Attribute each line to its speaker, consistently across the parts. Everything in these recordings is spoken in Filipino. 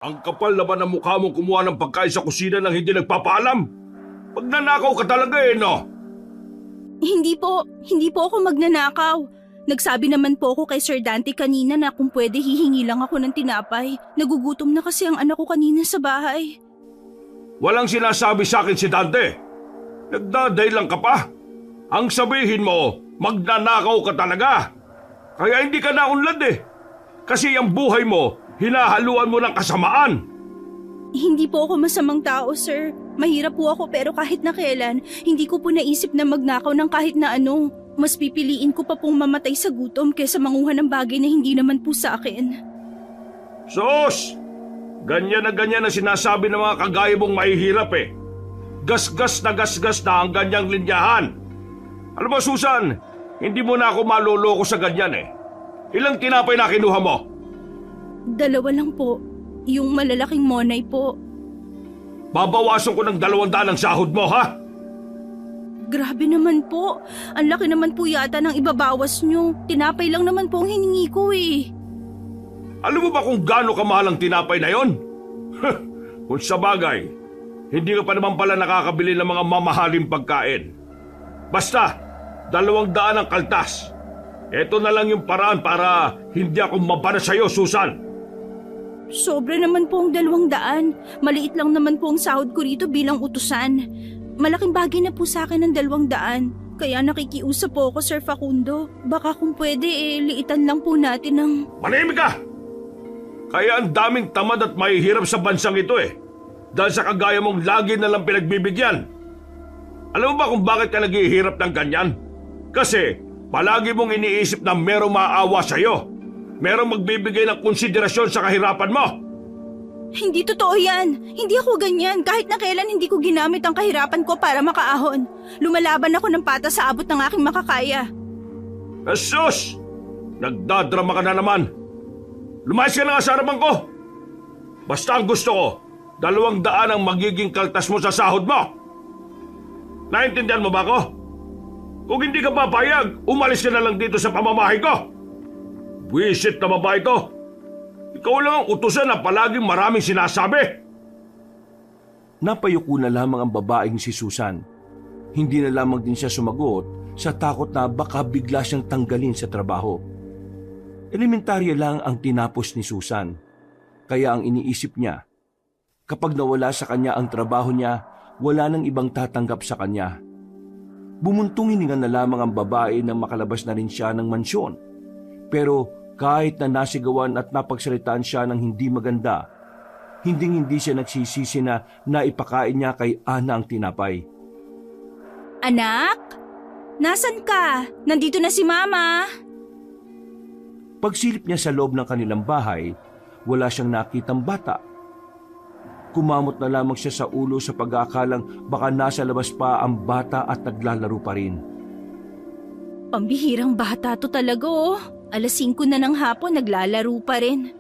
Speaker 1: Ang kapal naman ng mukha mong kumuha ng pagkain sa kusina nang hindi nagpapaalam. Pagnanakaw ka talaga no?
Speaker 2: Hindi po ako magnanakaw. Nagsabi naman po ako kay Sir Dante kanina na kung pwede hihingi lang ako ng tinapay. Nagugutom na kasi ang anak ko kanina sa bahay.
Speaker 1: Walang sinasabi sa akin si Dante. Nagdaday lang ka pa. Ang sabihin mo, magnanakaw ka talaga. Kaya hindi ka naunlad Kasi ang buhay mo, hinahaluan mo ng kasamaan.
Speaker 2: Hindi po ako masamang tao, sir. Mahirap po ako pero kahit na kailan, hindi ko po naisip na magnakaw ng kahit na ano. Mas pipiliin ko pa pong mamatay sa gutom kaysa manguha ng bagay na hindi naman po sa akin.
Speaker 1: Sus! Ganyan na sinasabi ng mga kagaya mong mahihirap Gasgas na ang ganyang linyahan. Alam mo, Susan, hindi mo na ako maloloko sa ganyan Ilang tinapay na kinuha mo?
Speaker 2: 2 lang po. Yung malalaking monay po.
Speaker 1: Babawasan ko ng 200 ang sahod mo, ha?
Speaker 2: Grabe naman po. Ang laki naman po yata ng ibabawas nyo. Tinapay lang naman po ang hiningi ko
Speaker 1: Alam mo ba kung gaano kamahal ang tinapay na yon? Kung sa bagay, hindi ka pa naman pala nakakabili ng mga mamahaling pagkain. Basta, 200 ang kaltas. Ito na lang yung paraan para hindi ako mabana sa'yo, Susan.
Speaker 2: Sobra naman po ang 200. Maliit lang naman po ang sahod ko rito bilang utusan. Malaking bagay na po sa akin ang 200. Kaya nakikiusap po ako, Sir Facundo. Baka kung pwede liitan lang po natin ng...
Speaker 1: Manahimik ka! Kaya ang daming tamad at mahihirap sa bansang ito Dahil sa kagaya mong lagi na lang pinagbibigyan. Alam mo ba kung bakit ka naghihirap ng ganyan? Kasi palagi mong iniisip na merong maaawa sa'yo. Merong magbibigay ng konsiderasyon sa kahirapan mo.
Speaker 2: Hindi totoo yan. Hindi ako ganyan. Kahit na kailan hindi ko ginamit ang kahirapan ko para makaahon. Lumalaban ako ng patas sa abot ng aking makakaya.
Speaker 1: Jesus! Nagdadrama ka na naman. Lumayas ka na nga sa harapan ko. Basta ang gusto ko, 200 ang magiging kaltas mo sa sahod mo. Naintindihan mo ba ako? Kung hindi ka papayag, umalis ka na lang dito sa pamamahay ko. Buwisit na babae ito. Ikaw lang ang utusan na palaging maraming sinasabi.
Speaker 3: Napayuko na lamang ang babaeng si Susan. Hindi na lamang din siya sumagot sa takot na baka bigla siyang tanggalin sa trabaho. Elementarya lang ang tinapos ni Susan. Kaya ang iniisip niya, kapag nawala sa kanya ang trabaho niya, wala nang ibang tatanggap sa kanya. Bumuntong hininga na lamang ang babae na makalabas na rin siya ng mansyon. Pero kahit na nasigawan at napagsalitaan siya ng hindi maganda, hindi siya nagsisisi na naipakain niya kay Ana ang tinapay.
Speaker 2: Anak? Nasaan ka? Nandito na si Mama.
Speaker 3: Pagsilip niya sa loob ng kanilang bahay, wala siyang nakitang bata. Kumamot na lamang siya sa ulo sa pag-aakalang baka nasa labas pa ang bata at naglalaro pa rin.
Speaker 2: Pambihirang bata to talaga 5:00 na ng hapon, naglalaro pa rin.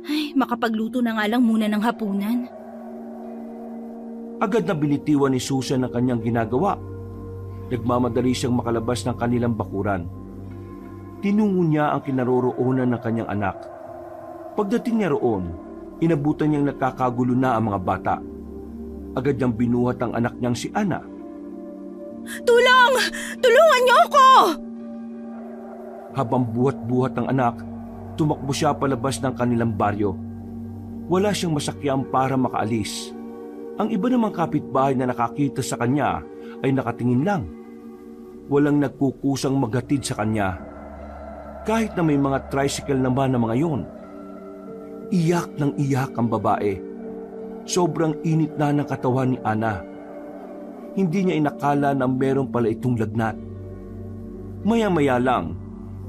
Speaker 2: Ay, makapagluto na nga lang muna ng hapunan.
Speaker 3: Agad na binitiwan ni Susan ang kanyang ginagawa. Nagmamadali siyang makalabas ng kanilang bakuran. Tinungo niya ang kinaroroonan ng kanyang anak. Pagdating niya roon, inabutan niyang nakakagulo na ang mga bata. Agad niyang binuhat ang anak niyang si Ana.
Speaker 2: Tulong! Tulungan niyo ako!
Speaker 3: Habang buhat-buhat ng anak, tumakbo siya palabas ng kanilang baryo. Wala siyang masakyan para makaalis. Ang iba namang kapitbahay na nakakita sa kanya ay nakatingin lang. Walang nagkukusang maghatid sa kanya. Kahit na may mga tricycle naman na mga yon. Iyak ng iyak ang babae. Sobrang init na ng katawan ni Ana. Hindi niya inakala na meron pala itong lagnat. Maya-maya lang,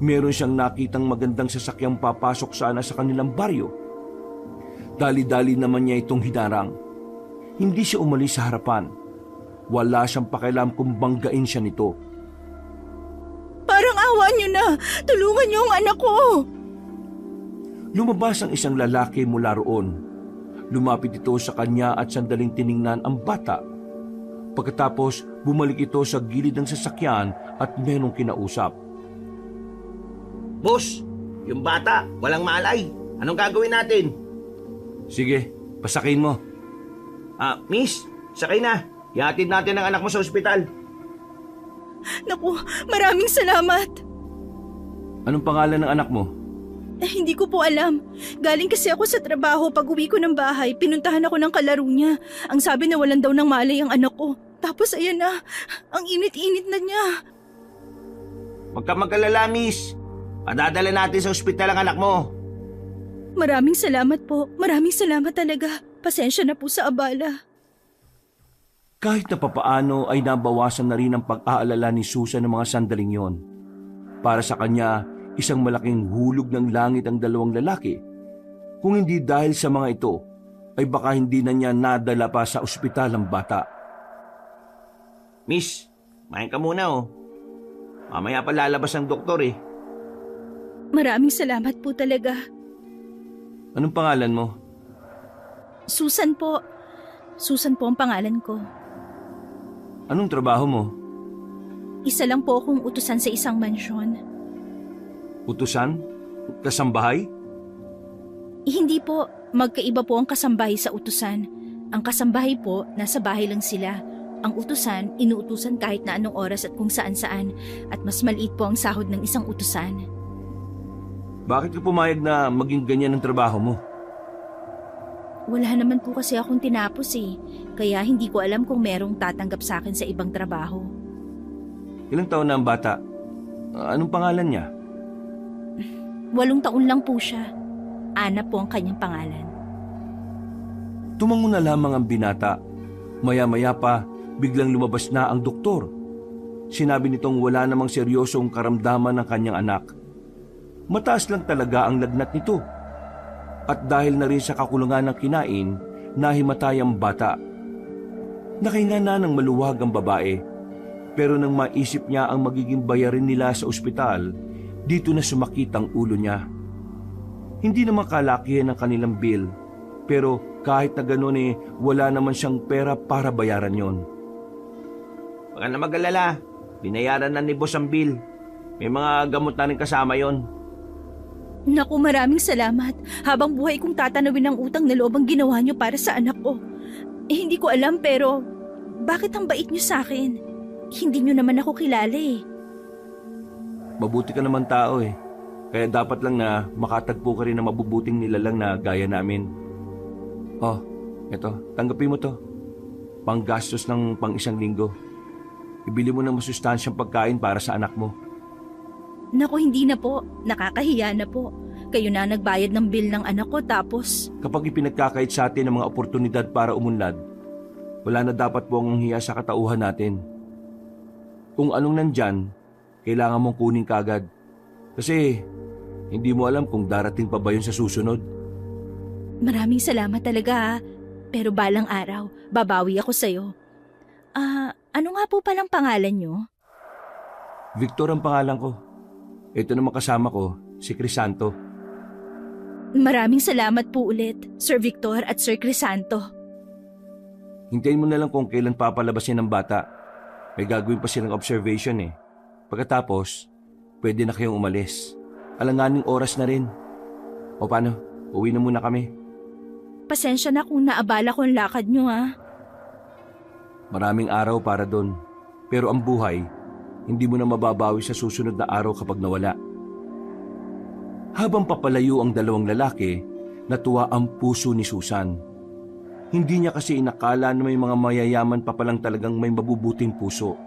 Speaker 3: meron siyang nakitang magandang sasakyang papasok sana sa kanilang baryo. Dali-dali naman niya itong hinarang. Hindi siya umalis sa harapan. Wala siyang pakialam kung banggain siya nito.
Speaker 2: Parang awa niyo na! Tulungan niyo ang anak ko!
Speaker 3: Lumabas ang isang lalaki mula roon. Lumapit ito sa kanya at sandaling tiningnan ang bata. Pagkatapos, bumalik ito sa gilid ng sasakyan at merong kinausap.
Speaker 4: Boss, yung bata, walang malay. Anong gagawin natin?
Speaker 3: Sige, pasakin mo.
Speaker 4: Miss, sakay na. Ihatid natin ang anak mo sa ospital.
Speaker 2: Naku, maraming salamat.
Speaker 3: Anong pangalan ng anak mo?
Speaker 2: Hindi ko po alam. Galing kasi ako sa trabaho. Pag uwi ko ng bahay, pinuntahan ako ng kalaro niya. Ang sabi na walang daw ng malay ang anak ko. Tapos ayan na, ang init-init na niya.
Speaker 4: Huwag ka mag-alala, miss. Padadala natin sa ospital ang anak mo.
Speaker 2: Maraming salamat po. Maraming salamat talaga. Pasensya na po sa abala.
Speaker 3: Kahit na papaano ay nabawasan na rin ang pag-aalala ni Susan ng mga sandaling yon. Para sa kanya, isang malaking hulog ng langit ang dalawang lalaki. Kung hindi dahil sa mga ito, ay baka hindi na niya nadala pa sa ospital ang bata.
Speaker 4: Miss, main ka muna oh. Mamaya pa lalabas ang doktor eh.
Speaker 2: Maraming salamat po talaga.
Speaker 3: Anong pangalan mo?
Speaker 2: Susan po. Susan po ang pangalan ko.
Speaker 3: Anong trabaho mo?
Speaker 2: Isa lang po akong utusan sa isang mansyon.
Speaker 3: Utusan? Kasambahay?
Speaker 2: Hindi po. Magkaiba po ang kasambahay sa utusan. Ang kasambahay po, nasa bahay lang sila. Ang utusan, inuutusan kahit na anong oras at kung saan-saan. At mas maliit po ang sahod ng isang utusan.
Speaker 3: Bakit ka pumayag na maging ganyan ang trabaho mo?
Speaker 2: Wala naman po kasi akong tinapos eh. Kaya hindi ko alam kung merong tatanggap sa akin sa ibang trabaho.
Speaker 3: Ilang taon na ang bata? Anong pangalan niya?
Speaker 2: 8 taon lang po siya. Ana po ang kanyang pangalan.
Speaker 3: Tumango na lamang ang binata. Maya-maya pa, biglang lumabas na ang doktor. Sinabi nitong wala namang seryosong karamdaman ng kanyang anak. Mataas lang talaga ang lagnat nito. At dahil na rin sa kakulungan ng kinain, nahimatay ang bata. Nakahinga na ng maluwag ang babae. Pero nang maisip niya ang magiging bayarin nila sa ospital, dito na sumakit ang ulo niya. Hindi naman kalakihan ang kanilang bill, pero kahit na gano'n wala naman siyang pera para bayaran yon.
Speaker 4: Huwag ka na mag-alala. Binayaran na ni boss ang bill. May mga gamot na rin kasama yon.
Speaker 2: Naku, maraming salamat. Habang buhay kong tatanawin ang utang na loob ang ginawa niyo para sa anak ko. Hindi ko alam pero bakit ang bait niyo sa akin? Hindi niyo naman ako kilala eh.
Speaker 3: Mabuti ka naman tao eh. Kaya dapat lang na makatagpo ka rin ng mabubuting nilalang na gaya namin. Oh, eto, tanggapin mo to. Panggastos ng pang-1 linggo. Ibili mo ng masustansyang pagkain para sa anak mo.
Speaker 2: Naku, hindi na po. Nakakahiya na po. Kayo na nagbayad ng bill ng anak ko tapos...
Speaker 3: Kapag ipinagkakait sa atin ang mga oportunidad para umunlad, wala na dapat po ang hiya sa katauhan natin. Kung anong nandyan, kailangan mong kunin kagad. Kasi hindi mo alam kung darating pa ba yun sa susunod.
Speaker 2: Maraming salamat talaga ha. Pero balang araw, babawi ako sa'yo. Ano nga po palang pangalan niyo?
Speaker 3: Victor ang pangalan ko. Ito naman kasama ko, si Crisanto.
Speaker 2: Maraming salamat po ulit, Sir Victor at Sir Crisanto.
Speaker 3: Hintayin mo na lang kung kailan papalabasin ng bata. May gagawin pa silang observation eh. Pagkatapos, pwede na kayong umalis. Alanganing oras na rin. O paano? Uwi na muna kami.
Speaker 2: Pasensya na kung naabala ko ang lakad niyo ha.
Speaker 3: Maraming araw para doon. Pero ang buhay, hindi mo na mababawi sa susunod na araw kapag nawala. Habang papalayo ang dalawang lalaki, natuwa ang puso ni Susan. Hindi niya kasi inakala na may mga mayayaman pa palang talagang may mabubuting puso.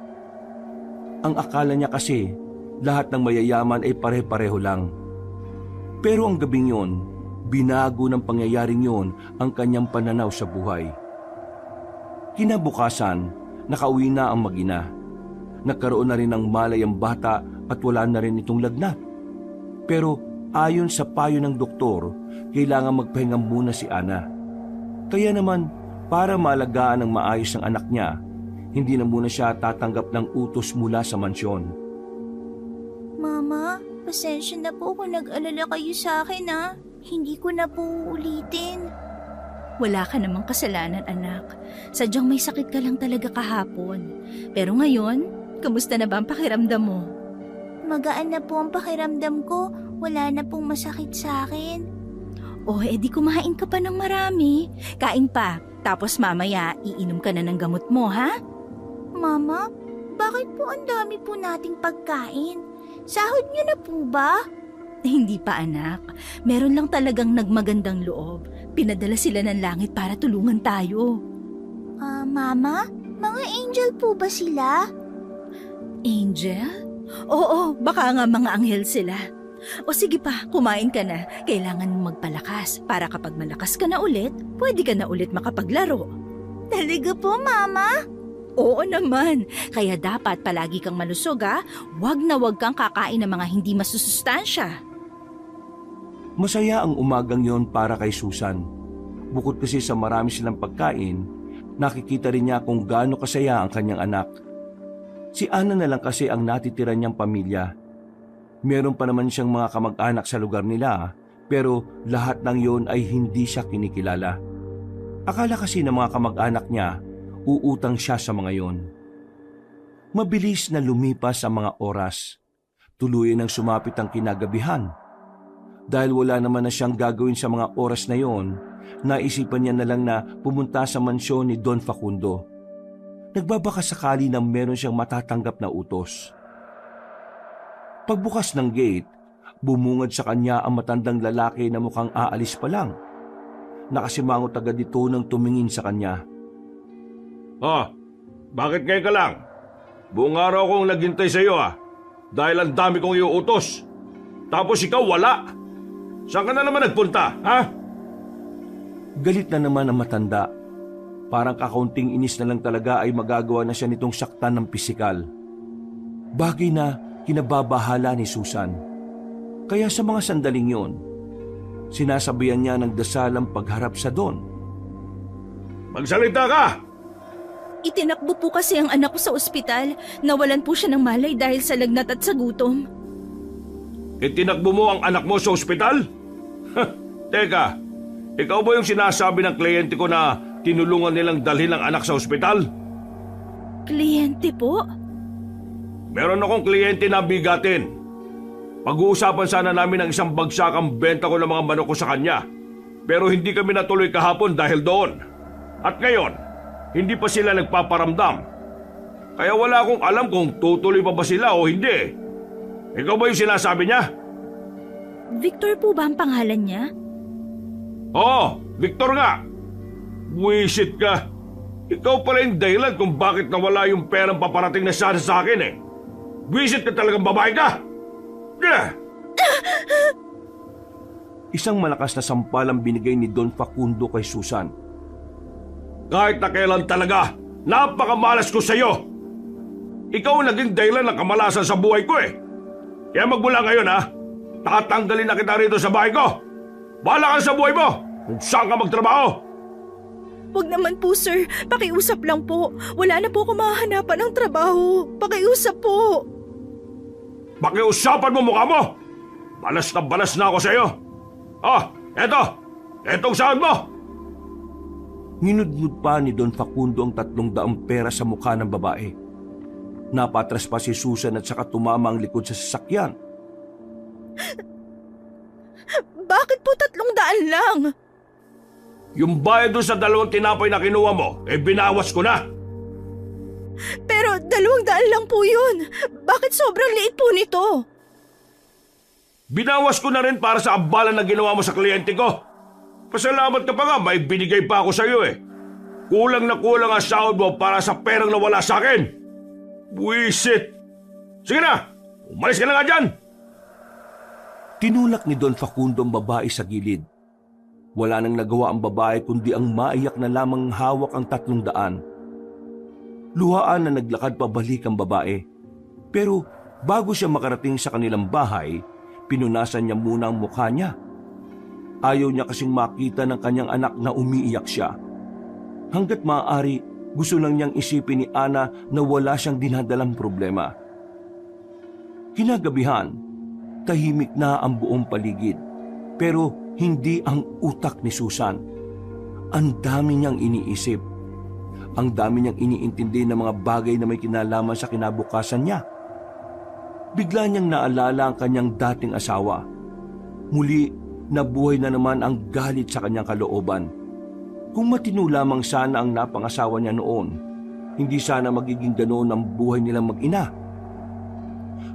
Speaker 3: Ang akala niya kasi, lahat ng mayayaman ay pare-pareho lang. Pero ang gabing yon, binago ng pangyayaring yon ang kanyang pananaw sa buhay. Kinabukasan, nakauwi na ang mag-ina. Nagkaroon na rin ng malay ang bata at wala na rin itong lagnat. Pero ayon sa payo ng doktor, kailangan magpahinga muna si Ana. Kaya naman, para maalagaan ng maayos ang anak niya, hindi na muna siya tatanggap ng utos mula sa mansyon.
Speaker 5: Mama, pasensya na po kung nag-alala kayo sa akin ha. Hindi ko na po uulitin.
Speaker 2: Wala ka namang kasalanan anak. Sadyang may sakit ka lang talaga kahapon. Pero ngayon, kamusta na ba ang pakiramdam mo?
Speaker 5: Magaan na po ang pakiramdam ko. Wala na pong masakit sa akin.
Speaker 2: Oh, edi kumain ka pa ng marami. Kain pa, tapos mamaya iinom ka na ng gamot mo, ha?
Speaker 5: Mama, bakit po ang dami po nating pagkain? Sahod niyo na po ba?
Speaker 2: Hindi pa anak, meron lang talagang nagmagandang loob. Pinadala sila ng langit para tulungan tayo.
Speaker 5: Mama, mga angel po ba sila?
Speaker 2: Angel? Oo, baka nga mga anghel sila. O sige pa, kumain ka na. Kailangan mong magpalakas para kapag malakas ka na ulit, pwede ka na ulit makapaglaro.
Speaker 5: Talaga po, Mama?
Speaker 2: Oo naman, kaya dapat palagi kang malusog ha. Huwag na huwag kang kakain ng mga hindi masusustansya.
Speaker 3: Masaya ang umagang yon para kay Susan. Bukod kasi sa marami silang pagkain, nakikita rin niya kung gaano kasaya ang kanyang anak. Si Ana na lang kasi ang natitira niyang pamilya. Meron pa naman siyang mga kamag-anak sa lugar nila, pero lahat ng yon ay hindi siya kinikilala. Akala kasi ng mga kamag-anak niya, uutang siya sa mga yon. Mabilis na lumipas ang mga oras. Tuluyan ang sumapit ang kinagabihan. Dahil wala naman na siyang gagawin sa mga oras na yon, naisipan niya na lang na pumunta sa mansyon ni Don Facundo. Nagbabaka sakali na meron siyang matatanggap na utos. Pagbukas ng gate, bumungad sa kanya ang matandang lalaki na mukhang aalis pa lang. Nakasimangot agad ito nang tumingin sa kanya.
Speaker 1: Bakit ngayon ka lang? Buong araw akong naghintay sa iyo dahil ang dami kong iuutos. Tapos ikaw wala. Saan ka na naman nagpunta, ha?
Speaker 3: Galit na naman ang matanda. Parang kakaunting inis na lang talaga ay magagawa na siya nitong saktan ng pisikal. Bagay na kinababahala ni Susan. Kaya sa mga sandaling yon, sinasabihan niya ng dasal ang pagharap sa Don.
Speaker 1: Magsalita ka!
Speaker 2: Itinakbo po kasi ang anak ko sa ospital. Nawalan po siya ng malay dahil sa lagnat at sa gutom.
Speaker 1: Itinakbo mo ang anak mo sa ospital? Teka, ikaw ba yung sinasabi ng kliyente ko na tinulungan nilang dalhin ang anak sa ospital?
Speaker 2: Kliyente po?
Speaker 1: Meron akong kliyente na bigatin. Pag-uusapan sana namin ang isang bagsakang benta ko ng mga manok ko sa kanya. Pero hindi kami natuloy kahapon dahil doon. At ngayon, hindi pa sila nagpaparamdam. Kaya wala akong alam kung tutuloy pa ba sila o hindi. Ikaw ba yung sinasabi niya?
Speaker 2: Victor po ba ang pangalan niya?
Speaker 1: Oo, Victor nga. Wisit ka. Ikaw pala yung dahilan kung bakit nawala yung perang paparating na sana sa akin eh. Wisit ka talagang babae ka!
Speaker 3: Isang malakas na sampal ang binigay ni Don Facundo kay Susan.
Speaker 1: Kahit na kailan talaga, napakamalas ko sa'yo. Ikaw ang naging dahilan ng kamalasan sa buhay ko eh. Kaya magmula ngayon tatanggalin na kita rito sa bahay ko. Bahala ka sa buhay mo kung saan ka magtrabaho.
Speaker 2: Huwag naman po sir, pakiusap lang po. Wala na po ako mahahanapan ng trabaho. Pakiusap po.
Speaker 1: Pakiusapan mo mukha mo. Balas na ako sa'yo. Etong sahod mo.
Speaker 3: Nginudngud pa ni Don Facundo ang 300 pera sa mukha ng babae. Napatras pa si Susan at saka tumama ang likod sa sasakyan.
Speaker 2: Bakit po 300 lang?
Speaker 1: Yung bayad doon sa 2 tinapay na kinuha mo, binawas ko na.
Speaker 2: Pero 200 lang po yun. Bakit sobrang liit po nito?
Speaker 1: Binawas ko na rin para sa abala na ginawa mo sa kliyente ko. Pasalamat ka pa nga, may binigay pa ako sa iyo eh. Kulang na kulang ang sahod mo para sa perang nawala sa akin. Buisit! Sige na, umalis ka na nga dyan!
Speaker 3: Tinulak ni Don Facundo ang babae sa gilid. Wala nang nagawa ang babae kundi ang maiyak na lamang hawak ang 300. Luhaan na naglakad pabalik ang babae. Pero bago siya makarating sa kanilang bahay, pinunasan niya muna ang mukha niya. Ayaw niya kasing makita ng kanyang anak na umiiyak siya. Hanggat maaari, gusto lang niyang isipin ni Ana na wala siyang dinadalang problema. Kinagabihan, tahimik na ang buong paligid. Pero hindi ang utak ni Susan. Ang dami niyang iniisip. Ang dami niyang iniintindi ng mga bagay na may kinalaman sa kinabukasan niya. Bigla niyang naalala ang kanyang dating asawa. Muli, nabuhay na naman ang galit sa kanyang kalooban. Kung matino lamang sana ang napangasawa niya noon, hindi sana magiging ganoon ang buhay nilang mag-ina.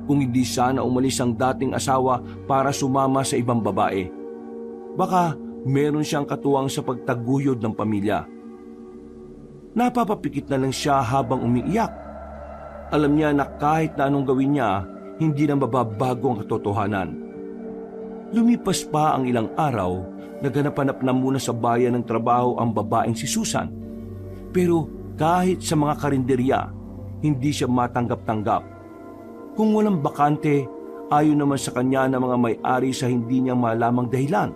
Speaker 3: Kung hindi sana umalis ang dating asawa para sumama sa ibang babae, baka meron siyang katuwang sa pagtaguyod ng pamilya. Napapapikit na lang siya habang umiiyak. Alam niya na kahit na anong gawin niya, hindi na mababago ang katotohanan. Lumipas pa ang ilang araw, naghanap-hanap na muna sa bayan ng trabaho ang babaeng si Susan. Pero kahit sa mga karinderya, hindi siya matanggap-tanggap. Kung walang bakante, ayon naman sa kanya ng mga may-ari sa hindi niya malamang dahilan.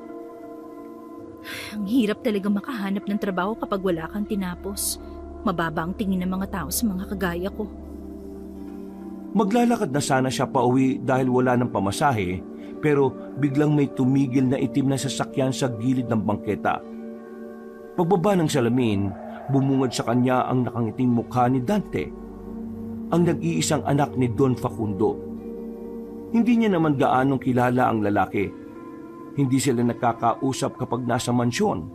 Speaker 2: Ang hirap talaga makahanap ng trabaho kapag wala kang tinapos. Mababa ang tingin ng mga tao sa mga kagaya ko.
Speaker 3: Maglalakad na sana siya pauwi dahil wala ng pamasahe, pero biglang may tumigil na itim na sasakyan sa gilid ng bangketa. Pagbaba ng salamin, bumungad sa kanya ang nakangiting mukha ni Dante, ang nag-iisang anak ni Don Facundo. Hindi niya naman gaanong kilala ang lalaki. Hindi sila nakakausap kapag nasa mansyon.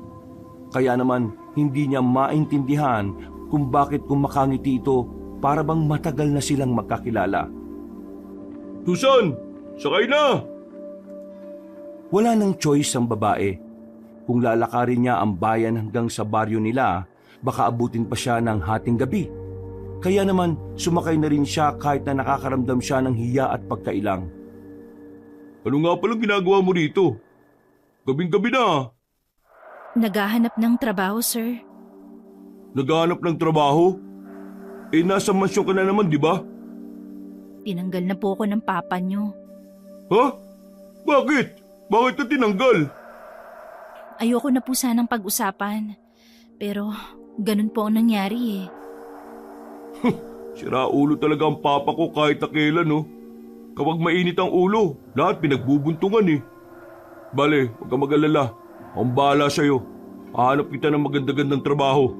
Speaker 3: Kaya naman hindi niya maintindihan kung bakit kumakangiti ito para bang matagal na silang magkakilala.
Speaker 1: Susan, sakay na!
Speaker 3: Wala nang choice ang babae. Kung lalakarin niya ang bayan hanggang sa baryo nila, baka abutin pa siya ng hating gabi. Kaya naman sumakay na rin siya kahit na nakakaramdam siya ng hiya at pagkailang.
Speaker 1: Ano nga palang ginagawa mo rito? Gabing-gabi na.
Speaker 2: Naghahanap ng trabaho, sir.
Speaker 1: Naghahanap ng trabaho? Nasa mansyon ka na naman, di ba?
Speaker 2: Tinanggal na po ako ng papa niyo.
Speaker 1: Ha? Bakit? Bakit ka tinanggal?
Speaker 2: Ayoko na po sanang pag-usapan. Pero ganun po ang nangyari eh.
Speaker 1: Sira ulo talaga ang papa ko kahit na kailan, no? Kapag mainit ang ulo, lahat pinagbubuntungan eh. Bale, huwag kang mag-alala. Akong bahala sa'yo. Hahanap kita ng maganda-gandang trabaho.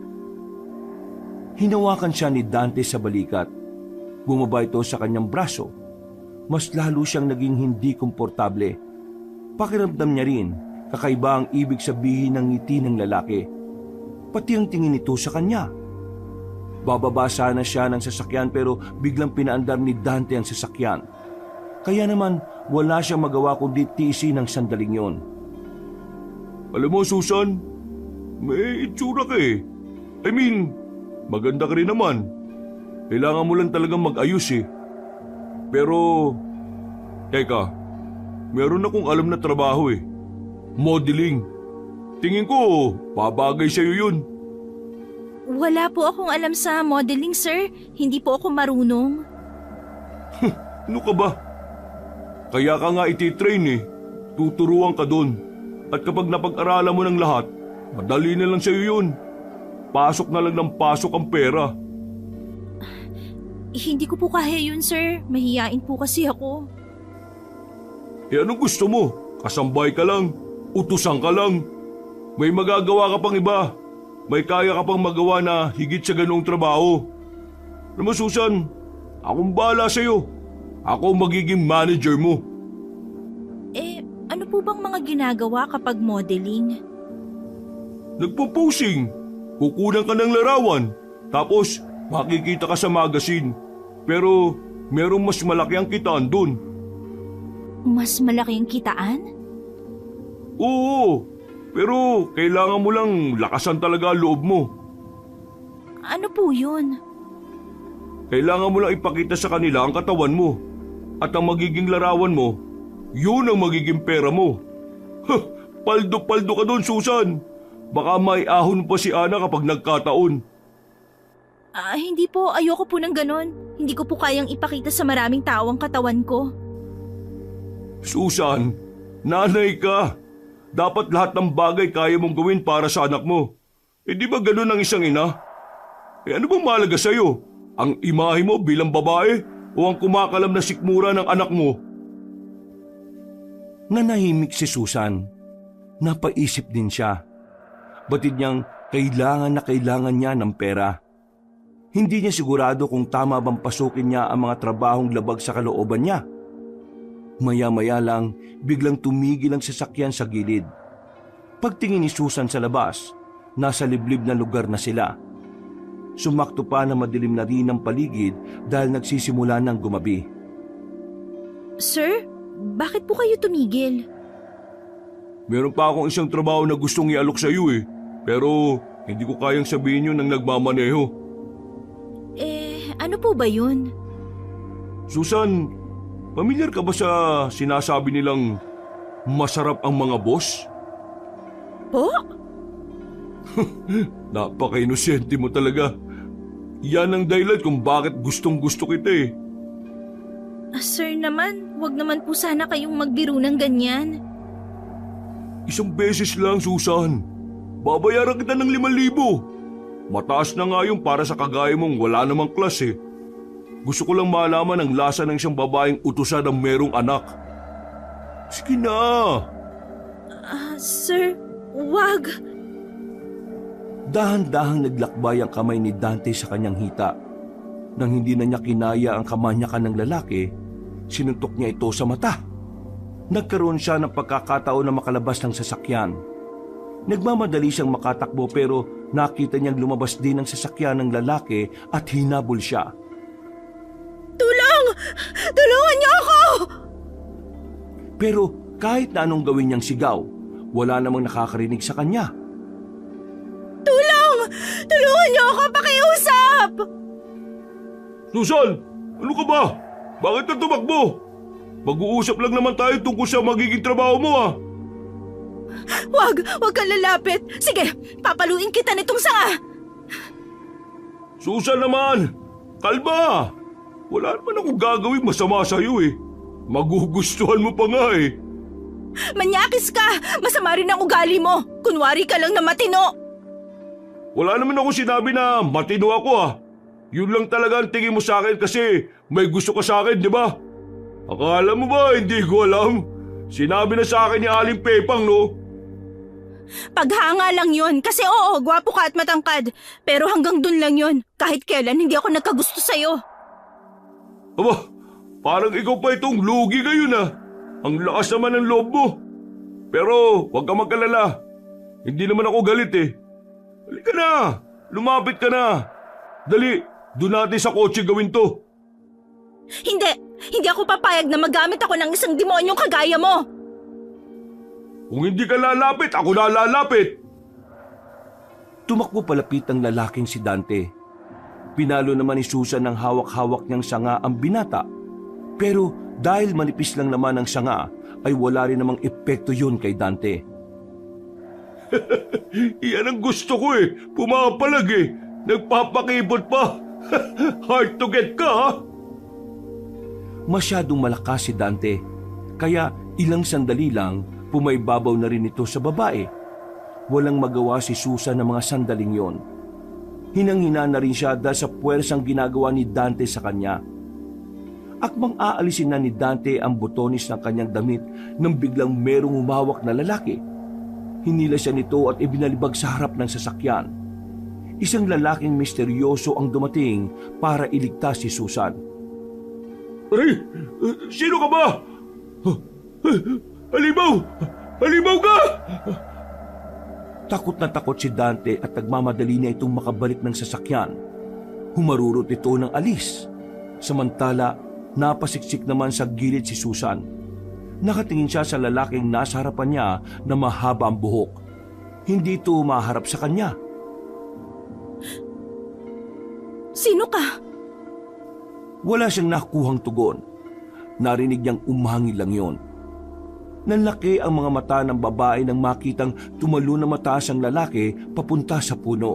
Speaker 3: Hinawakan siya ni Dante sa balikat. Bumaba ito sa kanyang braso. Mas lalo siyang naging hindi komportable. Pakiramdam niya rin, kakaiba ang ibig sabihin ng ngiti ng lalaki. Pati ang tingin nito sa kanya. Bababa sana siya ng sasakyan pero biglang pinaandar ni Dante ang sasakyan. Kaya naman wala siyang magawa kundi tiisin ng sandaling yon.
Speaker 1: Alam mo, Susan, may itsura ka eh. I mean, maganda ka rin naman. Kailangan mo lang talagang mag-ayos eh. Pero, teka, meron akong alam na trabaho eh. Modeling. Tingin ko, babagay sa'yo yun.
Speaker 2: Wala po akong alam sa modeling, sir. Hindi po ako marunong.
Speaker 1: Ano ka ba? Kaya ka nga ititrain eh. Tuturuan ka dun. At kapag napag-aralan mo ng lahat, madali na lang sa'yo yun. Pasok na lang ng pasok ang pera.
Speaker 2: Hindi ko po kaya yun, sir. Mahiyain po kasi ako.
Speaker 1: Anong gusto mo? Kasambay ka lang? Utusan ka lang? May magagawa ka pang iba. May kaya ka pang magawa na higit sa ganoong trabaho. Alam mo, Susan, akong bahala sa'yo. Ako magiging manager mo.
Speaker 2: Ano po bang mga ginagawa kapag modeling?
Speaker 1: Nagpo-posing. Kukunan ka ng larawan. Tapos, makikita ka sa magazine. Pero, merong mas malaki ang kitaan dun.
Speaker 2: Mas malaki ang kitaan?
Speaker 1: Oo, pero kailangan mo lang lakasan talaga ang loob mo.
Speaker 2: Ano po yun?
Speaker 1: Kailangan mo lang ipakita sa kanila ang katawan mo. At ang magiging larawan mo, yun ang magiging pera mo. Paldo-paldo ka doon, Susan. Baka may ahon pa si Ana kapag nagkataon.
Speaker 2: Hindi po. Ayoko po ng ganon. Hindi ko po kayang ipakita sa maraming tao ang katawan ko.
Speaker 1: Susan, nanay ka. Dapat lahat ng bagay kaya mong gawin para sa anak mo. Di ba ganun ang isang ina? Ano bang mahalaga sa'yo? Ang imahe mo bilang babae o ang kumakalam na sikmura ng anak mo?
Speaker 3: Nanahimik si Susan. Napaisip din siya. Batid niyang kailangan na kailangan niya ng pera. Hindi niya sigurado kung tama bang pasukin niya ang mga trabahong labag sa kalooban niya. Maya-maya lang, biglang tumigil ang sasakyan sa gilid. Pagtingin ni Susan sa labas, nasa liblib na lugar na sila. Sumakto pa na madilim na rin ang paligid dahil nagsisimula ng gumabi.
Speaker 2: Sir, bakit po kayo tumigil?
Speaker 1: Meron pa akong isang trabaho na gustong ialok sa iyo eh. Pero hindi ko kayang sabihin yun ng nagmamaneho.
Speaker 2: Ano po ba yun?
Speaker 1: Susan, pamilyar ka ba sa sinasabi nilang masarap ang mga boss?
Speaker 2: Po?
Speaker 1: Napaka-inosente mo talaga. Yan ang dahilan kung bakit gustong-gusto kita eh.
Speaker 2: Sir naman, wag naman po sana kayong magbiro ng ganyan.
Speaker 1: Isang beses lang, Susan. Babayaran kita ng 5,000. Mataas na nga yung para sa kagaya mong wala namang klase. Gusto ko lang malaman ang lasa ng isang babaeng utusan ng merong anak. Sige na.
Speaker 2: Sir, wag.
Speaker 3: Dahan-dahang naglakbay ang kamay ni Dante sa kanyang hita. Nang hindi na niya kinaya ang kamanyakan ng lalaki, sinuntok niya ito sa mata. Nagkaroon siya ng pagkakataon na makalabas ng sasakyan. Nagmamadali siyang makatakbo pero nakita niyang lumabas din ang sasakyan ng lalaki at hinabol siya.
Speaker 2: Tulong! Tulungan niyo ako!
Speaker 3: Pero kahit na anong gawin niyang sigaw, wala namang nakakarinig sa kanya.
Speaker 2: Tulong! Tulungan niyo ako! Pakiusap!
Speaker 1: Susan, ano ka ba? Bakit ka tumakbo? Mag-uusap lang naman tayo tungkol sa magiging trabaho mo ah.
Speaker 2: Wag kang lalapit. Sige, papaluin kita nitong sanga.
Speaker 1: Susan naman, kalma. Wala naman akong gagawin masama sa'yo eh. Magugustuhan mo pa nga eh.
Speaker 2: Manyakis ka! Masama rin ang ugali mo. Kunwari ka lang na matino.
Speaker 1: Wala naman akong sinabi na matino ako ah. Yun lang talaga ang tingin mo sa akin kasi may gusto ka sa akin, di ba? Akala mo ba hindi ko alam? Sinabi na sa akin ni Aling Pepang, no?
Speaker 2: Paghanga lang yun kasi oo, gwapo ka at matangkad. Pero hanggang dun lang yun. Kahit kailan hindi ako nagkagusto sa'yo.
Speaker 1: Aba, parang ikaw pa itong lugi ngayon ah. Ang lakas naman ng loob mo. Pero huwag ka magkalala. Hindi naman ako galit eh. Halika na, lumapit ka na. Dali, doon natin sa kotse gawin to.
Speaker 2: Hindi ako papayag na magamit ako ng isang demonyong kagaya mo.
Speaker 1: Kung hindi ka lalapit, ako na lalapit.
Speaker 3: Tumakbo palapit ang lalaking si Dante. Pinalo naman ni Susan ng hawak-hawak niyang sanga ang binata. Pero dahil manipis lang naman ang sanga, ay wala rin namang epekto yun kay Dante.
Speaker 1: Iyan ang gusto ko eh. Pumapalag eh. Nagpapakibot pa. Hard to get ka ha?
Speaker 3: Masyadong malakas si Dante, kaya ilang sandali lang pumaibabaw na rin ito sa babae. Walang magawa si Susan ng mga sandaling yon. Hinang-hina na rin siya dahil sa puwersang ginagawa ni Dante sa kanya. Akmang aalisin na ni Dante ang butonis ng kanyang damit nang biglang merong humawak na lalaki. Hinila siya nito at ibinalibag sa harap ng sasakyan. Isang lalaking misteryoso ang dumating para iligtas si Susan.
Speaker 1: Aray, sino ka ba? Halimaw! Halimaw ka!
Speaker 3: Takot na takot si Dante at nagmamadali niya itong makabalik ng sasakyan. Humarurot ito ng alis. Samantala, napasiksik naman sa gilid si Susan. Nakatingin siya sa lalaking nasa harapan niya na mahaba ang buhok. Hindi ito maharap sa kanya.
Speaker 2: Sino ka?
Speaker 3: Wala siyang nakuhang tugon. Narinig niyang umahangin lang yon. Nanlaki ang mga mata ng babae nang makitang tumalo na mataas ang lalaki papunta sa puno.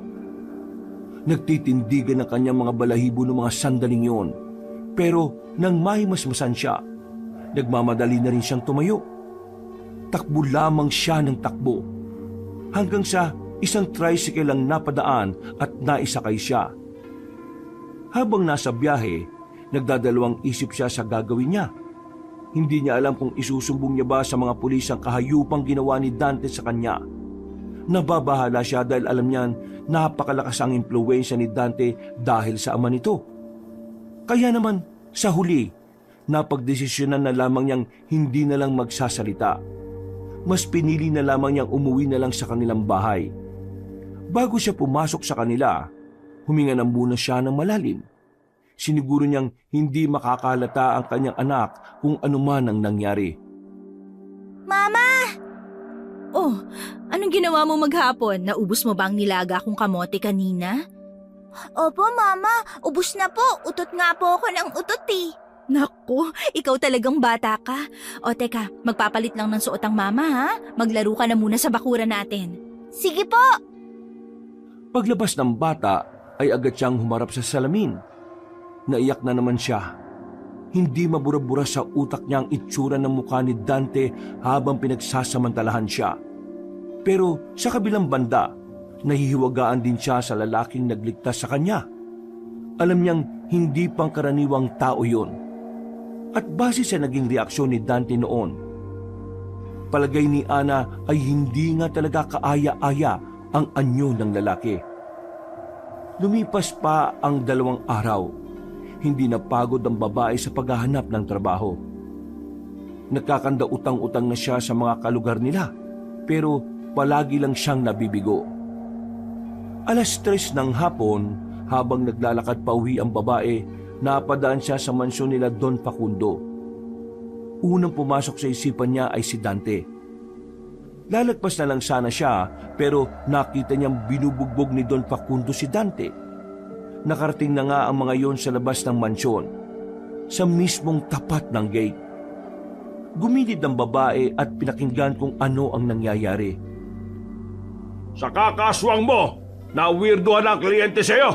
Speaker 3: Nagtitindigan ang kanyang mga balahibo ng mga sandaling yon. Pero nang mahimasmasan siya, nagmamadali na rin siyang tumayo. Takbo lamang siya ng takbo. Hanggang sa isang tricycle ang napadaan at naisakay siya. Habang nasa biyahe, nagdadalawang isip siya sa gagawin niya. Hindi niya alam kung isusumbong niya ba sa mga pulis ang kahayupang ginawa ni Dante sa kanya. Nababahala siya dahil alam niyan napakalakas ang impluwensya ni Dante dahil sa ama nito. Kaya naman, sa huli, napagdesisyonan na lamang niyang hindi na lang magsasalita. Mas pinili na lamang niyang umuwi na lang sa kanilang bahay. Bago siya pumasok sa kanila, huminga na muna siya ng malalim. Siniguro niyang hindi makakalata ang kanyang anak kung anuman ang nangyari.
Speaker 5: Mama!
Speaker 2: Oh, anong ginawa mo maghapon? Naubos mo ba ang nilaga kong kamote kanina?
Speaker 5: Opo, Mama. Ubus na po. Utot nga po ako ng utot eh.
Speaker 2: Naku, ikaw talagang bata ka. O teka, magpapalit lang ng suot ang mama ha? Maglaro ka na muna sa bakuran natin.
Speaker 5: Sige po.
Speaker 3: Paglabas ng bata ay agad siyang humarap sa salamin. Naiyak na naman siya. Hindi mabura-bura sa utak niya ang itsura ng mukha ni Dante habang pinagsasamantalahan siya. Pero sa kabilang banda, nahihiwagaan din siya sa lalaking nagligtas sa kanya. Alam niyang hindi pangkaraniwang tao yun. At base sa naging reaksyon ni Dante noon, palagay ni Ana ay hindi nga talaga kaaya-aya ang anyo ng lalaki. Lumipas pa ang 2 araw. Hindi napagod ang babae sa paghahanap ng trabaho. Nagkakanda utang-utang na siya sa mga kalugar nila, pero palagi lang siyang nabibigo. 3:00 ng hapon, habang naglalakad pa uwi ang babae, napadaan siya sa mansyon nila Don Facundo. Unang pumasok sa isipan niya ay si Dante. Lalagpas na lang sana siya, pero nakita niyang binubugbog ni Don Facundo si Dante. Nakarating na nga ang mga yon sa labas ng mansyon, sa mismong tapat ng gate. Gumilid ang babae at pinakinggan kung ano ang nangyayari.
Speaker 1: Sa kakaswang mo, na weirdohan ang kliyente sa'yo.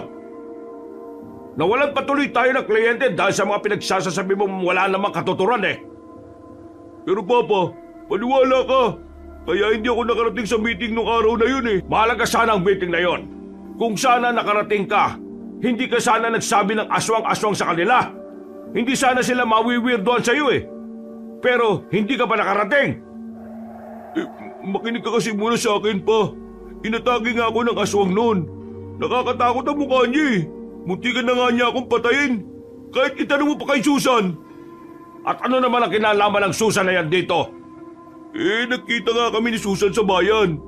Speaker 1: Nawalan patuloy tayo ng kliyente dahil sa mga pinagsasasabi mo wala namang katuturan eh. Pero Papa, paniwala ka. Kaya hindi ako nakarating sa meeting nung araw na yun eh. Mahalaga sana ang meeting na yun. Kung sana nakarating ka, hindi ka sana nagsabi ng aswang-aswang sa kanila. Hindi sana sila mawiwirdohan sa'yo eh. Pero hindi ka pa nakarating. Makinig ka kasi muna sa akin pa. Inatake nga ako ng aswang noon. Nakakatakot ang mukha niya eh. Muntikan na nga niya akong patayin. Kahit itanong mo pa kay Susan. At ano naman ang kinalaman ng Susan na yan dito? Nagkita nga kami ni Susan sa bayan.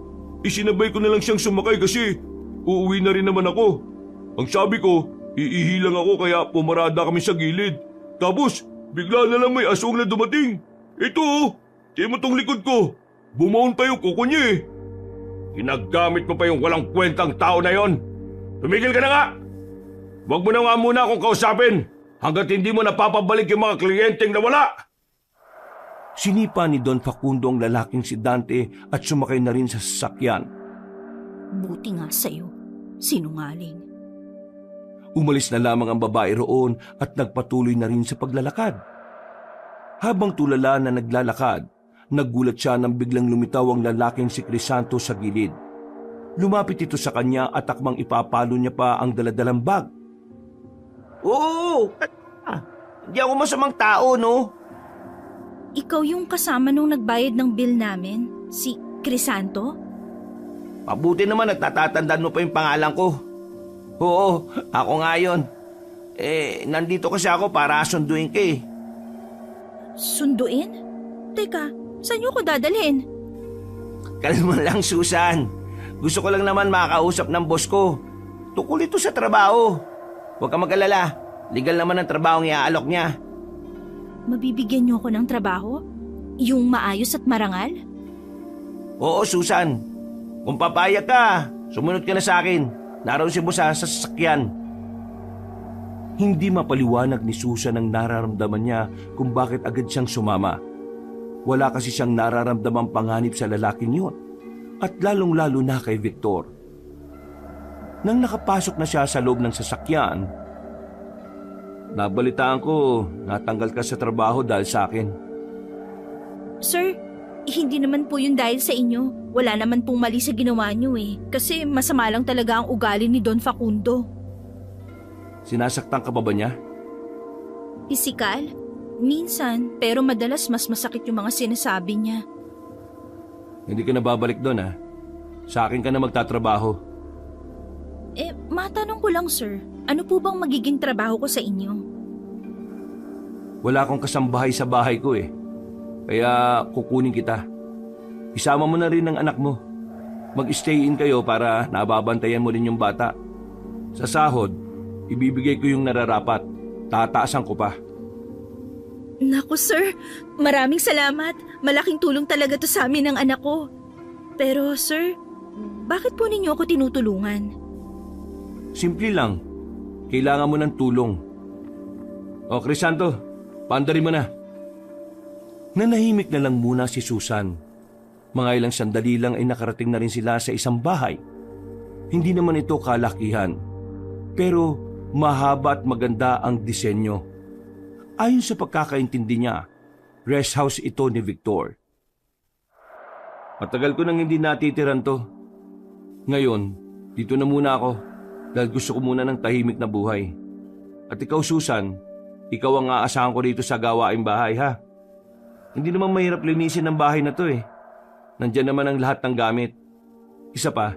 Speaker 1: Isinabay ko na lang siyang sumakay kasi uuwi na rin naman ako. Ang sabi ko, iihilang ako kaya pumarada kami sa gilid. Tapos, bigla na lang may aswang na dumating. Ito oh, tiyan mo tong likod ko. Bumaon pa yung kuko niya eh. Ginagamit mo pa yung walang kwentang tao na yon. Tumigil ka na nga! Huwag mo na nga muna akong kausapin hanggat hindi mo napapabalik yung mga kliyenteng nawala.
Speaker 3: Sinipa ni Don Facundo ang lalaking si Dante at sumakay na rin sa sasakyan.
Speaker 2: Buti nga sa'yo. Sinungaling.
Speaker 3: Umalis na lamang ang babae roon at nagpatuloy na rin sa paglalakad. Habang tulala na naglalakad, naggulat siya nang biglang lumitaw ang lalaking si Crisanto sa gilid. Lumapit ito sa kanya at akmang ipapalo niya pa ang daladalang bag.
Speaker 4: Oo! Hindi ako masamang tao, no?
Speaker 2: Ikaw yung kasama nung nagbayad ng bill namin? Si Crisanto?
Speaker 4: Mabuti naman at natatandaan mo pa yung pangalan ko. Oo, ako nga yun. Nandito kasi ako para sunduin ka eh.
Speaker 2: Sunduin? Teka, saan niyo ko dadalhin?
Speaker 4: Kalma lang, Susan. Gusto ko lang naman makakausap ng boss ko. Tukol ito sa trabaho. Huwag ka mag-alala. Legal naman ang trabaho ang iaalok niya.
Speaker 2: Mabibigyan niyo ko ng trabaho? Yung maayos at marangal?
Speaker 4: Oo, Susan. Kung papayag ka, sumunod ka na sa akin. Naroon si boss sa sasakyan.
Speaker 3: Hindi mapaliwanag ni Susan ang nararamdaman niya kung bakit agad siyang sumama. Wala kasi siyang nararamdamang panganib sa lalaking yun. At lalong-lalo na kay Victor. Nang nakapasok na siya sa loob ng sasakyan, nabalitaan ko, natanggal ka sa trabaho dahil sa akin.
Speaker 2: Sir, hindi naman po yun dahil sa inyo. Wala naman pong mali sa ginawa niyo eh. Kasi masama lang talaga ang ugali ni Don Facundo.
Speaker 3: Sinasaktan ka ba niya?
Speaker 2: Pisikal? Minsan, pero madalas mas masakit yung mga sinasabi niya.
Speaker 3: Hindi ka na babalik doon ha? Sa akin ka na magtatrabaho.
Speaker 2: Matanong ko lang sir, ano po bang magiging trabaho ko sa inyo?
Speaker 3: Wala akong kasambahay sa bahay ko eh. Kaya kukunin kita. Isama mo na rin ang anak mo. Mag-stay in kayo para nababantayan mo rin yung bata. Sa sahod, ibibigay ko yung nararapat. Tataasan ko pa.
Speaker 2: Naku sir, maraming salamat. Malaking tulong talaga to sa amin ng anak ko. Pero sir, bakit po ninyo ako tinutulungan?
Speaker 3: Simple lang. Kailangan mo ng tulong. O Crisanto, paandarin mo na. Nanahimik na lang muna si Susan. Mga ilang sandali lang ay nakarating na rin sila sa isang bahay. Hindi naman ito kalakihan. Pero mahaba at maganda ang disenyo. Ayon sa pagkakaintindi niya, rest house ito ni Victor. Matagal ko nang hindi natitiran to. Ngayon, dito na muna ako dahil gusto ko muna ng tahimik na buhay. At ikaw Susan, ikaw ang aasahan ko dito sa gawaing bahay ha. Hindi naman mahirap linisin ang bahay na to eh. Nandyan naman ang lahat ng gamit. Isa pa,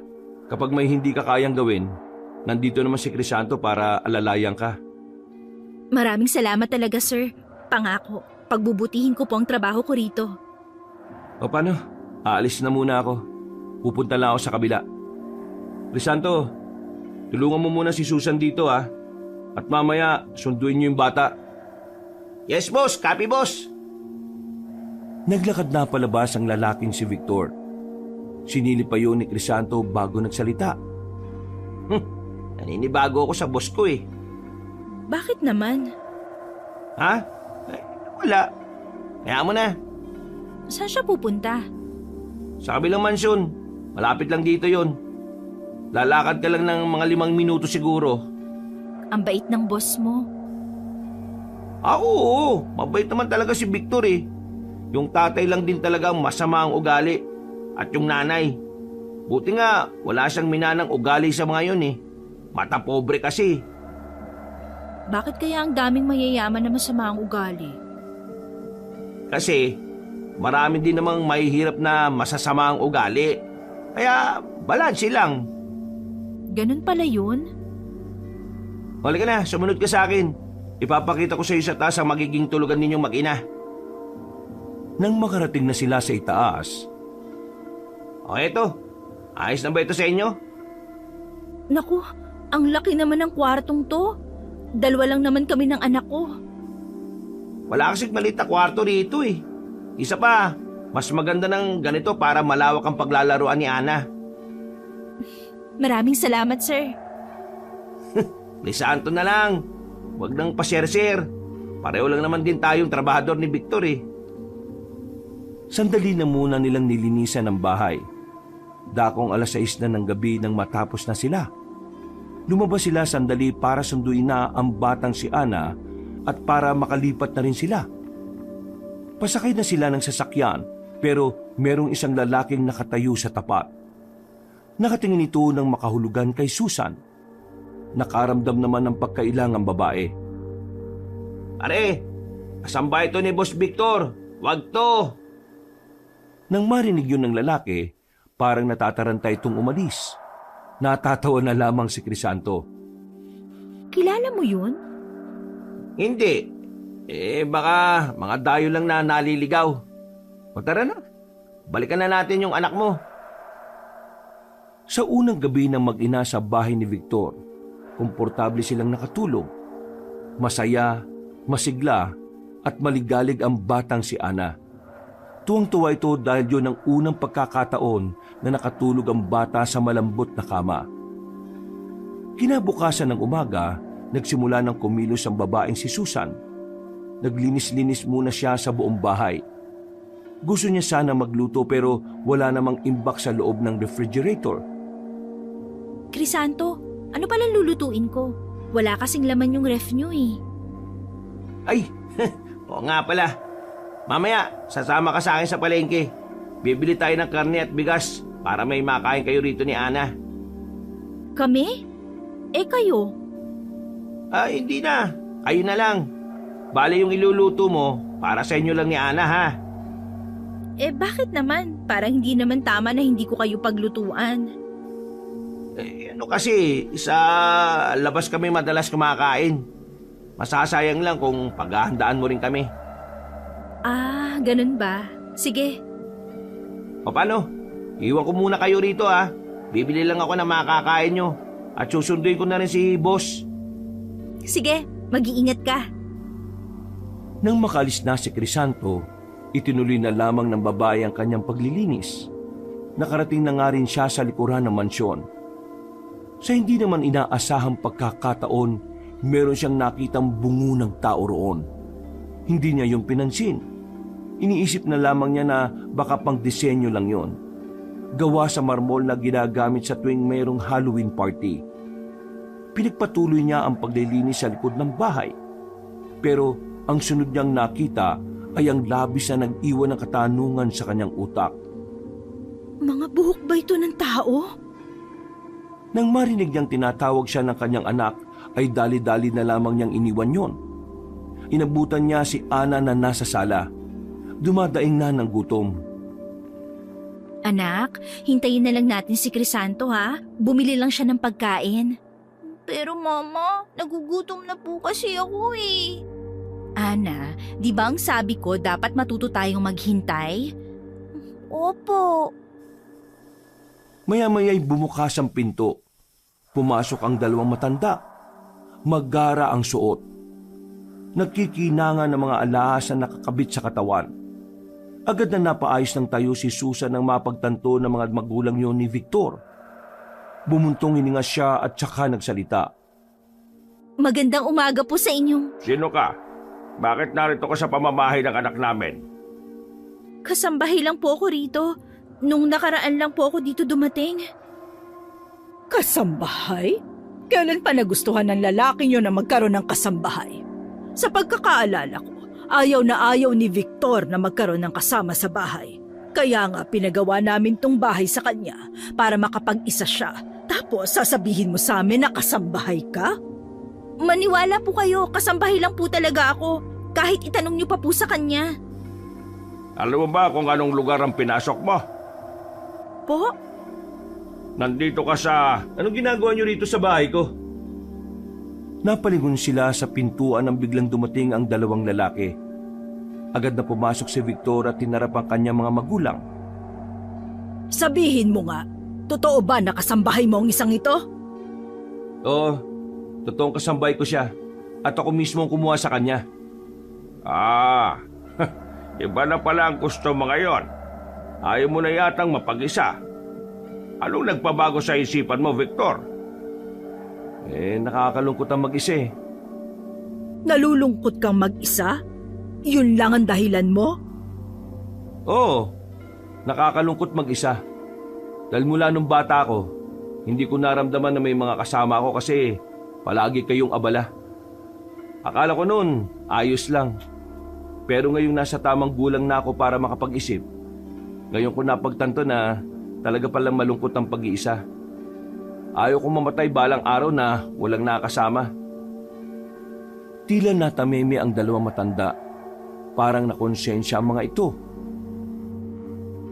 Speaker 3: kapag may hindi ka kayang gawin, nandito naman si Crisanto para alalayan ka.
Speaker 2: Maraming salamat talaga sir. Pangako, pagbubutihin ko po ang trabaho ko rito.
Speaker 3: O paano? Aalis na muna ako. Pupunta lang ako sa kabila. Crisanto, tulungan mo muna si Susan dito ha. At mamaya, sunduin niyo yung bata.
Speaker 4: Yes, boss. Copy, boss.
Speaker 3: Naglakad na palabas ang lalaking si Victor. Sinilip pa yun ni Crisanto bago nagsalita.
Speaker 4: Naninibago ako sa boss ko eh.
Speaker 2: Bakit naman?
Speaker 4: Ha? Eh, wala. Kaya mo na.
Speaker 2: Saan siya pupunta?
Speaker 4: Sa kabilang mansyon. Malapit lang dito yon. Lalakad ka lang ng mga 5 minuto siguro.
Speaker 2: Ang bait ng boss mo.
Speaker 4: Oo. Mabait naman talaga si Victor eh. Yung tatay lang din talaga ang masama ang ugali. At yung nanay. Buti nga, wala siyang minanang ugali sa mga yun eh. Mata pobre kasi.
Speaker 2: Bakit kaya ang daming mayayaman na masama ang ugali?
Speaker 4: Kasi, marami din namang mahihirap na masasama ang ugali. Kaya, balanse lang.
Speaker 2: Ganun pala yun?
Speaker 4: Halika na, sumunod ka sa akin. Ipapakita ko sa iyo sa taas ang magiging tulugan ninyong mag-ina.
Speaker 3: Nang makarating na sila sa itaas,
Speaker 4: O eto, ayos na ba ito sa inyo?
Speaker 2: Naku, ang laki naman ng kwartong to. 2 lang naman kami ng anak ko.
Speaker 4: Wala kasing maliit na kwarto rito eh. Isa pa, mas maganda ng ganito para malawak ang paglalaruan ni Ana.
Speaker 2: Maraming salamat, sir.
Speaker 4: Lisanto na lang. Huwag nang paser-ser. Pareho lang naman din tayong trabahador ni Victor eh.
Speaker 3: sandali na muna nilang nilinisan ang bahay. Dakong 6:00 na ng gabi nang matapos na sila. Lumabas sila sandali para sunduin na ang batang si Ana at para makalipat na rin sila. Pasakay na sila ng sasakyan pero merong isang lalaking nakatayo sa tapat. Nakatingin ito ng makahulugan kay Susan. Nakaramdam naman ng pagkailang ang babae.
Speaker 4: Pare, kasamba ito ni Boss Victor. Wag to.
Speaker 3: Nang marinig yun ng lalaki, parang natataranta itong umalis. Natatawa na lamang si Crisanto.
Speaker 2: Kilala mo yun?
Speaker 4: Hindi. Baka mga dayo lang na naliligaw. O tara na. Balikan na natin yung anak mo.
Speaker 3: Sa unang gabi ng mag-ina sa bahay ni Victor, komportable silang nakatulog. Masaya, masigla, at maligalig ang batang si Ana. Tuwang-tuwa ito dahil yun ang unang pagkakataon na nakatulog ang bata sa malambot na kama. Kinabukasan ng umaga, nagsimula ng kumilos ang babaeng si Susan. Naglinis-linis muna siya sa buong bahay. Gusto niya sana magluto pero wala namang imbak sa loob ng refrigerator.
Speaker 2: Crisanto, ano palang lulutuin ko? Wala kasing laman yung ref nyo eh.
Speaker 4: Ay, oo nga pala. Mamaya, sasama ka sa akin sa palengke. Bibili tayo ng karne at bigas para may makain kayo rito ni Ana.
Speaker 2: Kami? Kayo?
Speaker 4: Hindi na. Kayo na lang. Bale yung iluluto mo, para sa inyo lang ni Ana ha.
Speaker 2: Bakit naman? Parang hindi naman tama na hindi ko kayo paglutuan.
Speaker 4: Kasi, sa labas kami madalas kumakain. Masasayang lang kung paghahandaan mo rin kami.
Speaker 2: Ah, ganun ba? Sige.
Speaker 4: O paano? Iwan ko muna kayo rito ha. Bibili lang ako ng makakain nyo. At susunduin ko na rin si boss.
Speaker 2: Sige, mag-iingat ka.
Speaker 3: Nang makalis na si Crisanto, itinuloy na lamang ng babae ang kanyang paglilinis. Nakarating na nga rin siya sa likuran ng mansyon. Sa hindi naman inaasahang pagkakataon, meron siyang nakitang bungo ng tao roon. Hindi niya yung pinansin. Iniisip na lamang niya na baka pang disenyo lang yon. Gawa sa marmol na ginagamit sa tuwing mayroong Halloween party. Pinagpatuloy niya ang paglilinis sa likod ng bahay. Pero ang sunod niyang nakita ay ang labis na nag-iwan ng katanungan sa kanyang utak.
Speaker 2: Mga buhok ba ito ng tao?
Speaker 3: Nang marinig niyang tinatawag siya ng kanyang anak, ay dali-dali na lamang niyang iniwan yon. Inabutan niya si Ana na nasa sala. Dumadaing na ng gutom.
Speaker 2: Anak, hintayin na lang natin si Crisanto ha. Bumili lang siya ng pagkain.
Speaker 5: Pero mama, nagugutom na po kasi ako eh.
Speaker 2: Ana, di ba ang sabi ko dapat matuto tayong maghintay?
Speaker 5: Opo.
Speaker 3: Maya-maya'y bumukas ang pinto. Pumasok ang dalawang matanda. Magara ang suot. Nagkikinangan ng mga alahas na nakakabit sa katawan. Agad na napaayos ng tayo si Susan nang mapagtanto ng mga magulang yon ni Victor. Bumuntong hininga siya at saka nagsalita.
Speaker 2: Magandang umaga po sa inyong
Speaker 1: Sino ka? Bakit narito ka sa pamamahay ng anak namin?
Speaker 2: kasambahay lang po ako rito. Nung nakaraan lang po ako dito dumating.
Speaker 6: Kasambahay? Kailan pa nagustuhan ng lalaki niyo na magkaroon ng kasambahay? Sa pagkakaalala ko, ayaw na ayaw ni Victor na magkaroon ng kasama sa bahay. Kaya nga pinagawa namin tong bahay sa kanya para makapag-isa siya. Tapos sasabihin mo sa amin na kasambahay ka?
Speaker 2: Maniwala po kayo, kasambahay lang po talaga ako. Kahit itanong niyo pa po sa kanya.
Speaker 1: Alam mo ba kung anong lugar ang pinasok mo?
Speaker 2: Po?
Speaker 1: Nandito ka sa...
Speaker 3: Anong ginagawa niyo rito sa bahay ko? Napalingon sila sa pintuan nang biglang dumating ang dalawang lalaki. Agad na pumasok si Victor at tinarap ang kanyang mga magulang.
Speaker 6: Sabihin mo nga, totoo ba na kasambahay mo ang isang ito?
Speaker 3: Oo, totoong kasambay ko siya. At ako mismo ang kumuha sa kanya.
Speaker 1: Ah, iba na pala ang gusto mo ngayon. Ayaw mo na yatang mapag-isa. Anong nagpabago sa isipan mo, Victor?
Speaker 3: Nakakalungkot ang mag-isa eh.
Speaker 6: Nalulungkot kang mag-isa? Yun lang ang dahilan mo?
Speaker 3: Oo, nakakalungkot mag-isa. Dahil mula nung bata ako, hindi ko naramdaman na may mga kasama ako kasi palagi kayong abala. Akala ko noon, ayos lang. Pero ngayong nasa tamang gulang na ako para makapag-isip, ngayon ko napagtanto na talaga palang malungkot ang pag-iisa. Ayaw kong mamatay balang araw na walang nakasama. Tila natameme ang dalawang matanda. Parang nakonsensya ang mga ito.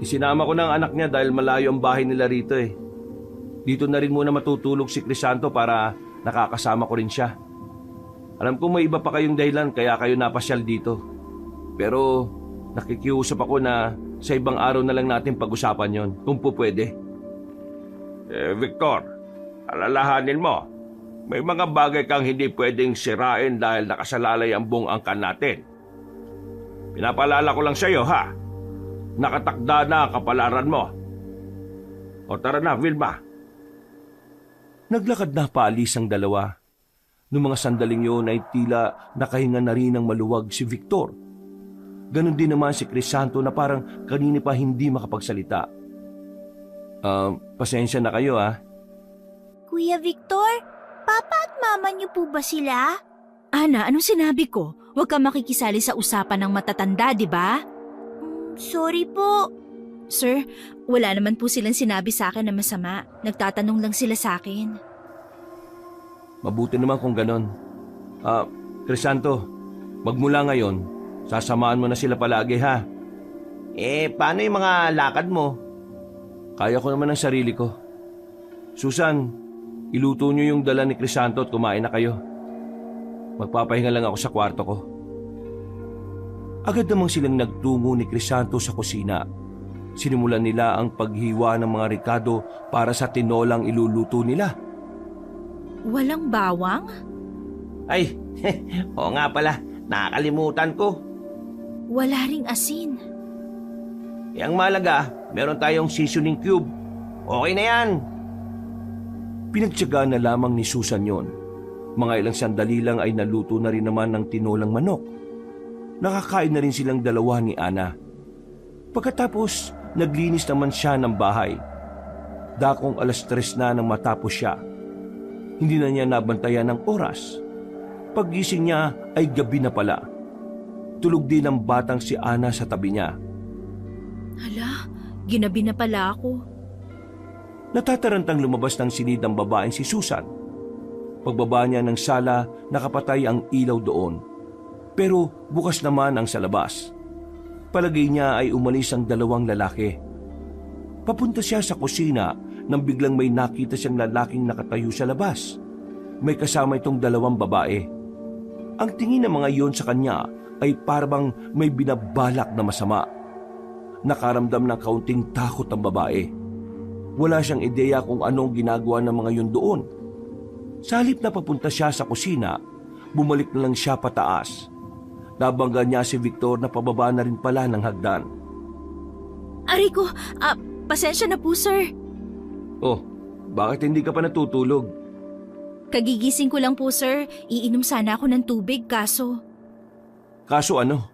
Speaker 3: Isinama ko ng anak niya dahil malayo ang bahay nila rito eh. Dito na rin muna matutulog si Crisanto para nakakasama ko rin siya. Alam ko may iba pa kayong dahilan kaya kayo napasyal dito. Pero nakikiusap ako na sa ibang araw na lang natin pag-usapan yon kung po pwede.
Speaker 1: Victor, alalahanin mo, may mga bagay kang hindi pwedeng sirain dahil nakasalalay ang buong angkan natin. Pinapaalala ko lang sa iyo, ha? Nakatakda na ang kapalaran mo. O tara na, Vilma.
Speaker 3: Naglakad na paalis ang dalawa. Noong mga sandaling yun ay tila nakahinga na rin ng maluwag si Victor. Ganon din naman si Crisanto na parang kanina pa hindi makapagsalita. Pasensya na kayo ah.
Speaker 5: Kuya Victor, Papa at Mama niyo po ba sila?
Speaker 2: Ana, anong sinabi ko? Huwag kang makikisali sa usapan ng matatanda, di ba?
Speaker 5: Sorry po.
Speaker 2: Sir, wala naman po silang sinabi sa akin na masama. Nagtatanong lang sila sa akin.
Speaker 3: Mabuti naman kung ganon. Crisanto, magmula ngayon, sasamahan mo na sila palagi ha.
Speaker 4: Paano yung mga lakad mo?
Speaker 3: Kaya ko naman ang sarili ko. Susan, iluto niyo yung dala ni Crisanto at kumain na kayo. Magpapahinga lang ako sa kwarto ko. Agad namang silang nagtungo ni Crisanto sa kusina. Sinimulan nila ang paghiwa ng mga ricado para sa tinolang iluluto nila.
Speaker 2: Walang bawang?
Speaker 4: Ay, oo nga pala, nakakalimutan ko.
Speaker 2: Wala ring asin.
Speaker 4: Ang malaga, meron tayong seasoning cube. Okay na yan.
Speaker 3: Pinagtyaga na lamang ni Susan yon. Mga ilang sandali lang ay naluto na rin naman ng tinolang manok. Nakakain na rin silang dalawa ni Ana. Pagkatapos, naglinis naman siya ng bahay. Dakong 3:00 na nang matapos siya. Hindi na niya nabantayan ng oras. Paggising niya ay gabi na pala. Tulog din ang batang si Ana sa tabi niya.
Speaker 2: Hala, ginabi na pala ako.
Speaker 3: Natatarantang lumabas ng silid ang babaeng si Susan. Pagbaba niya ng sala, nakapatay ang ilaw doon. Pero bukas naman ang sa labas. Palagay niya ay umalis ang dalawang lalaki. Papunta siya sa kusina nang biglang may nakita siyang lalaking nakatayo sa labas. May kasama itong dalawang babae. Ang tingin ng mga iyon sa kanya ay parang may binabalak na masama. Nakaramdam ng kaunting takot ang babae. Wala siyang ideya kung anong ginagawa ng mga yun doon. Sa halip na papunta siya sa kusina, bumalik na lang siya pataas. Nabangga niya si Victor na pababa na rin pala ng hagdan.
Speaker 2: Aray ko, pasensya na po, sir.
Speaker 3: Oh, bakit hindi ka pa natutulog?
Speaker 2: Kagigising ko lang po, sir. Iinom sana ako ng tubig, kaso...
Speaker 3: Kaso ano?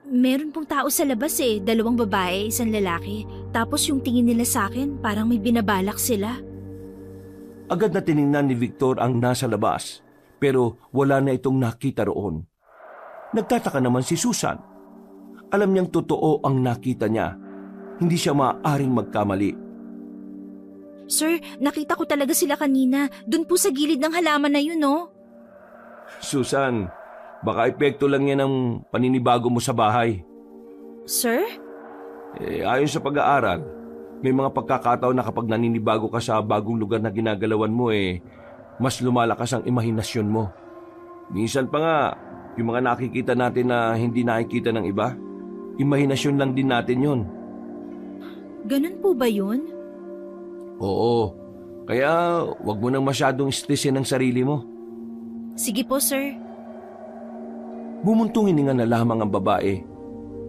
Speaker 2: Meron pong tao sa labas 2 babae, 1 lalaki. Tapos yung tingin nila sa akin, parang may binabalak sila.
Speaker 3: Agad na tiningnan ni Victor ang nasa labas, pero wala na itong nakita roon. Nagtataka naman si Susan. Alam niyang totoo ang nakita niya. Hindi siya maaaring magkamali.
Speaker 2: Sir, nakita ko talaga sila kanina. Doon po sa gilid ng halaman na yun, no?
Speaker 3: Susan, baka epekto lang yan ng paninibago mo sa bahay.
Speaker 2: Sir?
Speaker 3: Ayon sa pag-aaral, may mga pagkakataon na kapag naninibago ka sa bagong lugar na ginagalawan mo, mas lumalakas ang imahinasyon mo. Minsan pa nga, yung mga nakikita natin na hindi nakikita ng iba, imahinasyon lang din natin yun.
Speaker 2: Ganun po ba yun?
Speaker 3: Oo, kaya wag mo nang masyadong stressin ang sarili mo.
Speaker 2: Sige po, sir.
Speaker 3: Bumuntong hininga na lamang ang babae.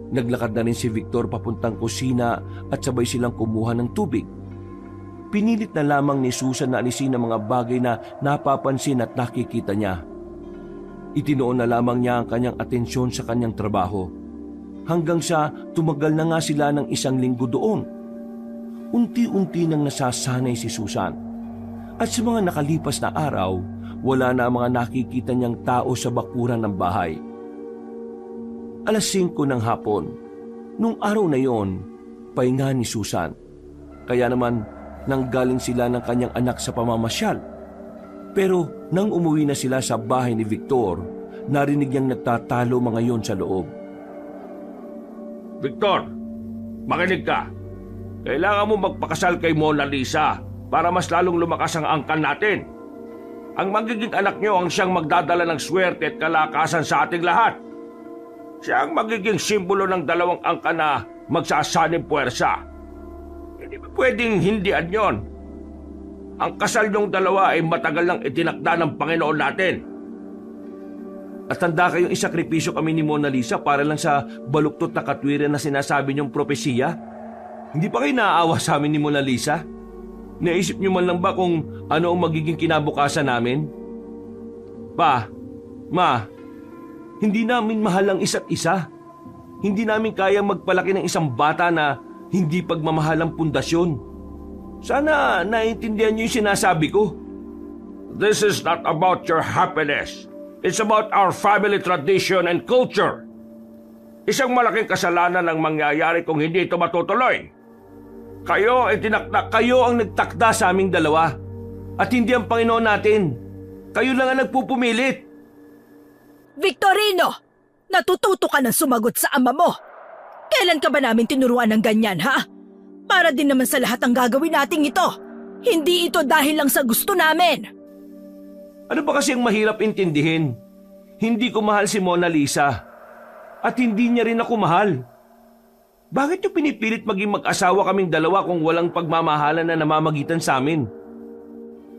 Speaker 3: Naglakad na rin si Victor papuntang kusina at sabay silang kumuha ng tubig. Pinilit na lamang ni Susan na alisin ang mga bagay na napapansin at nakikita niya. Itinoon na lamang niya ang kanyang atensyon sa kanyang trabaho. Hanggang sa tumagal na nga sila ng 1 linggo doon. Unti-unti nang nasasanay si Susan. At sa mga nakalipas na araw, wala na ang mga nakikita niyang tao sa bakuran ng bahay. 5:00 ng hapon. Nung araw na yon, pahinga ni Susan. Kaya naman, nanggaling sila ng kanyang anak sa pamamasyal. Pero nang umuwi na sila sa bahay ni Victor, narinig niyang nagtatalo mga yon sa loob.
Speaker 1: Victor, makinig ka. Kailangan mo magpakasal kay Mona Lisa para mas lalong lumakas ang angkan natin. Ang magiging anak niyo ang siyang magdadala ng swerte at kalakasan sa ating lahat. Siya ang magiging simbolo ng 2 angkan na magsasanim puwersa. Hindi ba pwedeng hindian yon? Ang kasal niyong 2 ay matagal nang itinakda ng Panginoon natin.
Speaker 3: At tanda kayong isakripisyo kami ni Mona Lisa para lang sa baluktot na katwiran na sinasabi niyong propesiya? Hindi pa kayo naaawa sa amin ni Mona Lisa? Naisip niyo man lang ba kung ano ang magiging kinabukasan namin? Pa, Ma, hindi namin mahal ang isa't isa. Hindi namin kayang magpalaki ng isang bata na hindi pagmamahal ang pundasyon. Sana naiintindihan niyo yung sinasabi ko.
Speaker 1: This is not about your happiness. It's about our family tradition and culture. Isang malaking kasalanan ang mangyayari kung hindi ito matutuloy. Kayo ang nagtakda sa aming 2. At hindi ang Panginoon natin. Kayo lang ang nagpupumilit.
Speaker 6: Victorino! Natututo ka na sumagot sa ama mo! Kailan ka ba namin tinuruan ng ganyan, ha? Para din naman sa lahat ang gagawin nating ito. Hindi ito dahil lang sa gusto namin.
Speaker 3: Ano ba kasi ang mahirap intindihin? Hindi ko mahal si Mona Lisa. At hindi niya rin ako mahal. Bakit niyo pinipilit maging mag-asawa kaming dalawa kung walang pagmamahalan na namamagitan sa amin?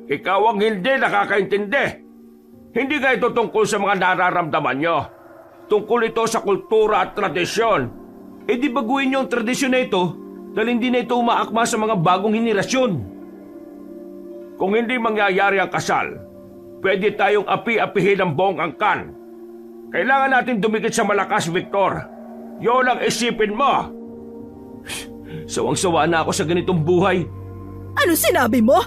Speaker 1: Ikaw ang hindi nakakaintindi. Hindi ka ito tungkol sa mga nararamdaman nyo. Tungkol ito sa kultura at tradisyon.
Speaker 3: Eh di baguhin niyo ang tradisyon na ito dahil hindi na ito umaakma sa mga bagong henerasyon.
Speaker 1: Kung hindi mangyayari ang kasal, pwede tayong api-apihin ang buong angkan. Kailangan natin dumikit sa malakas, Victor. Yun ang isipin mo.
Speaker 3: Sawang-sawa na ako sa ganitong buhay.
Speaker 6: Ano sinabi mo?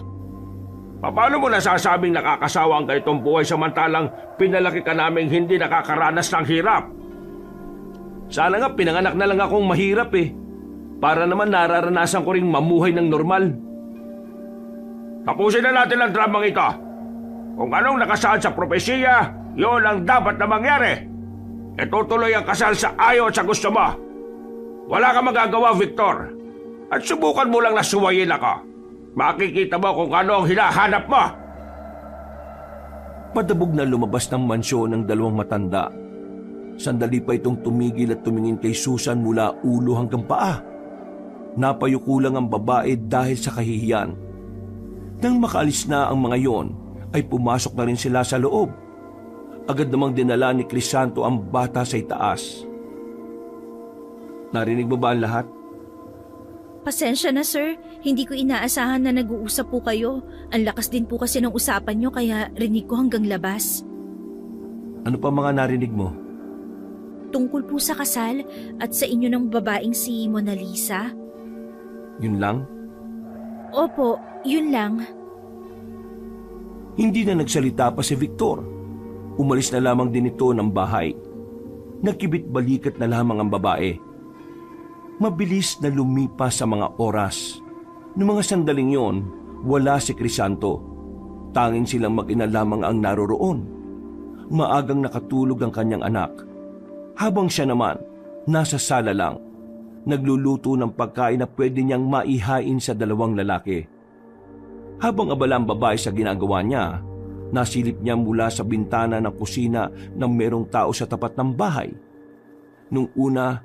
Speaker 1: Paano mo nasasabing nakakasawa ang ganitong buhay samantalang pinalaki ka naming hindi nakakaranas ng hirap?
Speaker 3: Sana nga pinanganak na lang akong mahirap eh. Para naman nararanasan ko ring mamuhay ng normal.
Speaker 1: Tapusin na natin ang dramang ito. Kung anong nakasaad sa propesiya, yun ang dapat na mangyari. Itutuloy ang kasal sa ayaw at sa gusto mo. Wala kang magagawa, Victor. At subukan mo lang na suwayin ako. Makikita mo kung ano ang hinahanap mo.
Speaker 3: Padabog na lumabas ng mansyon ng dalawang matanda. Sandali pa itong tumigil at tumingin kay Susan mula ulo hanggang paa. Napayuko lang ang babae dahil sa kahihiyan. Nang makaalis na ang mga yon, ay pumasok na rin sila sa loob. Agad namang dinala ni Crisanto ang bata sa itaas. Narinig mo ba ang lahat?
Speaker 2: Pasensya na sir, hindi ko inaasahan na nag-uusap po kayo. Ang lakas din po kasi ng usapan nyo kaya rinig ko hanggang labas.
Speaker 3: Ano pa mga narinig mo?
Speaker 2: Tungkol po sa kasal at sa inyo ng babaeng si Mona Lisa.
Speaker 3: Yun lang?
Speaker 2: Opo, yun lang.
Speaker 3: Hindi na nagsalita pa si Victor. Umalis na lamang din ito ng bahay. Nagkibit-balikat na lamang ang babae. Mabilis na lumipas sa mga oras. Noong mga sandaling yon, wala si Crisanto. Tanging silang mag-ina lamang ang naroroon. Maagang nakatulog ang kanyang anak. Habang siya naman, nasa sala lang. Nagluluto ng pagkain na pwede niyang maihain sa dalawang lalaki. Habang abala ang babae sa ginagawa niya, nasilip niya mula sa bintana ng kusina na merong tao sa tapat ng bahay. Nung una,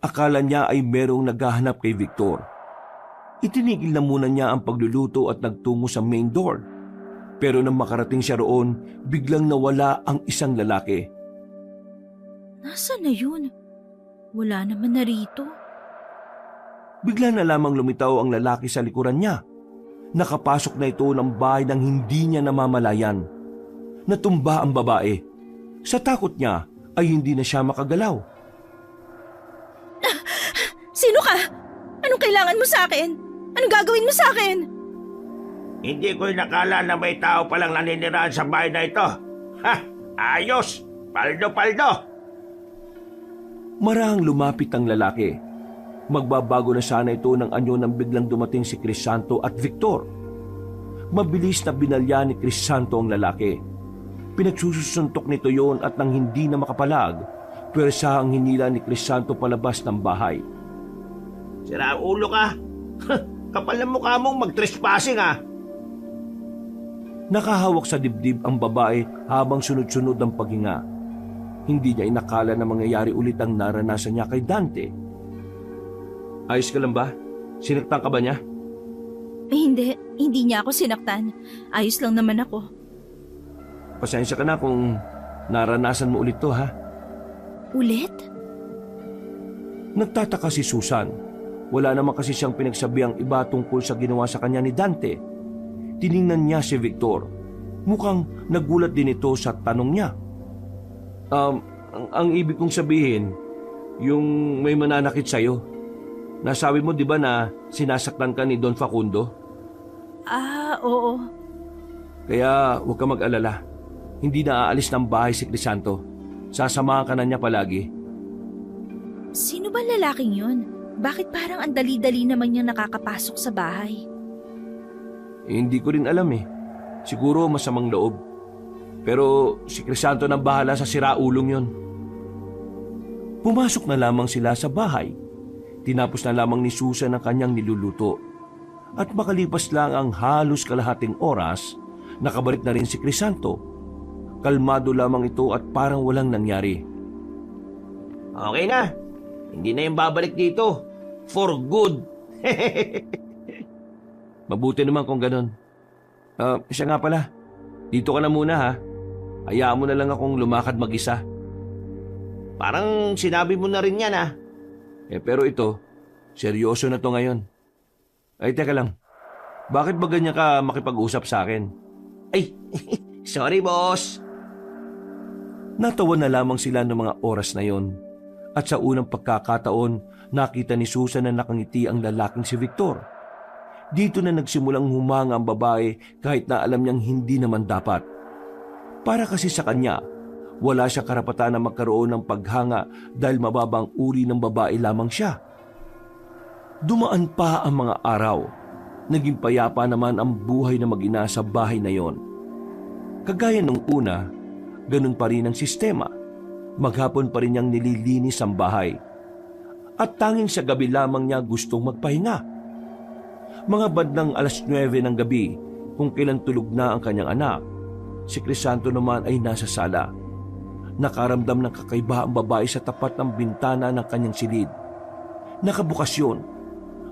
Speaker 3: akala niya ay merong naghahanap kay Victor. Itinigil na muna niya ang pagluluto at nagtungo sa main door. Pero nang makarating siya roon, biglang nawala ang isang lalaki.
Speaker 2: Nasaan na yun? Wala naman na rito.
Speaker 3: Bigla na lamang lumitaw ang lalaki sa likuran niya. Nakapasok na ito ng bahay nang hindi niya namamalayan. Natumba ang babae. Sa takot niya ay hindi na siya makagalaw.
Speaker 2: Sino ka? Anong kailangan mo sa akin? Anong gagawin mo sa akin?
Speaker 1: Hindi ko inakala na may tao palang naninirahan sa bahay na ito. Ha! Ayos! Paldo-paldo!
Speaker 3: Marahang lumapit ang lalaki. Magbabago na sana ito ng anyo nang biglang dumating si Crisanto at Victor. Mabilis na binalya ni Crisanto ang lalaki. Pinagsusuntok nito yon at nang hindi na makapalag, pwersa ang hinila ni Crisanto palabas ng bahay.
Speaker 4: Sira ulo ka. Kapal ng mukha mong mag-trespassing ha.
Speaker 3: Nakahawak sa dibdib ang babae habang sunod-sunod ang paghinga. Hindi niya inakala na mangyayari ulit ang naranasan niya kay Dante. Ayos ka lang ba? Sinaktan ka ba niya?
Speaker 2: Hindi niya ako sinaktan. Ayos lang naman ako.
Speaker 3: Pasensya ka na kung naranasan mo ulit to ha.
Speaker 2: Ulit?
Speaker 3: Nagtataka si Susan. Wala naman kasi siyang pinagsabiang iba tungkol sa ginawa sa kanya ni Dante. Tiningnan niya si Victor. Mukhang nagulat din ito sa tanong niya. Ang ibig kong sabihin, yung may mananakit sa'yo. Nasabi mo di ba na sinasaktan ka ni Don Facundo?
Speaker 2: Oo.
Speaker 3: Kaya huwag ka mag-alala. Hindi na aalis ng bahay si Crisanto. Sasamahan ka na niya palagi.
Speaker 2: Sino ba lalaking yun? Bakit parang ang dali-dali naman niya nakakapasok sa bahay?
Speaker 3: Hindi ko rin alam eh. Siguro masamang loob. Pero si Crisanto nang bahala sa siraulong yon. Pumasok na lamang sila sa bahay. Tinapos na lamang ni Susan ang kanyang niluluto. At makalipas lang ang halos kalahating oras, nakabalik na rin si Crisanto. Kalmado lamang ito at parang walang nangyari.
Speaker 4: Okay na. Hindi na yung babalik dito. For good.
Speaker 3: Mabuti naman kung ganun. Siya nga pala. Dito ka na muna ha. Hayaan mo na lang akong lumakad mag-isa.
Speaker 4: Parang sinabi mo na rin yan ah.
Speaker 3: Pero ito, seryoso na to ngayon. Ay, teka lang. Bakit ba ganyan ka makipag-usap sa akin?
Speaker 4: Ay, sorry boss.
Speaker 3: Natawa na lamang sila ng mga oras na yon. At sa unang pagkakataon, nakita ni Susan na nakangiti ang lalaking si Victor. Dito na nagsimulang humanga ang babae kahit na alam niyang hindi naman dapat. Para kasi sa kanya, wala siya karapatan na magkaroon ng paghanga dahil mababang uri ng babae lamang siya. Dumaan pa ang mga araw. Naging payapa naman ang buhay na mag-ina sa bahay na yon. Kagaya nung una, ganun pa rin ang sistema. Maghapon pa rin niyang nililinis ang bahay. At tanging sa gabi lamang niya gustong magpahinga. Mga bandang 9:00 ng gabi, kung kailan tulog na ang kanyang anak, si Crisanto naman ay nasa sala. Nakaramdam ng kakaiba ang babae sa tapat ng bintana ng kanyang silid. Nakabukas yun.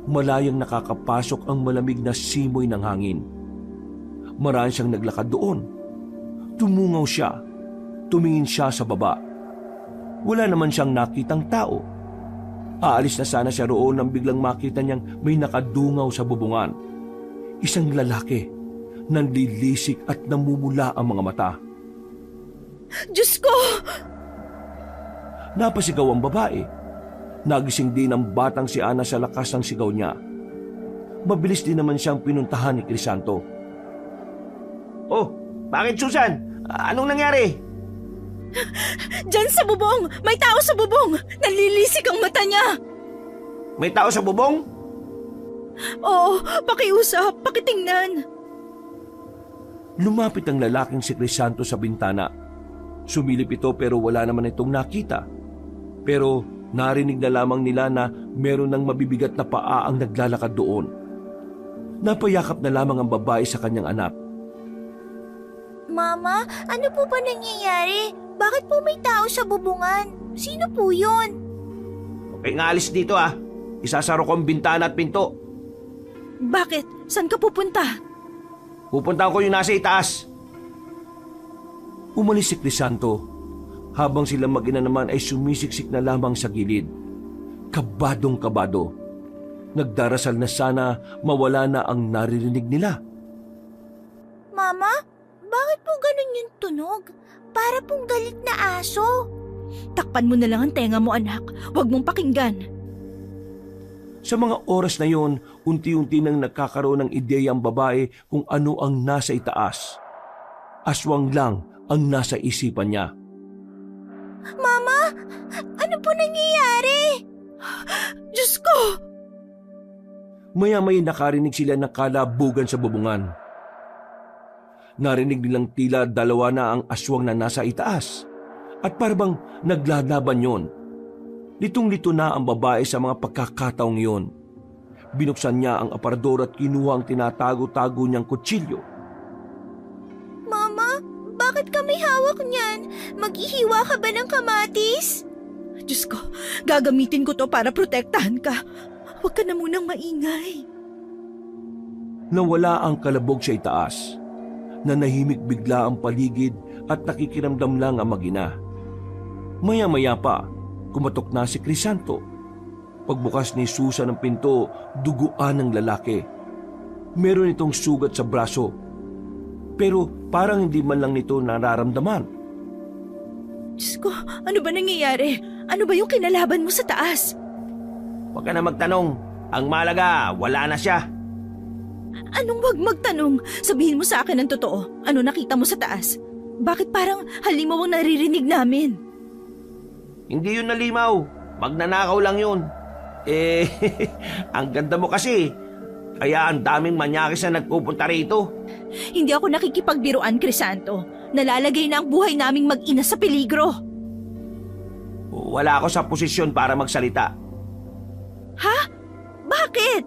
Speaker 3: Malayang nakakapasok ang malamig na simoy ng hangin. Maraan siyang naglakad doon. Tumungaw siya. Tumingin siya sa baba. Wala naman siyang nakitang tao. Aalis na sana siya roon nang biglang makita niyang may nakadungaw sa bubungan. Isang lalaki. Nanlilisik at namumula ang mga mata.
Speaker 2: Diyos ko!
Speaker 3: Napasigaw ang babae. Nagising din ang batang si Ana sa lakas ng sigaw niya. Mabilis din naman siyang pinuntahan ni Crisanto.
Speaker 4: Oh, bakit Susan? Anong nangyari?
Speaker 2: Diyan sa bubong! May tao sa bubong! Nalilisik ang mata niya!
Speaker 4: May tao sa bubong?
Speaker 2: Oo, pakiusap, pakitingnan.
Speaker 3: Lumapit ang lalaking si Crisanto sa bintana. Sumilip ito pero wala naman itong nakita. Pero narinig na lamang nila na meron ng mabibigat na paa ang naglalakad doon. Napayakap na lamang ang babae sa kanyang anak.
Speaker 5: Mama, ano po ba nangyayari? Bakit po may tao sa bubungan? Sino po yun?
Speaker 4: Okay nga alis dito ah. Isasaro ko ang bintana at pinto.
Speaker 2: Bakit? Saan ka pupunta?
Speaker 4: Pupuntahan ko yung nasa itaas.
Speaker 3: Umalis si Crisanto. Habang sila mag-ina naman ay sumisiksik na lamang sa gilid. Kabadong kabado. Nagdarasal na sana mawala na ang naririnig nila.
Speaker 5: Mama, bakit po ganun yung tunog? Para pong galit na aso.
Speaker 2: Takpan mo na lang ang tenga mo, anak. Huwag mong pakinggan.
Speaker 3: Sa mga oras na yon, unti-unti nang nagkakaroon ng ideya ang babae kung ano ang nasa itaas. Aswang lang ang nasa isipan niya.
Speaker 5: Mama, ano po nangyayari?
Speaker 2: Diyos ko!
Speaker 3: Maya-may nakarinig sila ng kalabugan sa bubungan. Narinig nilang tila dalawa na ang aswang na nasa itaas. At parang naglalaban yon. Litong-lito na ang babae sa mga pagkakataong yon. Binuksan niya ang aparador at kinuha ang tinatago-tago niyang kutsilyo.
Speaker 5: Mama, bakit kami hawak niyan? Maghihiwa ka ba ng kamatis?
Speaker 2: Diyos ko, gagamitin ko to para protektahan ka. Huwag ka na munang maingay.
Speaker 3: Nawala ang kalabog sa itaas. Nanahimik bigla ang paligid at nakikiramdam lang ang mag-ina. Maya-maya pa, kumatok na si Crisanto. Pagbukas ni Susan ng pinto, duguan ng lalaki. Meron itong sugat sa braso. Pero parang hindi man lang nito nararamdaman.
Speaker 2: Diyos ko, ano ba nangyayari? Ano ba yung kinalaban mo sa taas?
Speaker 4: Huwag ka na magtanong. Ang malaga, wala na siya.
Speaker 2: Anong wag magtanong? Sabihin mo sa akin ang totoo. Ano nakita mo sa taas? Bakit parang halimaw ang naririnig namin?
Speaker 4: Hindi yun nalimaw. Magnanakaw lang yun. Ang ganda mo kasi. Kaya ang daming manyakis na nagpupunta rito.
Speaker 2: Hindi ako nakikipagbiruan, Crisanto. Nalalagay na ang buhay naming mag-ina sa peligro.
Speaker 4: Wala ako sa posisyon para magsalita.
Speaker 2: Ha? Bakit?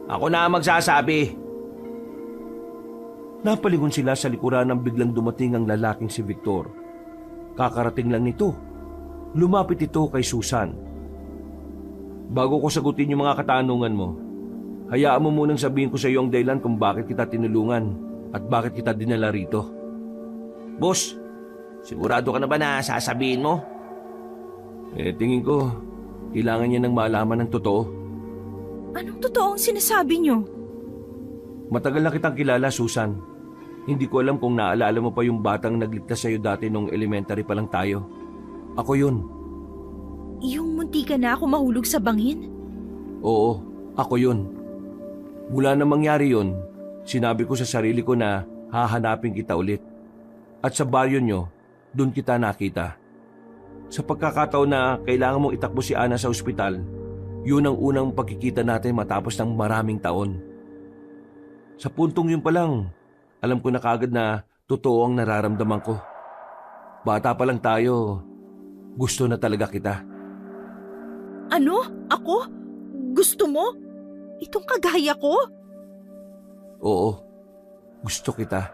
Speaker 4: Ako na ang magsasabi.
Speaker 3: Napalingon sila sa likuran nang biglang dumating ang lalaking si Victor. Kakarating lang nito. Lumapit ito kay Susan. Bago ko sagutin yung mga katanungan mo, hayaan mo munang sabihin ko sa iyo ang dahilan kung bakit kita tinulungan at bakit kita dinala rito.
Speaker 4: Boss, sigurado ka na ba na sasabihin mo?
Speaker 3: Tingin ko, kailangan niya ng malaman ng totoo.
Speaker 2: Anong totoo ang sinasabi niyo?
Speaker 3: Matagal na kitang kilala, Susan. Hindi ko alam kung naalala mo pa yung batang nagligtas sa iyo dati nung elementary pa lang tayo. Ako yun.
Speaker 2: Yung munti ka na ako mahulog sa bangin?
Speaker 3: Oo, ako yun. Mula na mangyari yun, sinabi ko sa sarili ko na hahanapin kita ulit. At sa baryo nyo, doon kita nakita. Sa pagkakataon na kailangan mong itakbo si Ana sa ospital, yun ang unang pagkikita natin matapos ng maraming taon. Sa puntong yun pa lang, alam ko na kagad na totoo ang nararamdaman ko. Bata pa lang tayo, gusto na talaga kita.
Speaker 2: Ano? Ako? Gusto mo? Itong kagaya ko?
Speaker 3: Oo, gusto kita.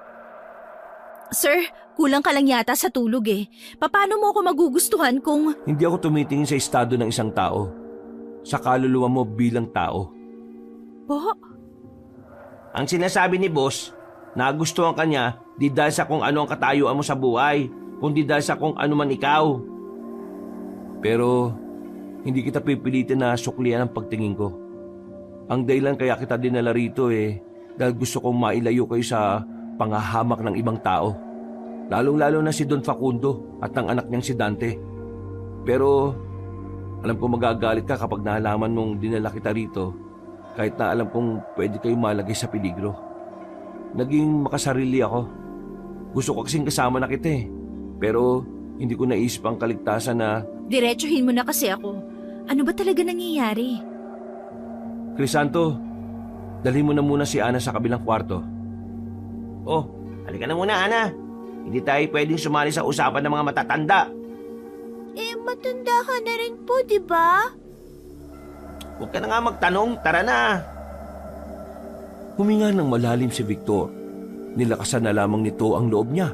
Speaker 2: Sir, kulang ka lang yata sa tulog eh. Paano mo ako magugustuhan kung...
Speaker 3: Hindi ako tumitingin sa estado ng isang tao, sa kaluluwa mo bilang tao.
Speaker 2: Po?
Speaker 4: Ang sinasabi ni boss, nagustuhan ka niya di dahil sa kung ano ang katayuan mo sa buhay, kundi dahil sa kung ano man ikaw.
Speaker 3: Pero hindi kita pipilitin na suklian ang pagtingin ko. Ang dahilan kaya kita dinala rito dahil gusto kong mailayo kayo sa pangahamak ng ibang tao. Lalong-lalo na si Don Facundo at ang anak niyang si Dante. Pero alam ko magagalit ka kapag nalaman mong dinala kita rito, kahit na alam kong pwede kayo malagay sa peligro. Naging makasarili ako. Gusto ko kasing kasama na kita pero hindi ko naisip ang kaligtasan na...
Speaker 2: Diretsuhin mo na kasi ako. Ano ba talaga nangyayari?
Speaker 3: Crisanto, dalhin mo na muna si Ana sa kabilang kwarto.
Speaker 4: Oh, halika na muna, Ana. Hindi tayo pwedeng sumali sa usapan ng mga matatanda.
Speaker 5: Matanda ka na rin po, di ba?
Speaker 4: Huwag ka na nga magtanong, tara na.
Speaker 3: Huminga ng malalim si Victor. Nilakasan na lamang nito ang loob niya.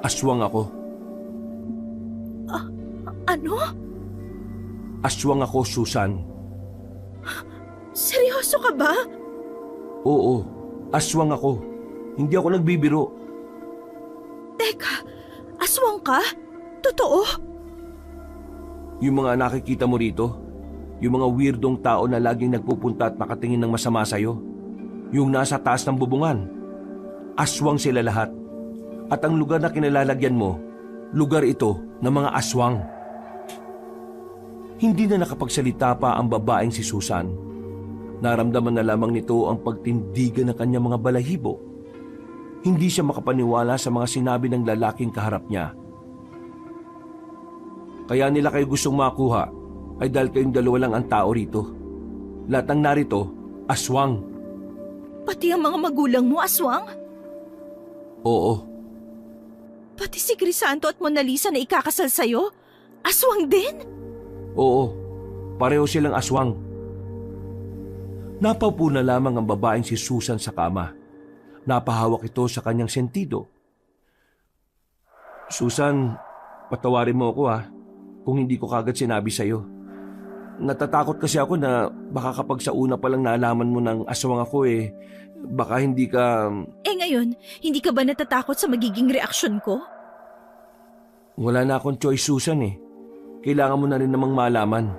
Speaker 3: Aswang ako.
Speaker 2: Ano?
Speaker 3: Aswang ako, Susan.
Speaker 2: Seryoso ka ba?
Speaker 3: Oo, aswang ako. Hindi ako nagbibiro.
Speaker 2: Teka, aswang ka? Totoo?
Speaker 3: Yung mga nakikita mo rito, yung mga weirdong tao na laging nagpupunta at nakatingin ng masama sa'yo, yung nasa taas ng bubungan, aswang sila lahat. At ang lugar na kinalalagyan mo, lugar ito ng mga aswang. Hindi na nakapagsalita pa ang babaeng si Susan. Naramdaman na lamang nito ang pagtindigan ng kanyang mga balahibo. Hindi siya makapaniwala sa mga sinabi ng lalaking kaharap niya. Kaya nila kayo gustong makuha ay dahil kayong dalawa lang ang tao rito. Lahat ng narito, aswang.
Speaker 2: Pati ang mga magulang mo, aswang?
Speaker 3: Oo,
Speaker 2: Pati si Crisanto at Mona Lisa na ikakasal sa'yo? Aswang din?
Speaker 3: oo, pareho silang aswang. Napaupo na lamang ang babaeng si Susan sa kama. Napahawak ito sa kanyang sentido. Susan, patawarin mo ako kung hindi ko kagad sinabi sa'yo. Natatakot kasi ako na baka kapag sa una palang nalaman mo ng aswang ako baka hindi ka...
Speaker 2: Ngayon, hindi ka ba natatakot sa magiging reaksyon ko?
Speaker 3: Wala na akong choice, Susan Kailangan mo na rin namang malaman.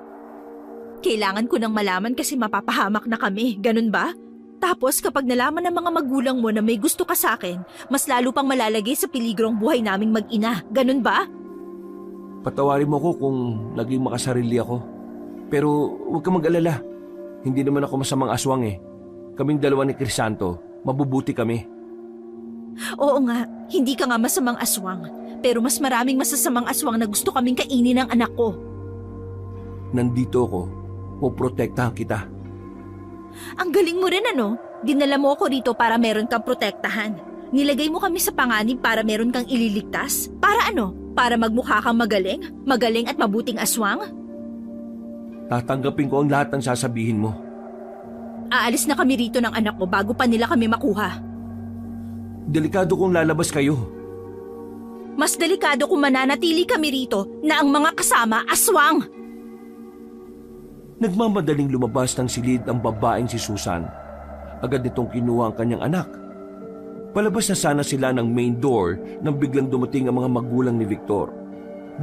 Speaker 2: Kailangan ko nang malaman kasi mapapahamak na kami, ganun ba? Tapos kapag nalaman ng mga magulang mo na may gusto ka sa akin, mas lalo pang malalagay sa peligro ang buhay naming mag-ina, ganun ba?
Speaker 3: Patawarin mo ko kung naging makasarili ako. Pero huwag ka mag-alala. Hindi naman ako masamang aswang Kaming dalawa ni Crisanto, mabubuti kami.
Speaker 2: Oo nga, hindi ka nga masamang aswang. Pero mas maraming masasamang aswang na gusto kaming kainin ng anak ko.
Speaker 3: Nandito ako, poprotektahan kita.
Speaker 2: Ang galing mo rin ano? Dinala mo ako rito para meron kang protektahan. Nilagay mo kami sa panganib para meron kang ililigtas? Para ano? Para magmukha kang magaling? Magaling at mabuting aswang?
Speaker 3: Tatanggapin ko ang lahat ng sasabihin mo.
Speaker 2: Aalis na kami rito ng anak ko bago pa nila kami makuha.
Speaker 3: Delikado kung lalabas kayo.
Speaker 2: Mas delikado kung mananatili kami rito na ang mga kasama aswang.
Speaker 3: Nagmamadaling lumabas ng silid ang babaeng si Susan. Agad nitong kinuha ang kanyang anak. Palabas na sana sila ng main door nang biglang dumating ang mga magulang ni Victor.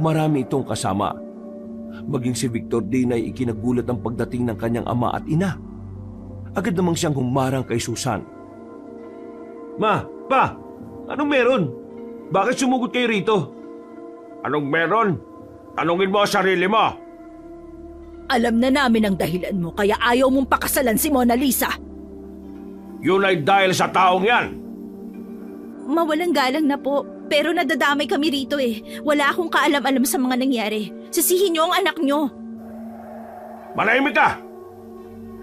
Speaker 3: Marami itong kasama. Maging si Victor din ay ikinagulat ang pagdating ng kanyang ama at ina. Agad namang siyang humarang kay Susan.
Speaker 1: Ma, pa, anong meron? Bakit sumugod kayo rito? Anong meron? Tanungin mo ang sarili mo.
Speaker 6: Alam na namin ang dahilan mo kaya ayaw mong pakasalan si Mona Lisa.
Speaker 1: Yun ay dahil sa taong yan.
Speaker 2: Mawalang galang na po, pero nadadamay kami rito eh. Wala akong kaalam-alam sa mga nangyari. Sisihin niyo ang anak niyo.
Speaker 1: Manahimik ka!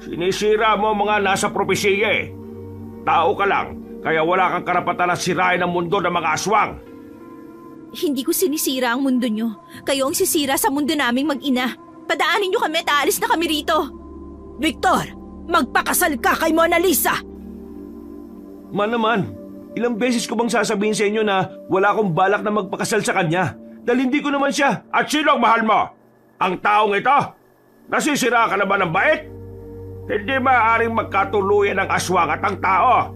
Speaker 1: Sinisira mo ang mga nasa propesiya eh. Tao ka lang, kaya wala kang karapatan na sirain ang mundo ng mga aswang.
Speaker 2: Hindi ko sinisira ang mundo niyo. Kayo ang sisira sa mundo naming mag-ina. Padaanin niyo kami at aalis na kami rito.
Speaker 6: Victor, magpakasal ka kay Mona Lisa!
Speaker 3: Ma naman, ilang beses ko bang sasabihin sa inyo na wala akong balak na magpakasal sa kanya dahil hindi ko naman siya.
Speaker 1: At sino ang mahal mo? Ang taong ito? Nasisira ka na ba ng bait? Hindi maaaring magkatuluyan ang aswang at ang tao.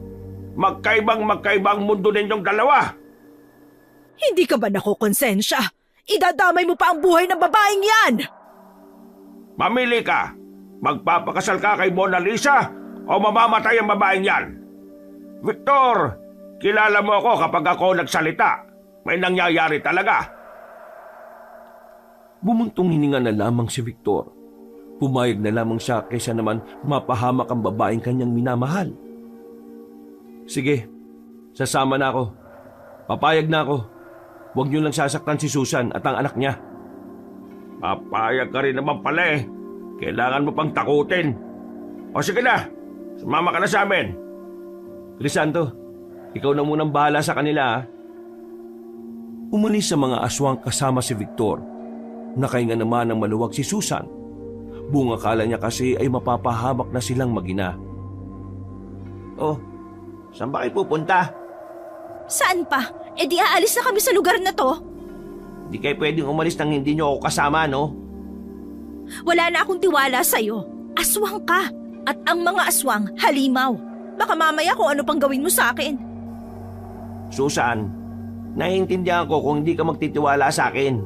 Speaker 1: Magkaibang mundo ninyong dalawa.
Speaker 6: Hindi ka ba nakukonsensya? Idadamay mo pa ang buhay ng babaeng yan!
Speaker 1: Mamili ka. Magpapakasal ka kay Mona Lisa o mamamatay ang babaeng yan. Victor, kilala mo ako kapag ako nagsalita. May nangyayari talaga.
Speaker 3: Bumuntong hininga na lamang si Victor. Pumayag na lamang siya kaysa naman mapahamak ang babaeng kanyang minamahal. Sige, sasama na ako. Papayag na ako. Huwag niyo lang sasaktan si Susan at ang anak niya.
Speaker 1: Papayag ka rin naman pala eh. Kailangan mo pang takutin. O sige na, sumama ka na sa amin.
Speaker 3: Crisanto, ikaw na munang bahala sa kanila. Umalis sa mga aswang kasama si Victor. Nakahinga naman ng maluwag si Susan. Buong akala niya kasi ay mapapahamak na silang magina.
Speaker 4: Oh, saan ba kayo pupunta?
Speaker 2: Saan pa? E di aalis na kami sa lugar na to.
Speaker 4: Di kayo pwedeng umalis nang hindi nyo ako kasama, no?
Speaker 2: Wala na akong tiwala sa'yo. Aswang ka. At ang mga aswang, halimaw. Baka mamaya kung ano pang gawin mo sa akin.
Speaker 4: Susan, naiintindihan ko kung hindi ka magtitiwala sa akin.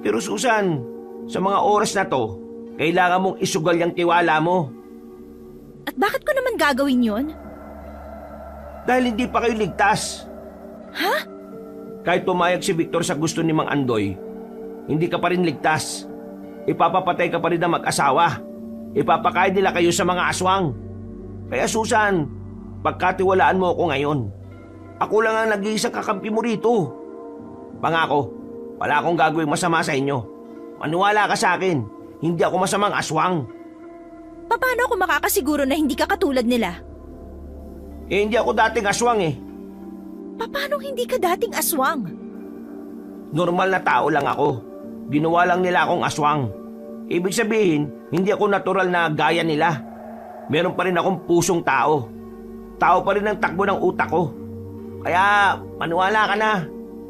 Speaker 4: Pero Susan, sa mga oras na to, kailangan mong isugal yung tiwala mo.
Speaker 2: At bakit ko naman gagawin yon?
Speaker 4: Dahil hindi pa kayo ligtas.
Speaker 2: Ha?
Speaker 4: Kahit pumayag si Victor sa gusto ni Mang Andoy, hindi ka pa rin ligtas. Ipapapatay ka pa rin ng mag-asawa. Ipapakain nila kayo sa mga aswang. Kaya Susan, pagkatiwalaan mo ako ngayon. Ako lang ang nag-iisang kakampi mo rito. Pangako, wala akong gagawing masama sa inyo. Maniwala ka sa akin, hindi ako masamang aswang.
Speaker 2: Paano ako makakasiguro na hindi ka katulad nila?
Speaker 4: Eh, hindi ako dating aswang eh.
Speaker 2: Paano hindi ka dating aswang?
Speaker 4: Normal na tao lang ako. Ginawa lang nila akong aswang. Ibig sabihin, hindi ako natural na gaya nila. Meron pa rin akong pusong tao. Tao pa rin ang takbo ng utak ko. Kaya, maniwala ka na.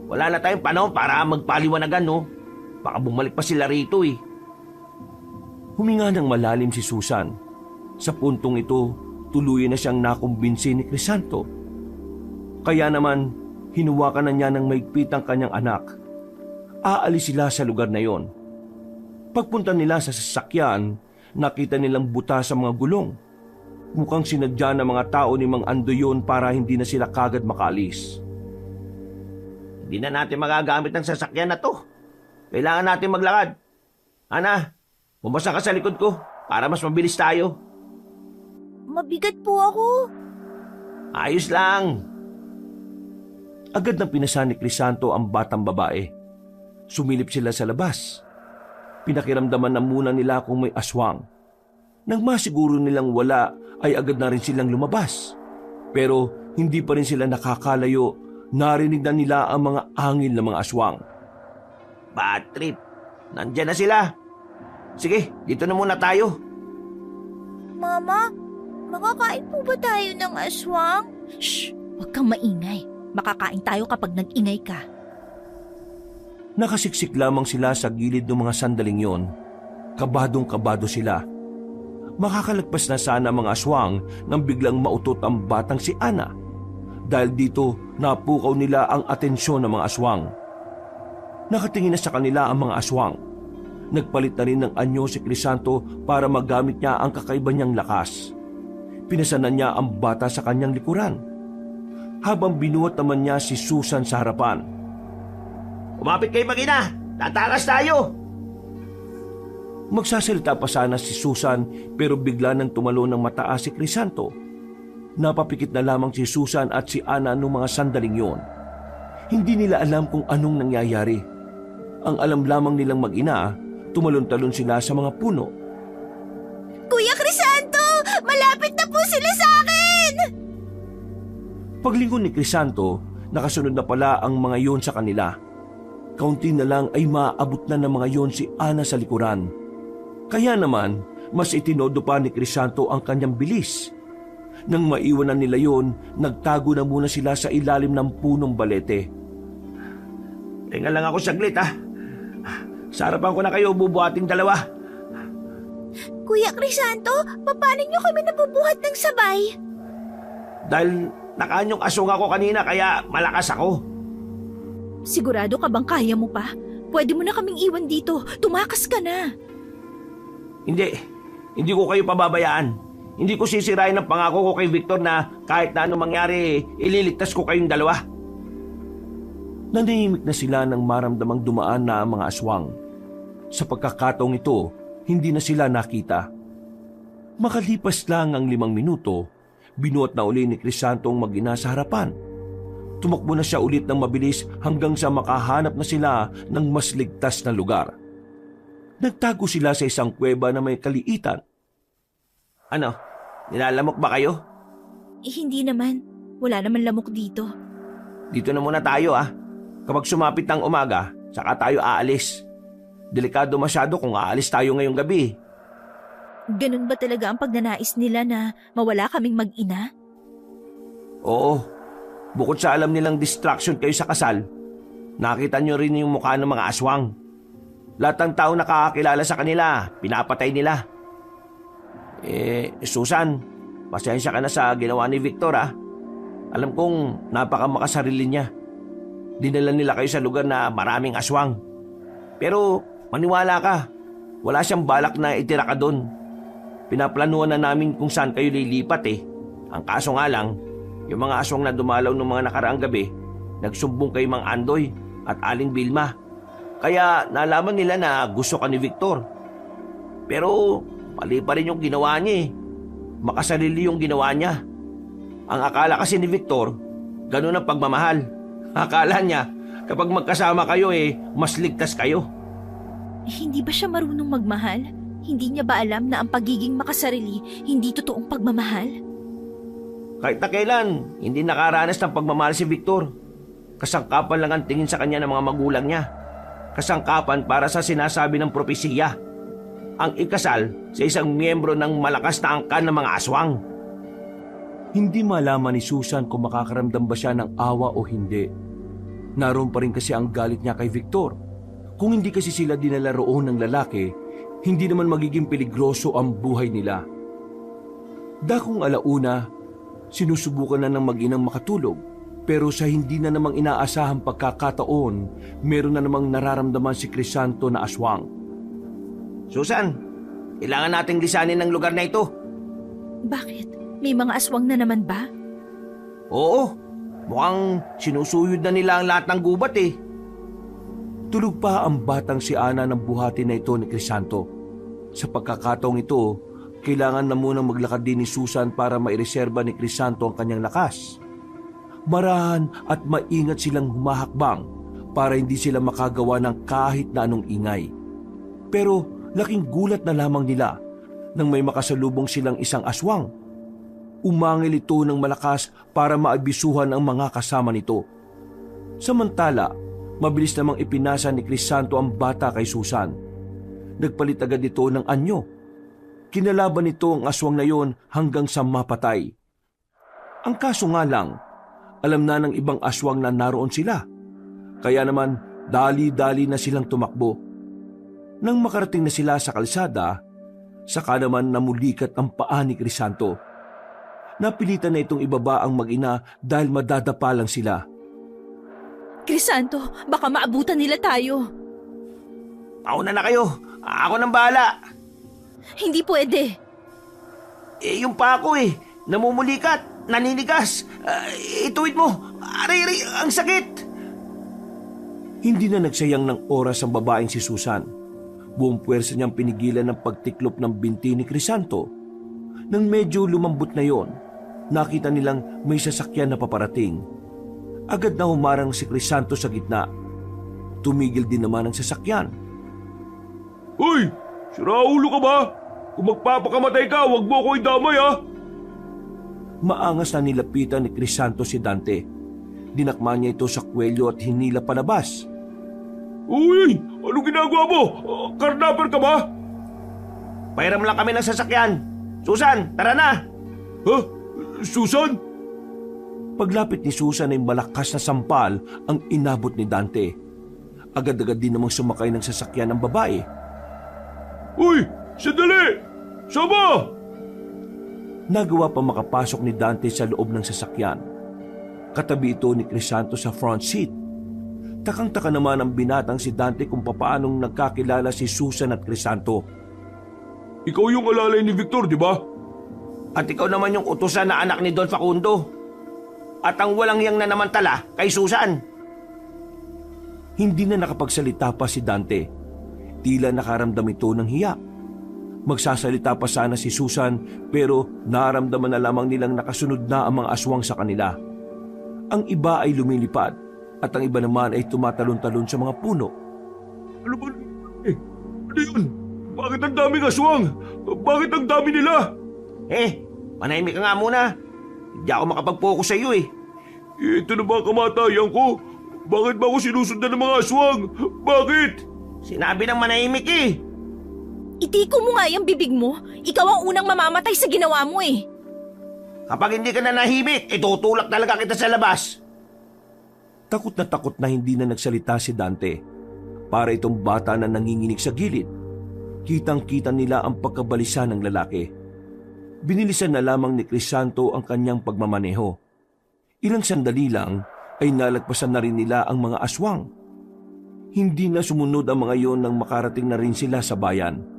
Speaker 4: Wala na tayong panahon para magpaliwanagan, no? Baka bumalik pa sila rito eh.
Speaker 3: Huminga ng malalim si Susan. Sa puntong ito, tuluyan na siyang nakumbinsi ni Crisanto. Kaya naman, hinuwakan na niya ng maigpit ang kanyang anak. Aalis sila sa lugar na yon. Pagpunta nila sa sasakyan, nakita nilang buta sa mga gulong. Mukhang sinadya ng mga tao ni Mang Andoy yun para hindi na sila kagad makaalis.
Speaker 4: Hindi na natin magagamit ang sasakyan na to. Kailangan natin maglakad. Ana, bumasa ka sa likod ko para mas mabilis tayo.
Speaker 5: Mabigat po ako.
Speaker 4: Ayos lang.
Speaker 3: Agad nang pinasa ni Crisanto ang batang babae. Sumilip sila sa labas. Pinakiramdaman na muna nila kung may aswang. Nang masiguro nilang wala, ay agad na rin silang lumabas. Pero hindi pa rin sila nakakalayo. Narinig na nila ang mga angin ng mga aswang.
Speaker 4: Bad trip. Nandyan na sila. Sige, dito na muna tayo.
Speaker 5: Mama, makakain po ba tayo ng aswang?
Speaker 2: Shh! Huwag kang maingay. Makakain tayo kapag nag-ingay ka.
Speaker 3: Nakasiksik lamang sila sa gilid ng mga sandaling yon. Kabadong-kabado sila. Makakalagpas na sana mga aswang nang biglang mautot ang batang si Ana. Dahil dito, napukaw nila ang atensyon ng mga aswang. Nakatingin na sa kanila ang mga aswang. Nagpalit na rin ng anyo si Crisanto para magamit niya ang kakaiba niyang lakas. Pinasanan niya ang bata sa kanyang likuran. Habang binuhat naman niya si Susan sa harapan.
Speaker 4: Umapit kayo mag-ina! Tatakas tayo!
Speaker 3: Magsasalita pa sana si Susan pero bigla nang tumalo ng mataas si Crisanto. Napapikit na lamang si Susan at si Ana noong mga sandaling yon. Hindi nila alam kung anong nangyayari. Ang alam lamang nilang mag-ina, tumalon-talon sila sa mga puno.
Speaker 5: Kuya Crisanto! Malapit na po sila sa akin!
Speaker 3: Paglingon ni Crisanto, nakasunod na pala ang mga yon sa kanila. Kaunti na lang ay maaabot na ng mga yon si Ana sa likuran. Kaya naman, mas itinodo pa ni Crisanto ang kanyang bilis. Nang maiwanan nila yon, nagtago na muna sila sa ilalim ng punong balete.
Speaker 4: Tinga lang ako saglit ha. Sa harapan ko na kayo bubuhating dalawa.
Speaker 5: Kuya Crisanto, paano niyo kami nabubuhat ng sabay?
Speaker 4: Dahil nakaanyong asong ako kanina kaya malakas ako.
Speaker 2: Sigurado ka bang kaya mo pa? Pwede mo na kaming iwan dito. Tumakas ka na.
Speaker 4: Hindi ko kayo pababayaan. Hindi ko sisirain ang pangako ko kay Victor na kahit na anong mangyari, ililigtas ko kayong dalawa.
Speaker 3: Nanahimik na sila nang maramdamang dumaan na ang mga aswang. Sa pagkakataong ito, hindi na sila nakita. Makalipas lang ang 5 minuto, binuhat na uli ni Crisanto ang mag-ina sa harapan. Tumakbo na siya ulit ng mabilis hanggang sa makahanap na sila ng mas ligtas na lugar. Nagtago sila sa isang kuweba na may kaliitan.
Speaker 4: Ano? Nilalamok ba kayo?
Speaker 2: Hindi naman. Wala naman lamok dito.
Speaker 4: Dito na muna tayo ah. Kapag sumapit ng umaga, saka tayo aalis. Delikado masyado kung aalis tayo ngayong gabi.
Speaker 2: Ganun ba talaga ang pagnanais nila na mawala kaming mag-ina?
Speaker 4: Oo. Bukod sa alam nilang distraction kayo sa kasal, nakita nyo rin yung mukha ng mga aswang. Lahat ng tao nakakakilala sa kanila, pinapatay nila. Susan, pasensya ka na sa ginawa ni Victor ah. Alam kong napakamakasarili niya. Dinala nila kayo sa lugar na maraming aswang. Pero maniwala ka, wala siyang balak na itira ka doon. Pinaplanuhan na namin kung saan kayo lilipat eh. Ang kaso nga lang, yung mga aswang na dumalaw ng mga nakaraang gabi, nagsumbong kay Mang Andoy at Aling Vilma. Kaya nalaman nila na gusto ka ni Victor. Pero mali pa rin yung ginawa niya eh. Makasarili yung ginawa niya. Ang akala kasi ni Victor, ganun ang pagmamahal. Akala niya, kapag magkasama kayo mas ligtas kayo.
Speaker 2: Hindi ba siya marunong magmahal? Hindi niya ba alam na ang pagiging makasarili hindi totoong pagmamahal?
Speaker 4: Kahit na kailan, hindi nakaranas ng pagmamahal si Victor. Kasangkapan lang ang tingin sa kanya ng mga magulang niya. Kasangkapan para sa sinasabi ng propesiya. Ang ikasal sa isang miyembro ng malakas na angkan ng mga aswang.
Speaker 3: Hindi malaman ni Susan kung makakaramdam ba siya ng awa o hindi. Naroon pa rin kasi ang galit niya kay Victor. Kung hindi kasi sila dinala roon ng lalaki, hindi naman magiging peligroso ang buhay nila. Dakong alauna, sinusubukan na ng mag-inang makatulog, pero sa hindi na namang inaasahang pagkakataon, meron na namang nararamdaman si Crisanto na aswang.
Speaker 4: Susan, kailangan nating lisanin ng lugar na ito.
Speaker 2: Bakit? May mga aswang na naman ba?
Speaker 4: Oo, mukhang sinusuyod na nila ang lahat ng gubat eh.
Speaker 3: Tulog pa ang batang si Ana ng buhati na ito ni Crisanto. Sa pagkakataong ito, kailangan na munang maglakad din ni Susan para maireserba ni Crisanto ang kanyang lakas. Marahan at maingat silang humahakbang para hindi sila makagawa ng kahit na anong ingay. Pero laking gulat na lamang nila nang may makasalubong silang isang aswang. Umangil ito ng malakas para maabisuhan ang mga kasama nito. Samantala, mabilis namang ipinasa ni Crisanto ang bata kay Susan. Nagpalit agad ito ng anyo. Kinalaban nito ang aswang na yon hanggang sa mapatay. Ang kaso nga lang, alam na ng ibang aswang na naroon sila. Kaya naman, dali-dali na silang tumakbo. Nang makarating na sila sa kalsada, saka naman namulikat ang paa ni Crisanto. Napilitan na itong ibaba ang mag-ina dahil madadapa lang sila.
Speaker 2: Crisanto, baka maabutan nila tayo.
Speaker 4: Mauna na kayo. Ako nang bahala.
Speaker 2: Hindi pwede.
Speaker 4: Yung pa ako namumulikat, naninigas. Ituwid mo. Aray, ang sakit.
Speaker 3: Hindi na nagsayang ng oras ang babaeng si Susan. Buong puwersa niyang pinigilan ng pagtiklop ng binti ni Crisanto. Nang medyo lumambot na yon, nakita nilang may sasakyan na paparating. Agad na humarang si Crisanto sa gitna. Tumigil din naman ang sasakyan.
Speaker 1: Hoy! Siraulo ka ba? Kung magpapakamatay ka, huwag mo ako idamay ha!
Speaker 3: Maangas na nilapitan ni Crisanto si Dante. Dinakma niya ito sa kwelyo at hinila palabas.
Speaker 1: Uy! Anong ginagawa mo? Karnaper ka ba?
Speaker 4: Pairam lang kami ng sasakyan. Susan, tara na.
Speaker 1: Ha? Susan?
Speaker 3: Paglapit ni Susan ay malakas na sampal ang inabot ni Dante. Agad-agad din namang sumakay ng sasakyan ng babae.
Speaker 1: Uy! Sandali! Sama!
Speaker 3: Nagawa pa makapasok ni Dante sa loob ng sasakyan. Katabi ito ni Crisanto sa front seat. Takang-taka naman ang binatang si Dante kung papaanong nagkakilala si Susan at Crisanto.
Speaker 1: Ikaw yung alalay ni Victor, di ba?
Speaker 4: At ikaw naman yung utusan na anak ni Don Facundo. At ang walang yang na naman tala kay Susan.
Speaker 3: Hindi na nakapagsalita pa si Dante. Tila nakaramdam ito ng hiya. Magsasalita pa sana si Susan pero naramdaman na lamang nilang nakasunod na ang mga aswang sa kanila. Ang iba ay lumilipad at ang iba naman ay tumatalon-talon sa mga puno.
Speaker 1: Ano ba? Ano yun? Bakit ang daming aswang? Bakit ang dami nila?
Speaker 4: Manahimik ka nga muna. Hindi ako makapag-focus sa iyo
Speaker 1: Ito na ba ang kamatayan ko? Bakit ba ako sinusundan ng mga aswang? Bakit?
Speaker 4: Sinabi ng manahimik
Speaker 2: Itiko mo nga yung bibig mo. Ikaw ang unang mamamatay sa ginawa mo
Speaker 4: Kapag hindi ka na nahimik, itutulak talaga kita sa labas.
Speaker 3: Takot na hindi na nagsalita si Dante. Para itong bata na nanginginig sa gilid. Kitang-kita nila ang pagkabalisa ng lalaki. Binilisan na lamang ni Crisanto ang kanyang pagmamaneho. Ilang sandali lang ay nalagpasan na rin nila ang mga aswang. Hindi na sumunod ang mga yon nang makarating na rin sila sa bayan.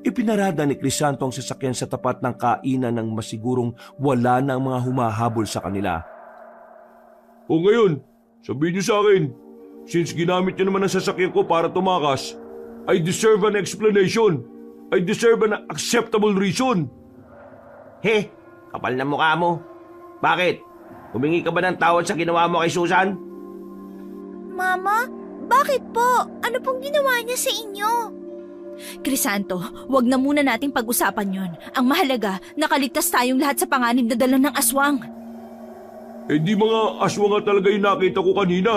Speaker 3: Ipinarada ni Crisanto ang sasakyan sa tapat ng kainan nang masigurong wala na ang mga humahabol sa kanila.
Speaker 1: O ngayon, sabihin niyo sa akin, since ginamit niyo naman ang sasakyan ko para tumakas, I deserve an explanation. I deserve an acceptable reason.
Speaker 4: Kapal na mukha mo. Bakit? Humingi ka ba ng tawad sa ginawa mo kay Susan?
Speaker 5: Mama, bakit po? Ano pong ginawa niya sa inyo?
Speaker 2: Crisanto, wag na muna nating pag-usapan yon. Ang mahalaga, nakaligtas tayong lahat sa panganib na dala ng aswang.
Speaker 1: Di mga aswang nga talaga yung nakita ko kanina.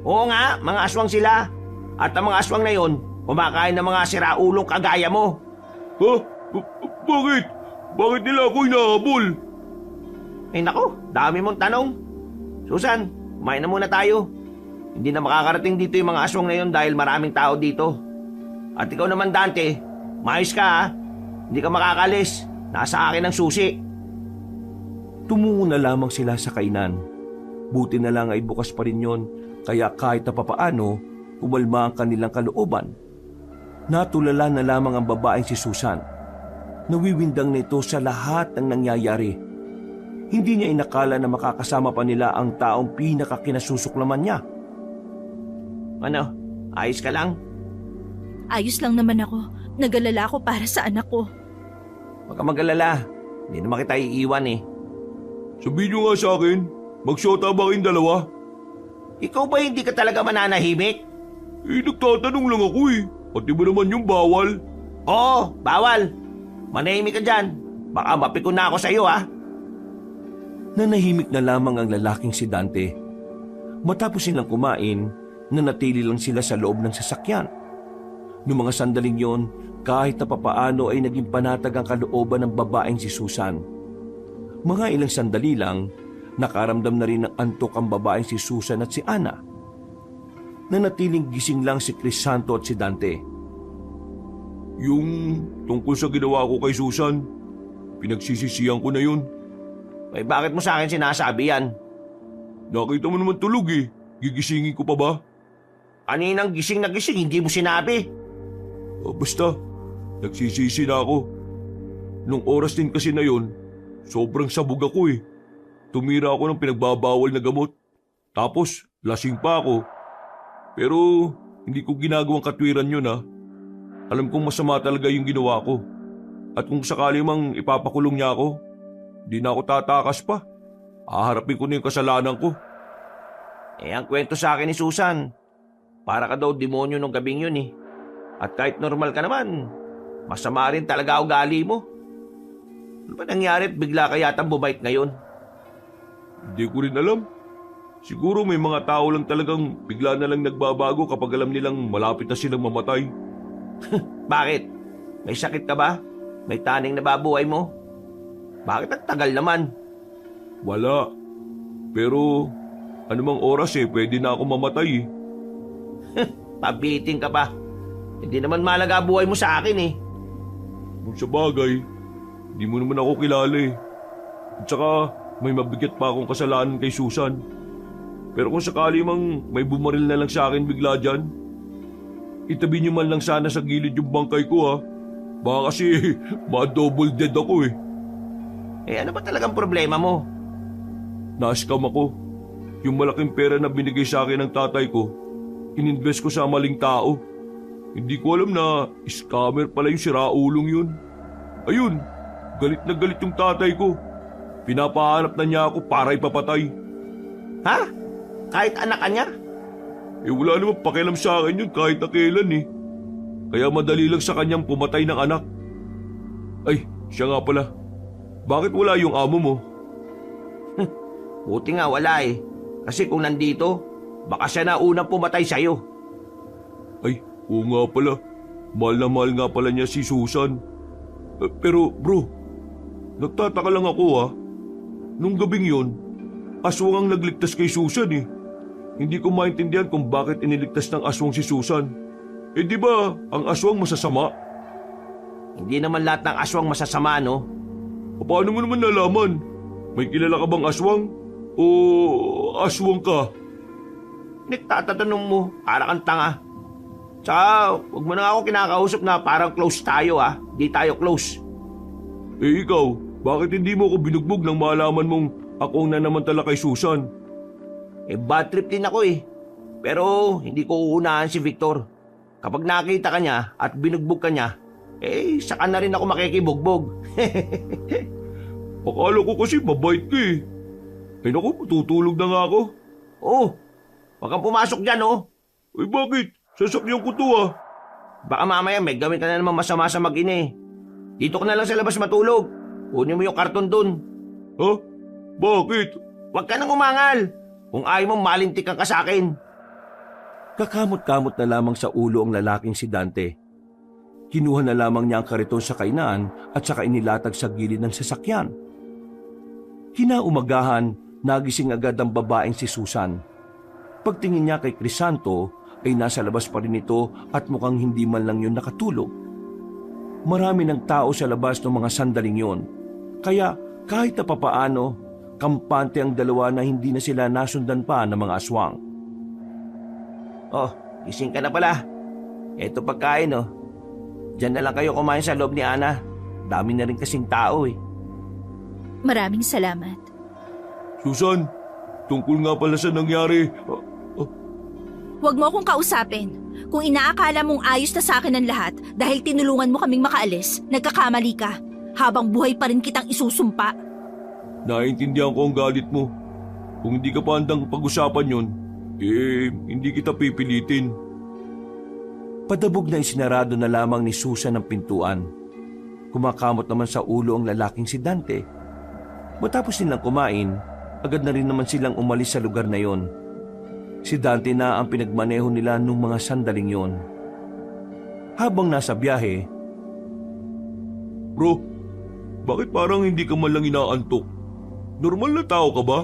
Speaker 4: Oo nga, mga aswang sila. At ang mga aswang na yon, kumakain ng mga siraulong kagaya mo.
Speaker 1: Ha? Bakit? Bakit nila ako hinahabol?
Speaker 4: Nako, dami mong tanong. Susan, kumain na muna tayo. Hindi na makakarating dito yung mga aswang na yon dahil maraming tao dito. At ikaw naman, Dante, maayos ka Hindi ka makakalis. Nasa akin ang susi.
Speaker 3: Tumungo na lamang sila sa kainan. Buti na lang ay bukas pa rin yon, kaya kahit na papaano, umalma ang kanilang kalooban. Natulala na lamang ang babaeng si Susan. Nawiwindang nito sa lahat ng nangyayari. Hindi niya inakala na makakasama pa nila ang taong pinakakinasusuklaman niya.
Speaker 4: Ano? Ayos ka lang?
Speaker 2: Ayos lang naman ako. Nag-alala ako para sa anak ko.
Speaker 4: Huwag ka mag-alala. Hindi naman kita iiwan
Speaker 1: Sabihin niyo nga sa akin, magsyota ba kayong dalawa?
Speaker 4: Ikaw ba hindi ka talaga mananahimik?
Speaker 1: Nagtatanong lang ako Pati ba naman yung bawal?
Speaker 4: Oo, bawal. Manahimik ka dyan. Baka mapikon na ako sa iyo
Speaker 3: Nanahimik na lamang ang lalaking si Dante. Matapos silang kumain, nanatili lang sila sa loob ng sasakyan. Noong mga sandaling yon, kahit na papaano ay naging panatag ang kalooban ng babaeng si Susan. Mga ilang sandali lang, nakaramdam na rin ng antok ang babaeng si Susan at si Ana. Nanatiling gising lang si Crisanto at si Dante.
Speaker 1: Yung tungkol sa ginawa ko kay Susan, pinagsisisihan ko na yun.
Speaker 4: Eh bakit mo sa akin sinasabi yan?
Speaker 1: Nakita mo naman tulog eh. Gigisingin ko pa ba?
Speaker 4: Kaninang gising na gising, hindi mo sinabi.
Speaker 1: Basta, nagsisisi na ako. Nung oras din kasi na yon, sobrang sabog ako eh. Tumira ako ng pinagbabawal na gamot. Tapos, lasing pa ako. Pero, hindi ko ginagawang katwiran yun ha. Alam kong masama talaga yung ginawa ko. At kung sakali mang ipapakulong niya ako, di na ako tatakas pa. Haharapin ko na yung kasalanan ko.
Speaker 4: Eh ang kwento sa akin ni Susan, para ka daw demonyo nung gabing yun eh. At kahit normal ka naman, masama rin talaga ugali mo. Ano ba nangyari at bigla ka yatang bumait ngayon?
Speaker 1: Hindi ko rin alam. Siguro may mga tao lang talagang bigla na lang nagbabago kapag alam nilang malapit na silang mamatay.
Speaker 4: Bakit? May sakit ka ba? May taning na babuhay mo? Bakit ang tagal naman?
Speaker 1: Wala. Pero anumang oras pwede na ako mamatay eh.
Speaker 4: Pabiting ka pa. Hindi naman malaga buhay mo sa akin eh.
Speaker 1: Kung sa bagay, di mo naman ako kilala eh. At saka may mabigat pa akong kasalanan kay Susan. Pero kung sakali mang may bumaril na lang sa akin bigla dyan, itabi niyo man lang sana sa gilid yung bangkay ko ha. Baka kasi ma-double dead ako eh.
Speaker 4: Eh ano ba talagang problema mo?
Speaker 1: Na-scam ako. Yung malaking pera na binigay sa akin ng tatay ko, ininvest ko sa maling tao. Hindi ko alam na scammer pala yung siraulong yun. Ayun, galit na galit yung tatay ko. Pinapahanap na niya ako para ipapatay.
Speaker 4: Ha? Kahit anak ka niya?
Speaker 1: Eh wala naman pakialam sa akin yun kahit na kailan eh. Kaya madali lang sa kanyang pumatay ng anak. Ay, siya nga pala. Bakit wala yung amo mo?
Speaker 4: Buti nga wala eh. Kasi kung nandito, baka siya na unang pumatay sa'yo.
Speaker 1: Ay, oo nga pala. Mahal na mahal nga pala niya si Susan. Pero bro, nagtataka lang ako ha. Nung gabing yon, aswang ang nagligtas kay Susan eh. Hindi ko maintindihan kung bakit iniligtas ng aswang si Susan. Eh di ba ang aswang masasama?
Speaker 4: Hindi naman lahat ng aswang masasama, no?
Speaker 1: Paano mo naman nalaman? May kilala ka bang aswang? O aswang ka?
Speaker 4: Nagtatatanong mo, para kang tanga. Tsaka, huwag mo na ako kinakausap na parang close tayo ha. Di tayo close.
Speaker 1: Eh ikaw, bakit hindi mo ako binugbog nang malaman mong ako ang nanamantala kay Susan?
Speaker 4: Eh bad trip din ako eh. Pero hindi ko uunahan si Victor. Kapag nakita ka niya at binugbog ka niya, eh saka na rin ako makikibugbog.
Speaker 1: Akala ko kasi mabait ka eh. Ay naku, tutulog na nga ako.
Speaker 4: Oh, huwag kang pumasok dyan oh.
Speaker 1: Ay bakit? Sasakyan ko to ah.
Speaker 4: Baka mamaya may gawin ka na naman masama sa mag-ina eh. Dito ka na lang sa labas matulog. Kunin mo yung karton dun.
Speaker 1: Ha? Bakit?
Speaker 4: Huwag ka nang umangal. Kung ayaw mo, malintikan ka sa akin.
Speaker 3: Kakamot-kamot na lamang sa ulo ang lalaking si Dante. Kinuha na lamang niya ang kariton sa kainan at saka inilatag sa gilid ng sasakyan. Kinaumagahan, nagising agad ang babaeng si Susan. Pagtingin niya kay Crisanto ay nasa labas pa rin ito at mukhang hindi man lang yun nakatulog. Marami ng tao sa labas ng mga sandaling yun. Kaya kahit na papaano, kampante ang dalawa na hindi na sila nasundan pa ng mga aswang.
Speaker 4: Oh, gising ka na pala. Eto pagkain oh. Diyan na lang kayo kumain sa loob ni Ana. Dami na rin kasing tao eh.
Speaker 2: Maraming salamat.
Speaker 1: Susan, tungkol nga pala sa nangyari.
Speaker 2: Huwag mo akong kausapin. Kung inaakala mong ayos na sa akin ang lahat dahil tinulungan mo kaming makaalis, nagkakamali ka. Habang buhay pa rin kitang isusumpa.
Speaker 1: Naiintindihan ko ang galit mo. Kung hindi ka pa handang pag-usapan yun, hindi kita pipilitin.
Speaker 3: Padabog na isinarado na lamang ni Susan ang pintuan. Kumakamot naman sa ulo ang lalaking si Dante. Matapos nilang kumain, agad na rin naman silang umalis sa lugar na yon. Si Dante na ang pinagmaneho nila nung mga sandaling yon. Habang nasa biyahe,
Speaker 1: Bro, bakit parang hindi ka man lang inaantok? Normal na tao ka ba?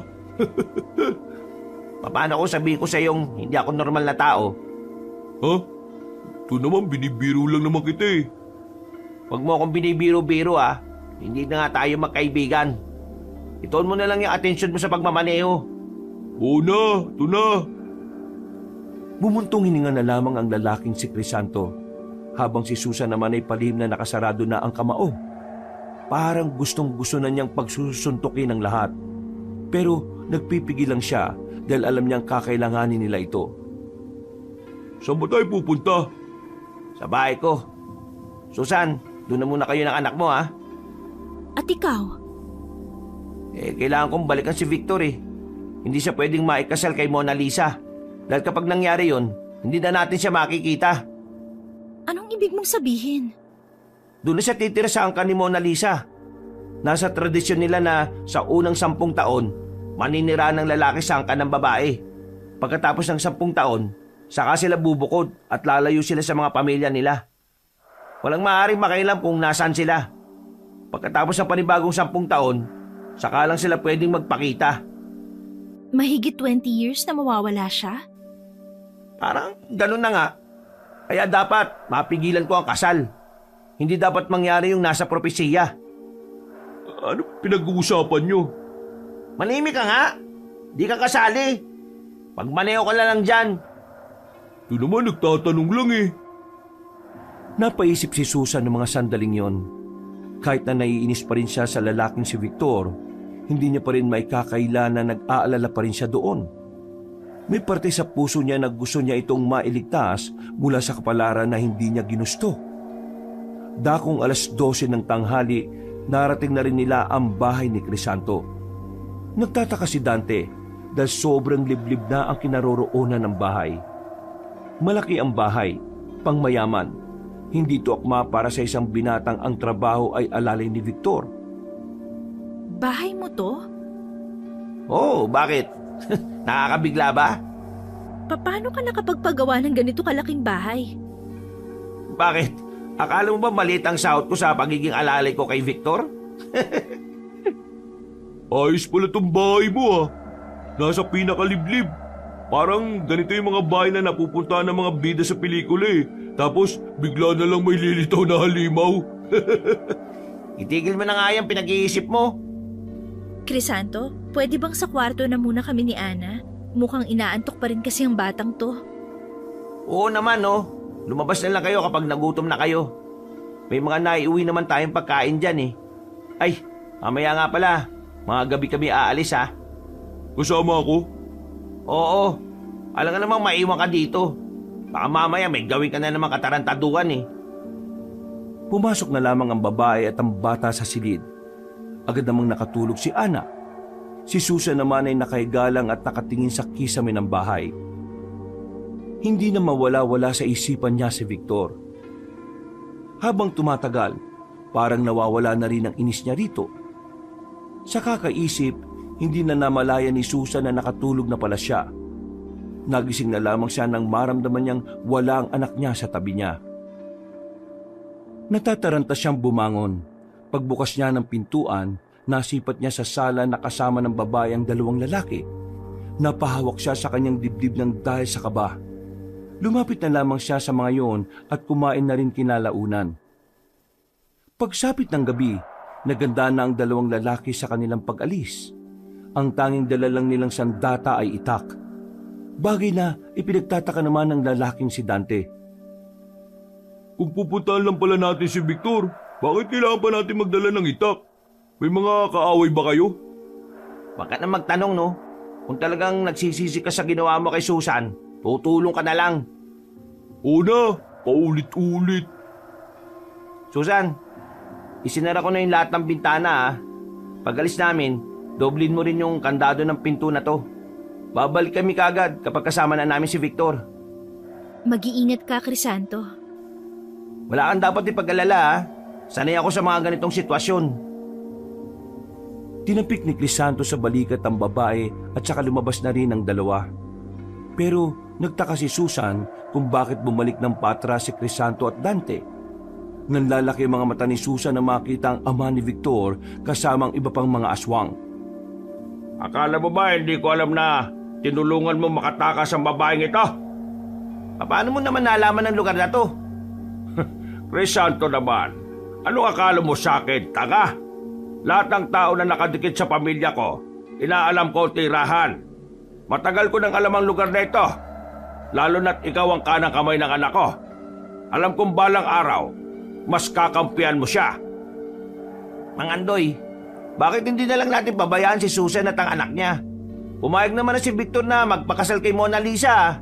Speaker 4: Paano ko sabihin ko sa yung hindi ako normal na tao?
Speaker 1: Ha? Ito naman, binibiro lang naman kita eh.
Speaker 4: Huwag mo akong binibiro-biro ah. Hindi na nga tayo magkaibigan. Itoon mo na lang yung atensyon mo sa pagmamaneho.
Speaker 1: Oo na, ito na.
Speaker 3: bumuntong hininga na lamang ang lalaking si Crisanto, habang si Susan naman ay palihim na nakasarado na ang kamao. Parang gustong-gusto na niyang pagsusuntukin ang lahat. Pero nagpipigil lang siya dahil alam niyang kakailanganin nila ito.
Speaker 1: Saan ba tayo pupunta?
Speaker 4: Sa bahay ko. Susan, doon na muna kayo ng anak mo ha.
Speaker 2: At ikaw?
Speaker 4: Kailangan kong balikan si Victor eh. Hindi siya pwedeng maikasal kay Mona Lisa. Dahil kapag nangyari yon, hindi na natin siya makikita.
Speaker 2: Anong ibig mong sabihin?
Speaker 4: Doon na siya titira sa angkan ni Mona Lisa. Nasa tradisyon nila na sa unang 10 taon, maninira ng lalaki sa angkan ng babae. Pagkatapos ng 10 taon, saka sila bubukod at lalayo sila sa mga pamilya nila. Walang maaaring makailam kung nasaan sila. Pagkatapos ng panibagong 10 taon, saka lang sila pwedeng magpakita.
Speaker 2: Mahigit 20 years na mawawala siya?
Speaker 4: Parang ganun na nga. Kaya dapat mapigilan ko ang kasal. Hindi dapat mangyari yung nasa propesiya.
Speaker 1: Ano pinag-uusapan nyo?
Speaker 4: Manimik ka nga. Di ka kasali. Pagmaneho ka lang dyan.
Speaker 1: Ito naman, nagtatanong lang eh.
Speaker 3: Napaisip si Susan ng mga sandaling yon. Kahit na naiinis pa rin siya sa lalaking si Victor, hindi niya pa rin maikakaila na nag-aalala pa rin siya doon. May parte sa puso niya na gusto niya itong mailigtas mula sa kapalaran na hindi niya ginusto. Dakong 12:00 ng tanghali, narating na rin nila ang bahay ni Crisanto. Nagtataka si Dante dahil sobrang liblib na ang kinaroroonan ng bahay. Malaki ang bahay, pangmayaman. Hindi ito akma para sa isang binatang ang trabaho ay alalay ni Victor.
Speaker 2: Bahay mo to?
Speaker 4: Oh, bakit? Nakakabigla ba?
Speaker 2: Paano ka nakapagpagawa ng ganito kalaking bahay?
Speaker 4: Bakit? Akala mo ba maliit ang sahod ko sa pagiging alalay ko kay Victor?
Speaker 1: Ayos pala tong bahay mo ah. Nasa pinakaliblib. Parang ganito yung mga bahay na napupuntahan ng mga bida sa pelikula eh. Tapos bigla na lang may lilitaw na halimaw.
Speaker 4: Itigil mo na nga yung pinag-iisip mo.
Speaker 2: Crisanto, pwede bang sa kwarto na muna kami ni Ana? Mukhang inaantok pa rin kasi ang batang to.
Speaker 4: Oo naman no. Lumabas na lang kayo kapag nagutom na kayo. May mga naiuwi naman tayong pagkain dyan eh. Ay, mamaya nga pala. Mga gabi kami aalis ha.
Speaker 1: Kasama ako?
Speaker 4: Oo. Alam nga namang maiwan ka dito. Baka mamaya may gawin ka na naman katarantaduhan eh.
Speaker 3: Pumasok na lamang ang babae at ang bata sa silid. Agad namang nakatulog si Ana. Si Susan naman ay nakahigalang at nakatingin sa kisame ng bahay. Hindi na mawala-wala sa isipan niya si Victor. Habang tumatagal, parang nawawala na rin ang inis niya rito. Sa kakaisip, hindi na namalaya ni Susan na nakatulog na pala siya. Nagising na lamang siya nang maramdaman niyang wala ang anak niya sa tabi niya. Natataranta siyang bumangon. Pagbukas niya ng pintuan, nasipat niya sa sala na kasama ng babae ang 2 lalaki. Napahawak siya sa kanyang dibdib ng dahil sa kaba. Lumapit na lamang siya sa mga yon at kumain na rin kinalaunan. Pagsapit ng gabi, naganda na ang 2 lalaki sa kanilang pag-alis. Ang tanging dala lang nilang sandata ay itak. Bagay na ipinagtataka naman ng lalaking si Dante.
Speaker 1: Kung pupuntahan lang pala natin si Victor, bakit kailangan pa natin magdala ng itak? May mga kaaway ba kayo?
Speaker 4: Huwag ka na magtanong no. Kung talagang nagsisisi ka sa ginawa mo kay Susan, tutulong ka na lang.
Speaker 1: Oo na, paulit-ulit.
Speaker 4: Susan, isinara ko na yung lahat ng bintana ha. Pag alis namin, doblin mo rin yung kandado ng pinto na to. Babalik kami kagad kapag kasama na namin si Victor.
Speaker 2: Mag-iingat ka, Crisanto.
Speaker 4: Wala kang dapat ipag-alala ha. Sanay ako sa mga ganitong sitwasyon.
Speaker 3: Tinampik ni Crisanto sa balikat ang babae at saka lumabas na rin ang 2. Pero nagtaka si Susan kung bakit bumalik ng patras si Crisanto at Dante. Nanlalaki ang mga mata ni Susan na makita ang ama ni Victor kasamang iba pang mga aswang.
Speaker 1: Akala mo ba hindi ko alam na tinulungan mo makatakas ang babaeng ito?
Speaker 4: Paano mo naman nalaman ang lugar na to?
Speaker 1: Crisanto naman, anong akala mo sa akin, tanga? Lahat ng tao na nakadikit sa pamilya ko, inaalam ko ang tirahan. Matagal ko nang alam ang lugar na ito, lalo na't ikaw ang kanang kamay ng anak ko. Alam kong balang araw, mas kakampihan mo siya.
Speaker 4: Mang Andoy, bakit hindi na lang natin pabayaan si Susan at ang anak niya? Pumayag naman na si Victor na magpakasal kay Mona Lisa.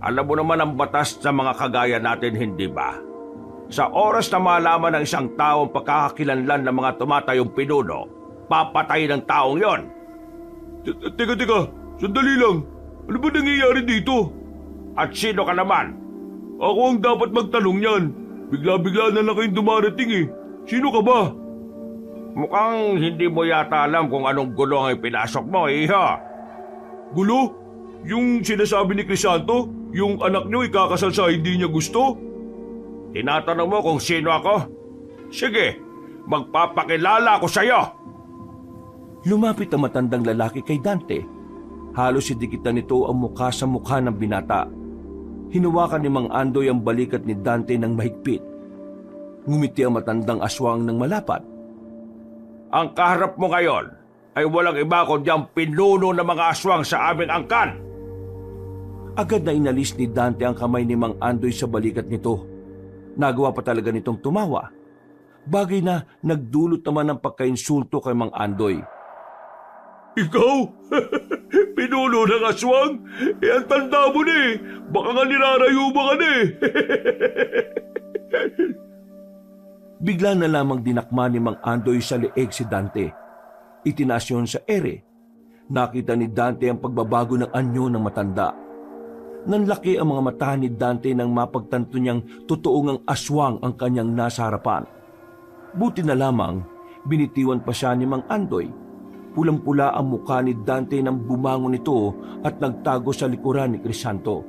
Speaker 1: Alam mo naman ang batas sa mga kagaya natin, hindi ba? Sa oras na malaman ng isang tao ang pagkakakilanlan ng mga tumatayong pinuno, papatay ng taong yon.
Speaker 3: Teka, sandali lang. Ano ba nangyayari dito?
Speaker 1: At sino ka naman?
Speaker 3: Ako ang dapat magtanong niyan. Bigla-bigla na lang kayong dumarating eh. Sino ka ba?
Speaker 1: Mukhang hindi mo yata alam kung anong gulo ang ipinasok mo, iha.
Speaker 3: Gulo? Yung sinasabi ni Crisanto? Yung anak niyo ikakasal sa hindi niya gusto?
Speaker 1: Tinatanong mo kung sino ako? Sige, magpapakilala ko sa'yo.
Speaker 3: Lumapit ang matandang lalaki kay Dante. Halos sidikitan nito ang mukha sa mukha ng binata. Hinawakan ni Mang Andoy ang balikat ni Dante ng mahigpit. Ngumiti ang matandang aswang ng malapad.
Speaker 1: Ang kaharap mo ngayon ay walang iba kundi ang pinuno ng mga aswang sa aming angkan.
Speaker 3: Agad na inalis ni Dante ang kamay ni Mang Andoy sa balikat nito. Nagawa pa talaga nitong tumawa. Bagay na nagdulot naman ng pagkainsulto kay Mang Andoy.
Speaker 1: Ikaw? Pinuno ng aswang? Ang tanda mo na eh. Baka nga nirarayo ka na eh.
Speaker 3: Bigla na lamang dinakma ni Mang Andoy sa leeg si Dante. Itinaas yun sa ere. Nakita ni Dante ang pagbabago ng anyo ng matanda. Nanlaki ang mga mata ni Dante nang mapagtanto niyang totoong ang aswang ang kanyang nasa harapan. Buti na lamang, binitiwan pa siya ni Mang Andoy. Pulang-pula ang mukha ni Dante nang bumangon ito at nagtago sa likuran ni Crisanto.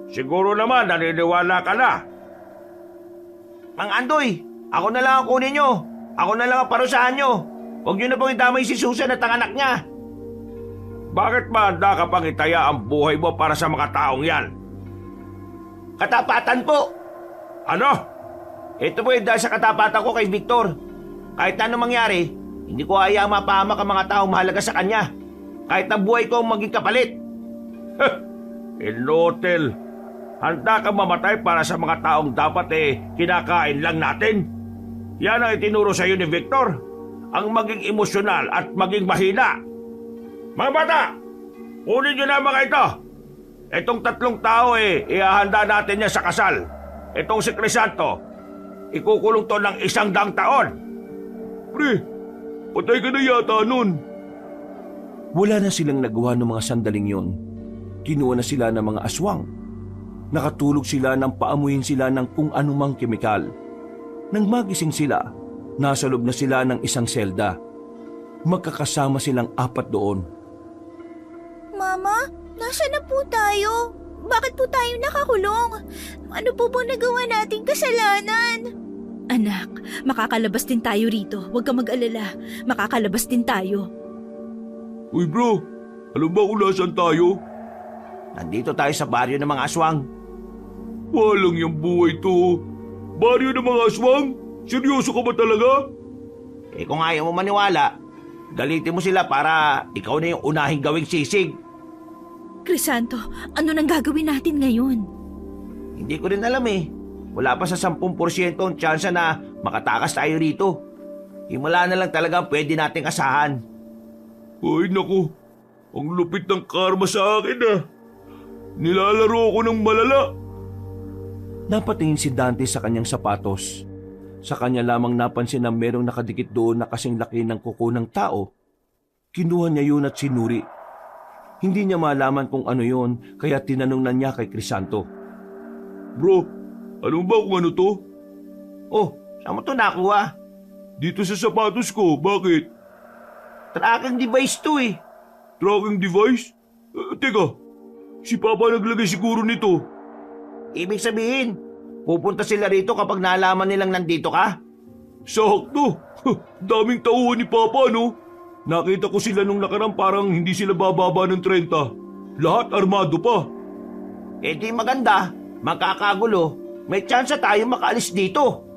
Speaker 1: Siguro naman naniniwala ka na.
Speaker 4: Mang Andoy, ako na lang ang kunin nyo. Ako na lang ang parusahan nyo. Huwag nyo na pong idamay si Susan at ang anak niya.
Speaker 1: Bakit ba handa ka pang itaya ang buhay mo para sa mga taong yan?
Speaker 4: Katapatan po.
Speaker 1: Ano?
Speaker 4: Ito po yung dahil sa katapatan ko kay Victor. Kahit na anong mangyari, hindi ko hayaang mapahamak ang mga taong mahalaga sa kanya. Kahit na buhay ko ang maging kapalit.
Speaker 1: Inutil. Handa ka mamatay para sa mga taong dapat kinakain lang natin. Yan ang itinuro sa iyo ni Victor. Ang maging emosyonal at maging mahina. Mga bata, kunin nyo na mga ito. Itong 3 tao ihahanda natin niya sa kasal. Itong si Crisanto, ikukulong to ng 100 taon.
Speaker 3: Pre, patay ka na yata nun. Wala na silang nagawa ng mga sandaling yon. Kinuha na sila ng mga aswang. Nakatulog sila nang paamuyin sila ng kung anumang kemikal. Nang magising sila, nasa loob na sila ng isang selda. Magkakasama silang 4 doon.
Speaker 5: Mama, nasaan na po tayo? Bakit po tayo nakakulong? Ano po bang nagawa nating kasalanan?
Speaker 2: Anak, makakalabas din tayo rito. Huwag ka mag-alala. Makakalabas din tayo.
Speaker 3: Uy bro, alam ba kung nasaan tayo?
Speaker 4: Nandito tayo sa baryo ng mga aswang.
Speaker 3: Walang yung buhay to. Baryo ng mga aswang? Seryoso ka ba talaga?
Speaker 4: Kung ayaw mo maniwala, galitin mo sila para ikaw na yung unahing gawing sisig.
Speaker 2: Crisanto, ano nang gagawin natin ngayon?
Speaker 4: Hindi ko rin alam eh. Wala pa sa 10% ang tsansa na makatakas tayo rito. Himala na lang talaga ang pwede nating asahan.
Speaker 3: Ay naku, ang lupit ng karma sa akin ah. Nilalaro ko ng malala. Napatingin si Dante sa kanyang sapatos. Sa kanya lamang napansin na merong nakadikit doon na kasing laki ng kuko ng tao. Kinuha niya yun at sinuri. Hindi niya malaman kung ano yon, kaya tinanong na niya kay Crisanto. Bro, ano ba kung ano to?
Speaker 4: Oh, saan mo to nakuha?
Speaker 3: Dito sa sapatos ko, bakit?
Speaker 4: Tracking device to eh.
Speaker 3: Tracking device? Teka,
Speaker 1: Si Papa naglagay siguro nito.
Speaker 4: Ibig sabihin, pupunta sila rito kapag nalaman nilang nandito ka?
Speaker 1: Sakto. Daming tauhan ni Papa, no? Nakita ko sila nung nakarang parang hindi sila bababa ng 30. Lahat armado pa.
Speaker 4: Eh di maganda, magkakagulo. May tsansa tayo makaalis dito.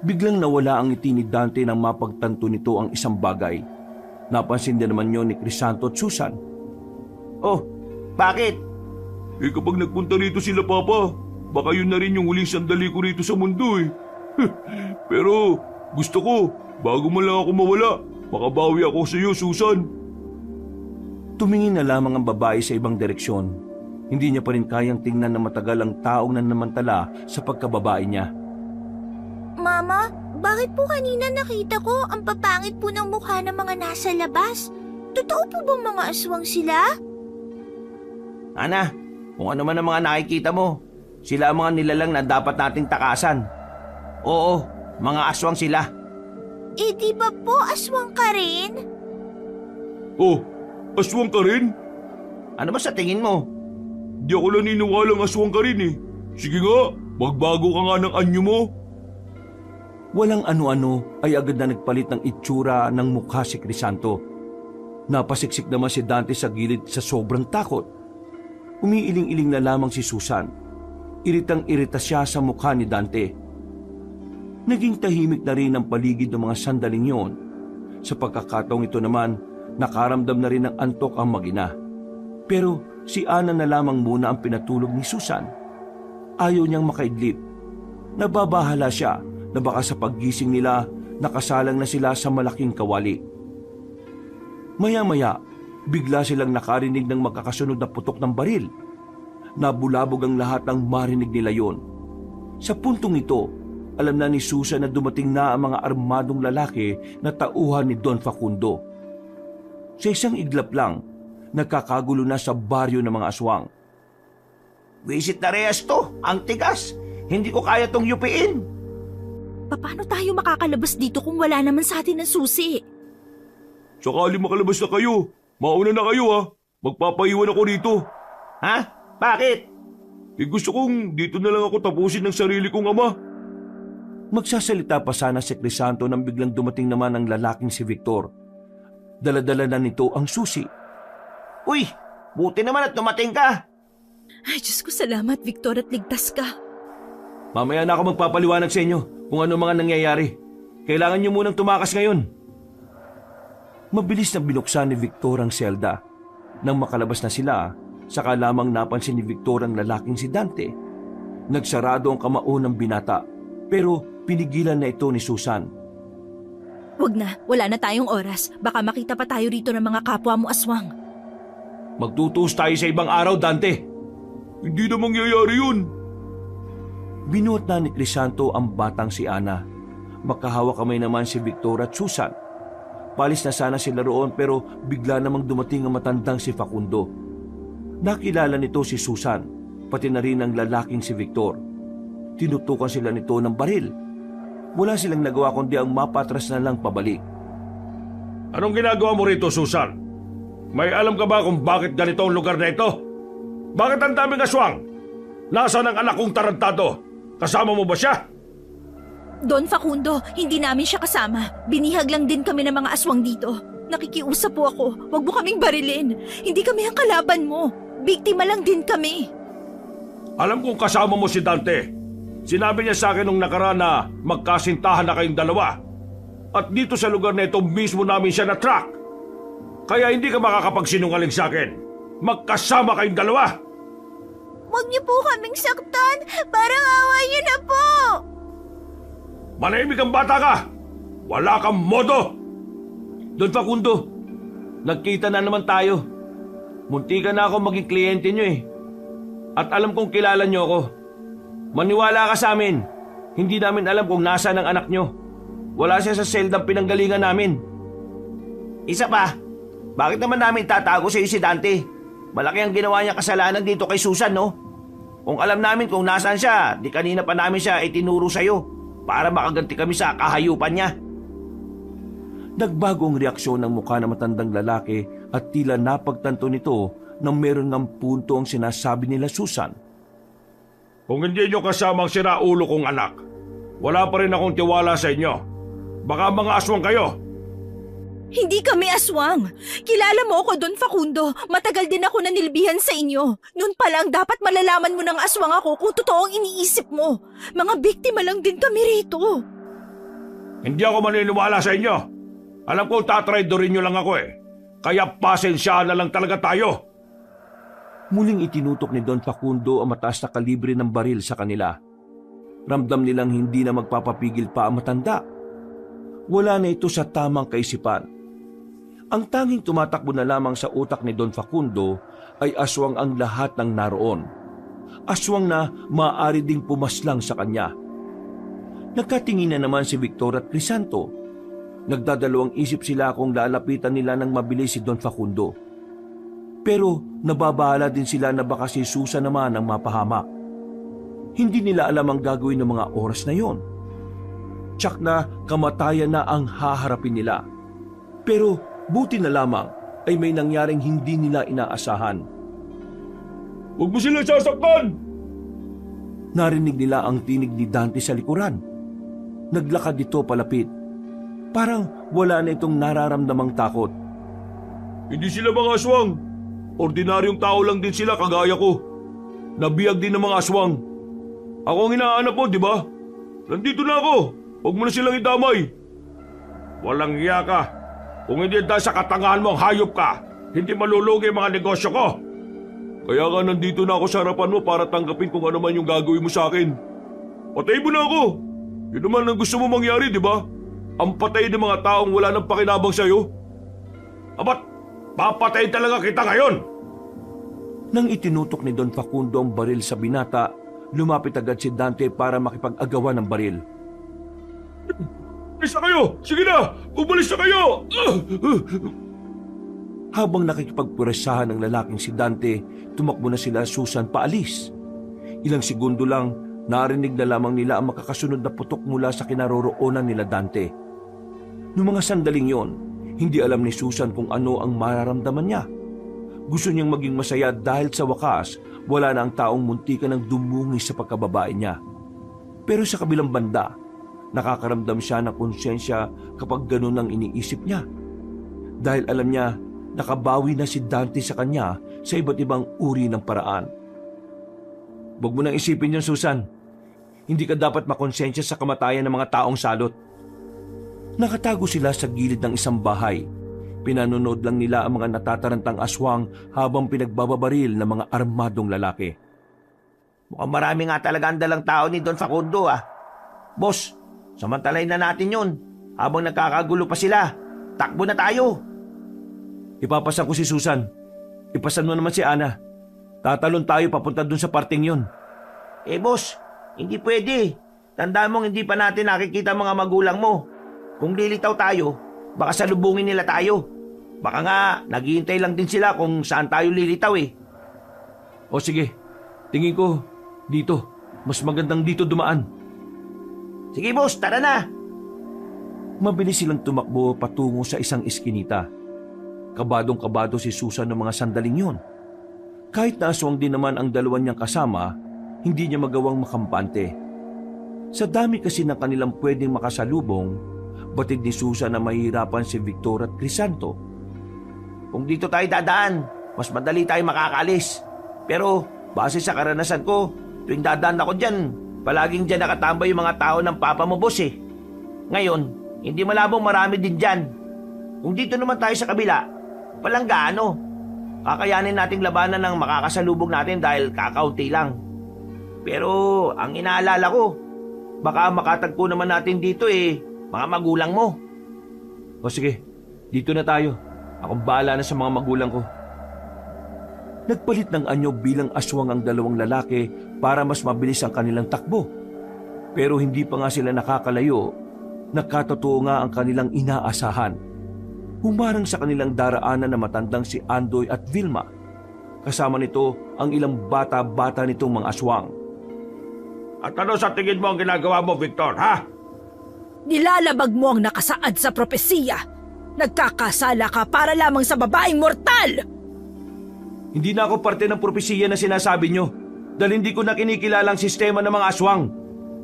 Speaker 3: Biglang nawala ang ngiti ni Dante nang mapagtanto nito ang isang bagay. Napansin din naman yon ni Crisanto at Susan.
Speaker 4: Oh, bakit?
Speaker 1: Eh kapag nagpunta rito sila, Papa, baka yun na rin yung huling sandali ko rito sa mundo eh. Pero gusto ko, bago man lang ako mawala, makabawi ako sa iyo, Susan.
Speaker 3: Tumingin na lamang ang babae sa ibang direksyon. Hindi niya pa rin kayang tingnan na matagal ang taong nanamantala sa pagkababae niya.
Speaker 5: Mama, bakit po kanina nakita ko ang papangit po ng mukha ng mga nasa labas? Totoo po bang mga aswang sila?
Speaker 4: Ana, kung ano man ang mga nakikita mo, sila ang mga nilalang na dapat nating takasan. Oo, mga aswang sila.
Speaker 5: Eh di ba po aswang ka rin?
Speaker 1: Oh, aswang ka rin?
Speaker 4: Ano ba sa tingin mo?
Speaker 1: Di ako naniniwalang aswang ka rin eh. Sige nga, magbago ka nga ng anyo mo.
Speaker 3: Walang ano-ano ay agad na nagpalit ng itsura ng mukha si Crisanto. Napasiksik naman si Dante sa gilid sa sobrang takot. Umiiling-iling na lamang si Susan. Iritang-irita siya sa mukha ni Dante. Naging tahimik na rin ang paligid ng mga sandaling yon. Sa pagkakataong ito naman, nakaramdam na rin ng antok ang mag-ina. Pero si Ana na lamang muna ang pinatulog ni Susan. Ayaw niyang makaidlip. Nababahala siya na baka sa paggising nila, nakasalang na sila sa malaking kawali. Maya-maya, bigla silang nakarinig ng magkakasunod na putok ng baril. Nabulabog ang lahat ng marinig nila yon. Sa puntong ito, alam na ni Susan na dumating na ang mga armadong lalaki na tauhan ni Don Facundo. Sa isang iglap lang, nagkakagulo na sa baryo ng mga aswang.
Speaker 4: Visit na reyes to, ang tigas. Hindi ko kaya tong yupiin.
Speaker 2: Paano tayo makakalabas dito kung wala naman sa atin ng susi?
Speaker 1: Sakali makalabas na kayo, mauna na kayo ha. Magpapaiwan ako rito.
Speaker 4: Ha? Bakit?
Speaker 1: Eh gusto kong dito na lang ako tapusin ng sarili kong ama.
Speaker 3: Magsasalita pa sana si Crisanto nang biglang dumating naman ang lalaking si Victor. Dala-dala na nito ang susi.
Speaker 4: Uy, buti naman at dumating ka.
Speaker 2: Ay, Diyos ko, salamat, Victor, at ligtas ka.
Speaker 3: Mamaya na ako magpapaliwanag sa inyo kung ano mga nangyayari. Kailangan niyo munang tumakas ngayon. Mabilis na binuksan ni Victor ang selda. Nang makalabas na sila, saka lamang napansin ni Victor ang lalaking si Dante. Nagsarado ang kamao ng binata, pero pinigilan na ito ni Susan.
Speaker 2: Wag na, wala na tayong oras. Baka makita pa tayo rito ng mga kapwa mo aswang.
Speaker 3: Magtutuos tayo sa ibang araw, Dante.
Speaker 1: Hindi na mangyayari yun.
Speaker 3: Binuhat na ni Crisanto ang batang si Ana. Makahawak kamay naman si Victor at Susan. Palis na sana sila roon pero bigla namang dumating ang matandang si Facundo. Nakilala nito si Susan, pati na rin ang lalaking si Victor. Tinutukan sila nito ng baril. Wala silang nagawa kundi ang mapatras na lang pabalik.
Speaker 1: Anong ginagawa mo rito, Susan? May alam ka ba kung bakit ganito ang lugar na ito? Bakit ang daming aswang? Nasaan ang anak kong tarantado? Kasama mo ba siya?
Speaker 2: Don Facundo, hindi namin siya kasama. Binihag lang din kami ng mga aswang dito. Nakikiusap po ako. Huwag mo kaming barilin. Hindi kami ang kalaban mo. Biktima lang din kami.
Speaker 1: Alam kong kasama mo si Dante. Sinabi niya sa akin nung nakaraan na magkasintahan na kayong dalawa. At dito sa lugar na ito mismo namin siya na-track. Kaya hindi ka makakapagsinungaling sa akin. Magkasama kayong dalawa.
Speaker 5: Huwag niyo po kaming saktan. Parang awa niyo na po.
Speaker 1: Manahimik ang bata ka! Wala kang modo!
Speaker 3: Don Facundo, nagkita na naman tayo. Munti ka na ako maging kliyente nyo eh. At alam kong kilala nyo ako. Maniwala ka sa amin. Hindi namin alam kung nasaan ang anak nyo. Wala siya sa seldang pinanggalingan namin.
Speaker 4: Isa pa, bakit naman namin tatago sa iyo si Dante? Malaki ang ginawa niya kasalanan dito kay Susan, no? Kung alam namin kung nasaan siya, di kanina pa namin siya itinuro sa iyo para makaganti kami sa kahayupan niya.
Speaker 3: Nagbago ang reaksyon ng mukha ng matandang lalaki at tila napagtanto nito na meron ng punto ang sinasabi nila Susan.
Speaker 1: Kung hindi nyo kasamang siraulo kong anak, wala pa rin akong tiwala sa inyo. Baka mga aswang kayo.
Speaker 2: Hindi kami aswang. Kilala mo ako, Don Facundo. Matagal din ako nanilbihan sa inyo. Noon pa lang dapat malalaman mo ng aswang ako kung totoo ang iniisip mo. Mga biktima lang din kami rito.
Speaker 1: Hindi ako maniniwala sa inyo. Alam ko tatraidorin nyo lang ako eh. Kaya pasensya na lang talaga tayo.
Speaker 3: Muling itinutok ni Don Facundo ang mataas na kalibre ng baril sa kanila. Ramdam nilang hindi na magpapapigil pa ang matanda. Wala na ito sa tamang kaisipan. Ang tanging tumatakbo na lamang sa utak ni Don Facundo ay aswang ang lahat ng naroon. Aswang na maaari ding pumaslang sa kanya. Nagkatingin na naman si Victor at Crisanto. Nagdadalawang isip sila kung lalapitan nila ng mabilis si Don Facundo. Pero nababahala din sila na baka si Susan naman ang mapahamak. Hindi nila alam ang gagawin ng mga oras na yon. Tsak na kamatayan na ang haharapin nila. Pero buti na lamang ay may nangyaring hindi nila inaasahan.
Speaker 1: Huwag mo sila sasaktan!
Speaker 3: Narinig nila ang tinig ni Dante sa likuran. Naglakad ito palapit. Parang wala na itong nararamdamang takot.
Speaker 1: Hindi sila mga aswang. Ordinaryong tao lang din sila kagaya ko. Nabiyag din ng mga aswang. Ako ang hinahanap mo, di ba? Nandito na ako. Huwag mo na silang idamay. Walang iya ka. Kung hindi dahil sa katangahan mo ang hayop ka, hindi malulugi ang mga negosyo ko. Kaya nga nandito na ako sa harapan mo para tanggapin kung ano man yung gagawin mo sa akin. Patayin mo na ako. Yun naman ang gusto mo mangyari, di ba? Ang patay ng mga taong wala nang pakinabang sa'yo. Abat, papatayin talaga kita ngayon!
Speaker 3: Nang itinutok ni Don Facundo ang baril sa binata, lumapit agad si Dante para makipag-agawan ng baril.
Speaker 1: Umalis na kayo! Sige na! Umalis na kayo!
Speaker 3: Habang nakikipagpuresahan ng lalaking si Dante, tumakbo na sila Susan paalis. Ilang segundo lang, narinig na lamang nila ang makakasunod na putok mula sa kinaroroonan nila Dante. Noong mga sandaling yon, hindi alam ni Susan kung ano ang mararamdaman niya. Gusto niyang maging masaya dahil sa wakas, wala na ang taong muntikan ng dumungis sa pagkababae niya. Pero sa kabilang banda, nakakaramdam siya ng konsyensya kapag ganun ang iniisip niya. Dahil alam niya, nakabawi na si Dante sa kanya sa iba't ibang uri ng paraan. Huwag mo nang isipin yun, Susan. Hindi ka dapat makonsensya sa kamatayan ng mga taong salot. Nakatago sila sa gilid ng isang bahay. Pinanonood lang nila ang mga natatarantang aswang habang pinagbababaril ng mga armadong lalaki.
Speaker 4: Mukhang marami nga talaga ang dalang tao ni Don Facundo ah. Boss, samantalayin na natin yun. Habang nagkakagulo pa sila, takbo na tayo.
Speaker 3: Ipapasan ko si Susan. Ipasan mo naman si Ana. Tatalon tayo papunta dun sa parting yun.
Speaker 4: Eh boss, hindi pwede. Tandaan mong hindi pa natin nakikita mga magulang mo. Kung lilitaw tayo, baka salubungin nila tayo. Baka nga, naghihintay lang din sila kung saan tayo lilitaw eh.
Speaker 3: O sige, tingin ko dito. Mas magandang dito dumaan.
Speaker 4: Sige boss, tara na.
Speaker 3: Mabilis silang tumakbo patungo sa isang iskinita. Kabadong-kabado si Susan ng mga sandaling yun. Kahit na aswang din naman ang dalawa niyang kasama, hindi niya magawang makampante. Sa dami kasi ng kanilang pwedeng makasalubong, batid ni Susan na mahihirapan si Victor at Crisanto.
Speaker 4: Kung dito tayo dadaan, mas madali tayo makakalis. Pero base sa karanasan ko, tuwing dadaan ako dyan, palaging dyan nakatambay yung mga tao ng papa mo, boss eh. Ngayon, hindi malabong marami din dyan. Kung dito naman tayo sa kabila, walang gaano. Kakayanin nating labanan ng makakasalubog natin dahil kakaunti lang. Pero ang inaalala ko, baka makatagpo naman natin dito eh, mga magulang mo.
Speaker 3: O sige, dito na tayo. Akong bahala na sa mga magulang ko. Nagpalit ng anyo bilang aswang ang dalawang lalaki para mas mabilis ang kanilang takbo. Pero hindi pa nga sila nakakalayo, nakatotoo nga ang kanilang inaasahan. Humarang sa kanilang daraanan na matandang si Andoy at Vilma. Kasama nito ang ilang bata-bata nitong mga aswang.
Speaker 1: At ano sa tingin mo ang ginagawa mo, Victor, ha?
Speaker 6: Nilalabag mo ang nakasaad sa propesiya. Nagkakasala ka para lamang sa babaeng mortal!
Speaker 3: Hindi na ako parte ng propesiya na sinasabi nyo dahil hindi ko na kinikilala ang sistema ng mga aswang.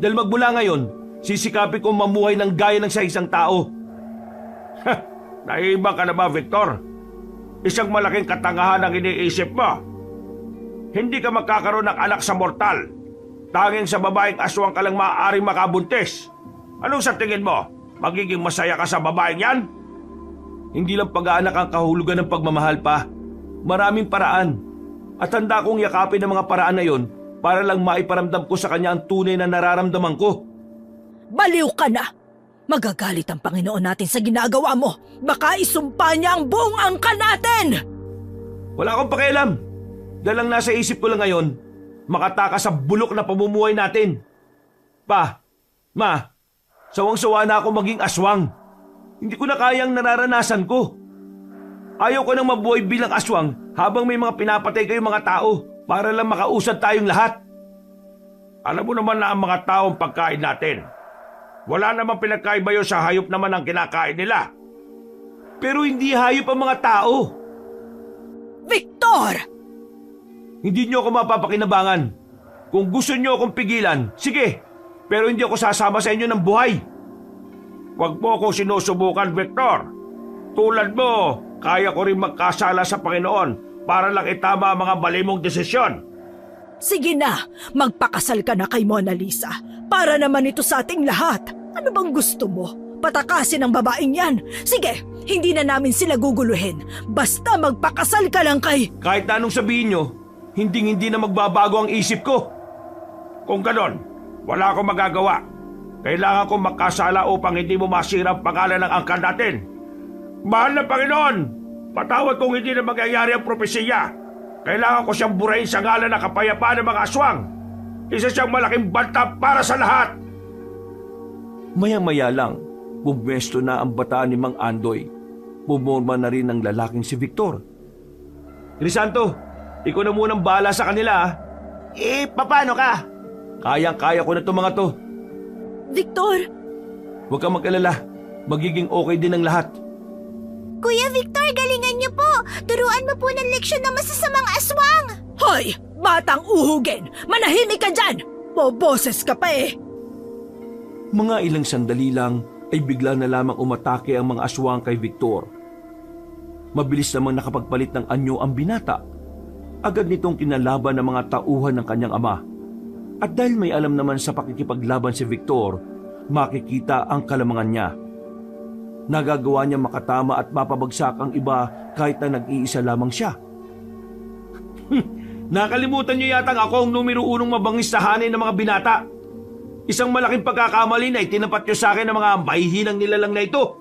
Speaker 3: Dahil magmula ngayon, sisikapin kong mamuhay ng gaya ng sa isang tao.
Speaker 1: Naiiba ka na ba, Victor? Isang malaking katangahan ang iniisip mo. Hindi ka magkakaroon ng anak sa mortal. Tanging sa babaeng aswang ka lang maaaring makabuntis. Anong sa tingin mo? Magiging masaya ka sa babaeng yan?
Speaker 3: Hindi lang pag-aanak ang kahulugan ng pagmamahal pa. Maraming paraan. At handa kong yakapin ang mga paraan na yon para lang maiparamdam ko sa kanya ang tunay na nararamdaman ko.
Speaker 6: Baliw ka na! Magagalit ang Panginoon natin sa ginagawa mo. Baka isumpa niya ang buong angkan natin!
Speaker 3: Wala akong pakialam. Dahil ang nasa isip ko lang ngayon, makatakas sa bulok na pamumuhay natin. Pa, ma, sawang-sawa na ako maging aswang. Hindi ko na kayang nararanasan ko. Ayaw ko nang mabuhay bilang aswang habang may mga pinapatay kayong mga tao para lang makausad tayong lahat.
Speaker 1: Alam mo naman na ang mga taong pagkain natin. Wala namang pinagkaiba yun sa hayop naman ang kinakain nila.
Speaker 3: Pero hindi hayop ang mga tao.
Speaker 6: Victor!
Speaker 3: Hindi niyo ako mapapakinabangan. Kung gusto niyo akong pigilan, sige. Pero hindi ako sasama sa inyo ng buhay.
Speaker 1: Huwag mo akong sinusubukan, Victor. Tulad mo, kaya ko rin magkasala sa Panginoon para lang itama ang mga mali mong desisyon.
Speaker 6: Sige na, magpakasal ka na kay Mona Lisa. Para naman ito sa ating lahat. Ano bang gusto mo? Patakasin ang babaeng yan. Sige, hindi na namin sila guguluhin. Basta magpakasal ka lang kay...
Speaker 3: Kahit na anong sabihin niyo, hindi na magbabago ang isip ko.
Speaker 1: Kung ganon, wala akong magagawa. Kailangan kong magkasala upang hindi mo masira ang pangalan ng angkan natin. Mahal na Panginoon, patawad kung hindi na magyayari ang propesiya. Kailangan ko siyang burahin sa ngalan ng kapayapaan ng mga aswang. Isa siyang malaking banta para sa lahat.
Speaker 3: Maya-maya lang, pumwesto na ang bataan ni Mang Andoy. Pumorma na rin ang lalaking si Victor. Crisanto, ikaw na munang bahala sa kanila.
Speaker 4: Paano ka?
Speaker 3: Kayang-kaya ko na itong mga to.
Speaker 2: Victor!
Speaker 3: Huwag kang mag-alala. Magiging okay din ang lahat.
Speaker 5: Kuya Victor, galingan niyo po. Turuan mo po ng leksyon ng masasamang aswang.
Speaker 6: Hoy! Batang uhugin! Manahimik ka dyan! Boboses ka pa eh!
Speaker 3: Mga ilang sandali lang ay bigla na lamang umatake ang mga aswang kay Victor. Mabilis namang nakapagpalit ng anyo ang binata. Agad nitong kinalaban ng mga tauhan ng kanyang ama. At dahil may alam naman sa pakikipaglaban si Victor, makikita ang kalamangan niya. Nagagawa niya makatama at mapabagsak ang iba kahit na nag-iisa lamang siya. Nakalimutan niyo yatang ako ang numero 1 mabangis sa hanay ng mga binata. Isang malaking pagkakamali na itinapat niyo sa akin ng mga mahihinang nilalang na ito.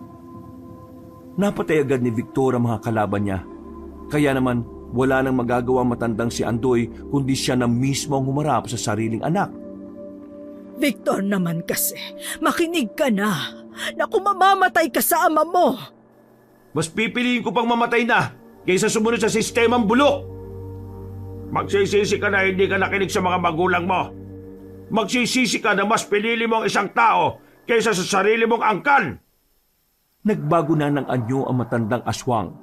Speaker 3: Napatay agad ni Victor ang mga kalaban niya. Kaya naman wala nang magagawa matandang si Andoy kundi siya na mismo ang humarap sa sariling anak.
Speaker 6: Victor naman kasi, makinig ka na. Naku, mamamatay ka sa ama mo.
Speaker 3: Mas pipiliin ko pang mamatay na kaysa sumunod sa sistemang bulok.
Speaker 1: Magsisisi ka na hindi ka nakinig sa mga magulang mo. Magsisisi ka na mas pinili mo ang isang tao kaysa sa sarili mong angkan.
Speaker 3: Nagbago na ng anyo ang matandang aswang.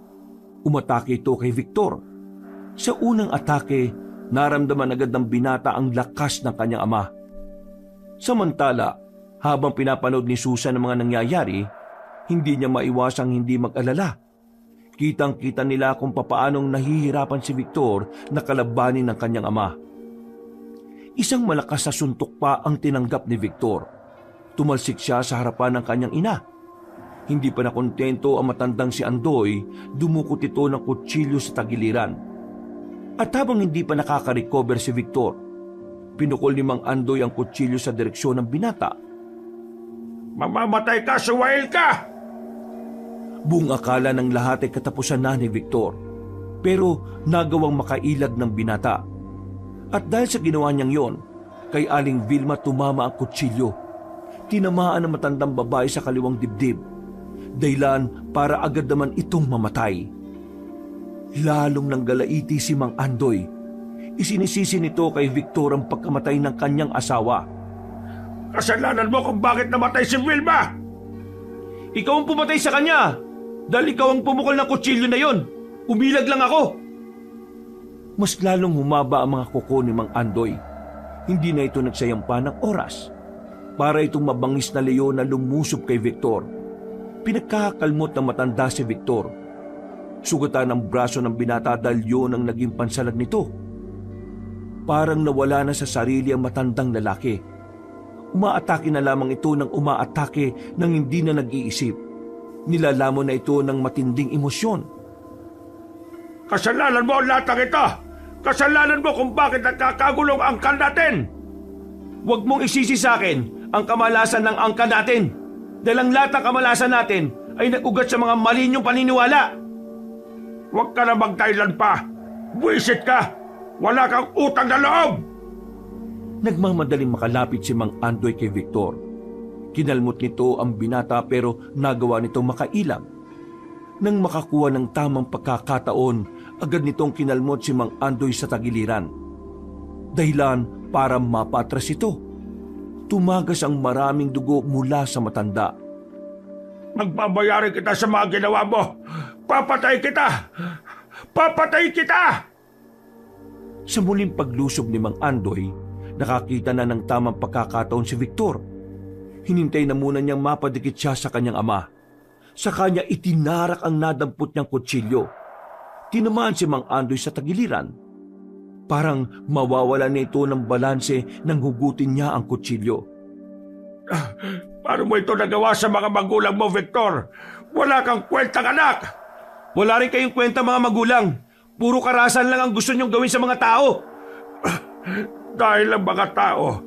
Speaker 3: Umatake ito kay Victor. Sa unang atake, naramdaman agad ng binata ang lakas ng kanyang ama. Samantala, habang pinapanood ni Susan ang mga nangyayari, hindi niya maiwasang hindi mag-alala. Kitang-kita nila kung papaanong nahihirapan si Victor na kalabanin ng kanyang ama. Isang malakas na suntok pa ang tinanggap ni Victor. Tumalsik siya sa harapan ng kanyang ina. Hindi pa nakontento ang matandang si Andoy, dumukot ito ng kutsilyo sa tagiliran. At habang hindi pa nakaka-recover si Victor, pinukol ni Mang Andoy ang kutsilyo sa direksyon ng binata.
Speaker 1: Mamamatay ka, suwail ka!
Speaker 3: Buong akala ng lahat ay katapusan na ni Victor, pero nagawang makailag ng binata. At dahil sa ginawa niyang yon, kay Aling Vilma tumama ang kutsilyo. Tinamaan ang matandang babae sa kaliwang dibdib, dahilan para agad naman itong mamatay. Lalong nang galaiti si Mang Andoy. Isinisisi nito kay Victor ang pagkamatay ng kanyang asawa.
Speaker 1: Kasalanan mo kung bakit namatay si Vilma!
Speaker 3: Ikaw ang pumatay sa kanya! Dahil ikaw ang pumukol ng kutsilyo na yon. Umilag lang ako. Mas lalong humaba ang mga kuko ni Mang Andoy. Hindi na ito nagsayang pa ng oras para itong mabangis na leon na lumusob kay Victor. Pinagkakakalmot na matanda si Victor. Sugatan ang braso ng binata dahil yun ang naging pansalag nito. Parang nawala na sa sarili ang matandang lalaki. Umaatake na lamang ito ng umaatake nang hindi na nag-iisip. Nilalamon na ito ng matinding emosyon.
Speaker 1: Kasalanan mo ang lahat ng ito! Kasalanan mo kung bakit nagkakagulong ang angkan natin!
Speaker 3: Huwag mong isisi sa akin ang kamalasan ng angkan natin. Dahil ang lahat ng kamalasan natin ay nag-ugat sa mga mali niyong paniniwala.
Speaker 1: Huwag ka na magdahilan pa! Buwisit ka! Wala kang utang na loob!
Speaker 3: Nagmamadaling makalapit si Mang Andoy kay Victor. Kinalmot nito ang binata pero nagawa nito makailang. Nang makakuha ng tamang pagkakataon, agad nitong kinalmot si Mang Andoy sa tagiliran. Dahilan para mapatras ito. Tumagas ang maraming dugo mula sa matanda.
Speaker 1: Magbabayaran kita sa mga ginawa mo! Papatay kita! Papatay kita!
Speaker 3: Sa muling paglusob ni Mang Andoy, nakakita na ng tamang pagkakataon si Victor. Hinintay na muna niyang mapadikit siya sa kanyang ama. Sa kanya itinarak ang nadampot niyang kutsilyo. Tinamaan si Mang Andoy sa tagiliran. Parang mawawala na ito ng balanse nang hugutin niya ang kutsilyo.
Speaker 1: Paano mo ito nagawa sa mga magulang mo, Victor? Wala kang kwentang anak!
Speaker 3: Wala rin kayong kwenta mga magulang. Puro karasan lang ang gusto niyong gawin sa mga tao.
Speaker 1: Dahil ang mga tao,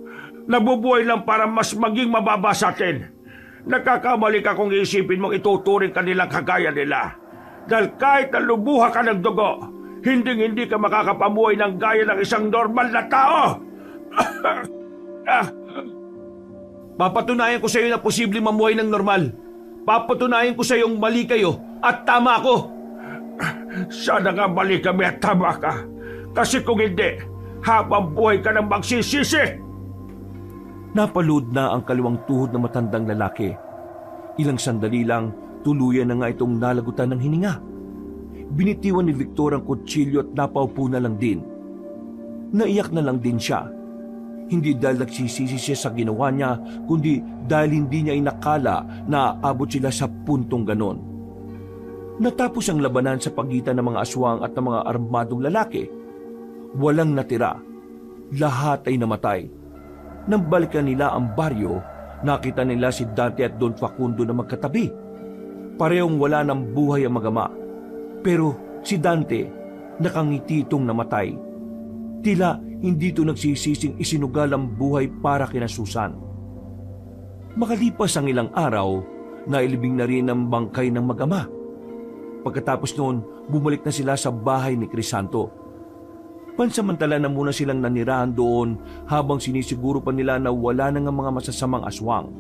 Speaker 1: nabubuhay lang para mas maging mababa sa atin. Nagkakamali ka kung iisipin mong ituturing ka nilang kagaya nila. Dahil kahit na lubuha ka ng dugo, hindi ka makakapamuhay ng gaya ng isang normal na tao.
Speaker 3: Papatunayan ko sa iyo na posibleng mamuhay ng normal. Papatunayan ko sa iyo mali kayo at tama ako.
Speaker 1: Sana nga mali kami at tama ka. Kasi kung hindi, habang buhay ka nang magsisisi.
Speaker 3: Napalood na ang kaliwang tuhod ng matandang lalaki. Ilang sandali lang, tuluyan na nga itong nalagutan ng hininga. Binitiwan ni Victor ang kutsilyo at napaupo na lang din. Naiyak na lang din siya. Hindi dahil nagsisisi siya sa ginawa niya, kundi dahil hindi niya inakala na aabot sila sa puntong ganon. Natapos ang labanan sa pagitan ng mga aswang at ng mga armadong lalaki. Walang natira. Lahat ay namatay. Nang balikan nila ang baryo, nakita nila si Dante at Don Facundo na magkatabi. Parehong wala ng buhay ang mag-ama. Pero si Dante, nakangiti itong namatay. Tila hindi ito nagsisising isinugal ang buhay para kina Susan. Makalipas ang ilang araw, nailibing na rin ang bangkay ng mag-ama. Pagkatapos noon, bumalik na sila sa bahay ni Crisanto. Pansamantala na muna silang nanirahan doon habang sinisiguro pa nila na wala na ng mga masasamang aswang.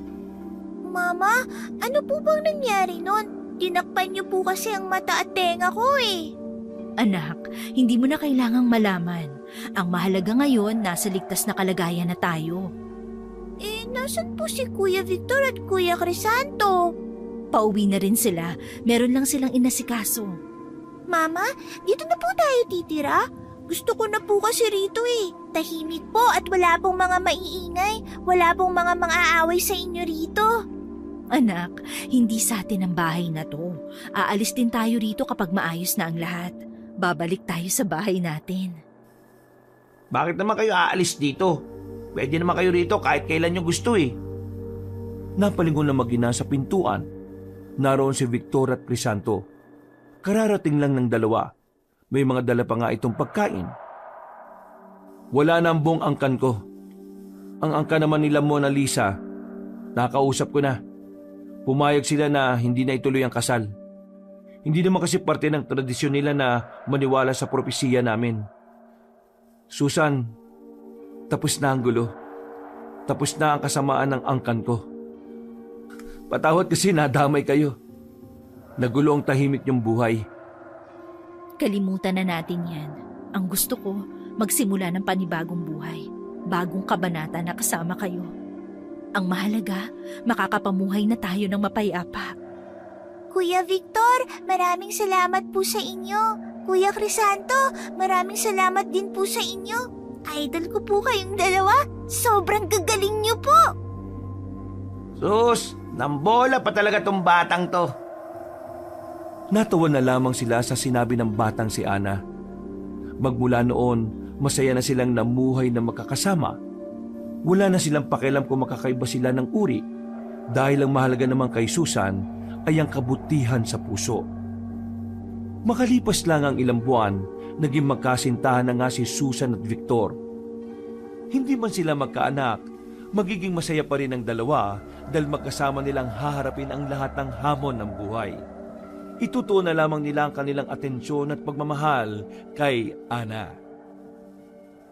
Speaker 5: Mama, ano po bang nangyari nun? Tinakpan niyo po kasi ang mata at tenga ko eh.
Speaker 2: Anak, hindi mo na kailangang malaman. Ang mahalaga ngayon, nasa ligtas na kalagayan na tayo.
Speaker 5: Eh, nasan po si Kuya Victor at Kuya Crisanto?
Speaker 2: Pauwi na rin sila. Meron lang silang inasikaso.
Speaker 5: Mama, dito na po tayo titira? Gusto ko na po kasi rito eh. Tahimik po at wala pong mga maiingay. Wala pong mga mang-aaway sa inyo rito.
Speaker 2: Anak, hindi sa atin ang bahay na to. Aalis din tayo rito kapag maayos na ang lahat. Babalik tayo sa bahay natin.
Speaker 4: Bakit naman kayo aalis dito? Pwede naman kayo rito kahit kailan nyo gusto eh.
Speaker 3: Napalingon na mag-ina sa pintuan. Naroon si Victor at Crisanto. Kararating lang ng dalawa. May mga dala pa nga itong pagkain. Wala na ang buong angkan ko. Ang angkan naman nila Mona Lisa, nakausap ko na. Pumayag sila na hindi na ituloy ang kasal. Hindi naman kasi parte ng tradisyon nila na maniwala sa propesiya namin. Susan, tapos na ang gulo. Tapos na ang kasamaan ng angkan ko. Patawad kasi nadamay kayo. Nagulo ang tahimik niyong buhay.
Speaker 2: Kalimutan na natin yan. Ang gusto ko, magsimula ng panibagong buhay. Bagong kabanata na kasama kayo. Ang mahalaga, makakapamuhay na tayo ng mapayapa.
Speaker 5: Kuya Victor, maraming salamat po sa inyo. Kuya Crisanto, maraming salamat din po sa inyo. Idol ko po kayong dalawa. Sobrang gagaling niyo po.
Speaker 4: Sus, nambola pa talaga tong batang to.
Speaker 3: Natawa na lamang sila sa sinabi ng batang si Ana. Magmula noon, masaya na silang namuhay na magkakasama. Wala na silang pakialam kung makakaiba sila ng uri dahil ang mahalaga naman kay Susan ay ang kabutihan sa puso. Makalipas lang ang ilang buwan, naging magkasintahan na nga si Susan at Victor. Hindi man sila magkaanak, magiging masaya pa rin ang dalawa dahil magkasama nilang haharapin ang lahat ng hamon ng buhay. Itutuon na lamang nila ang kanilang atensyon at pagmamahal kay Ana.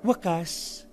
Speaker 3: Wakas,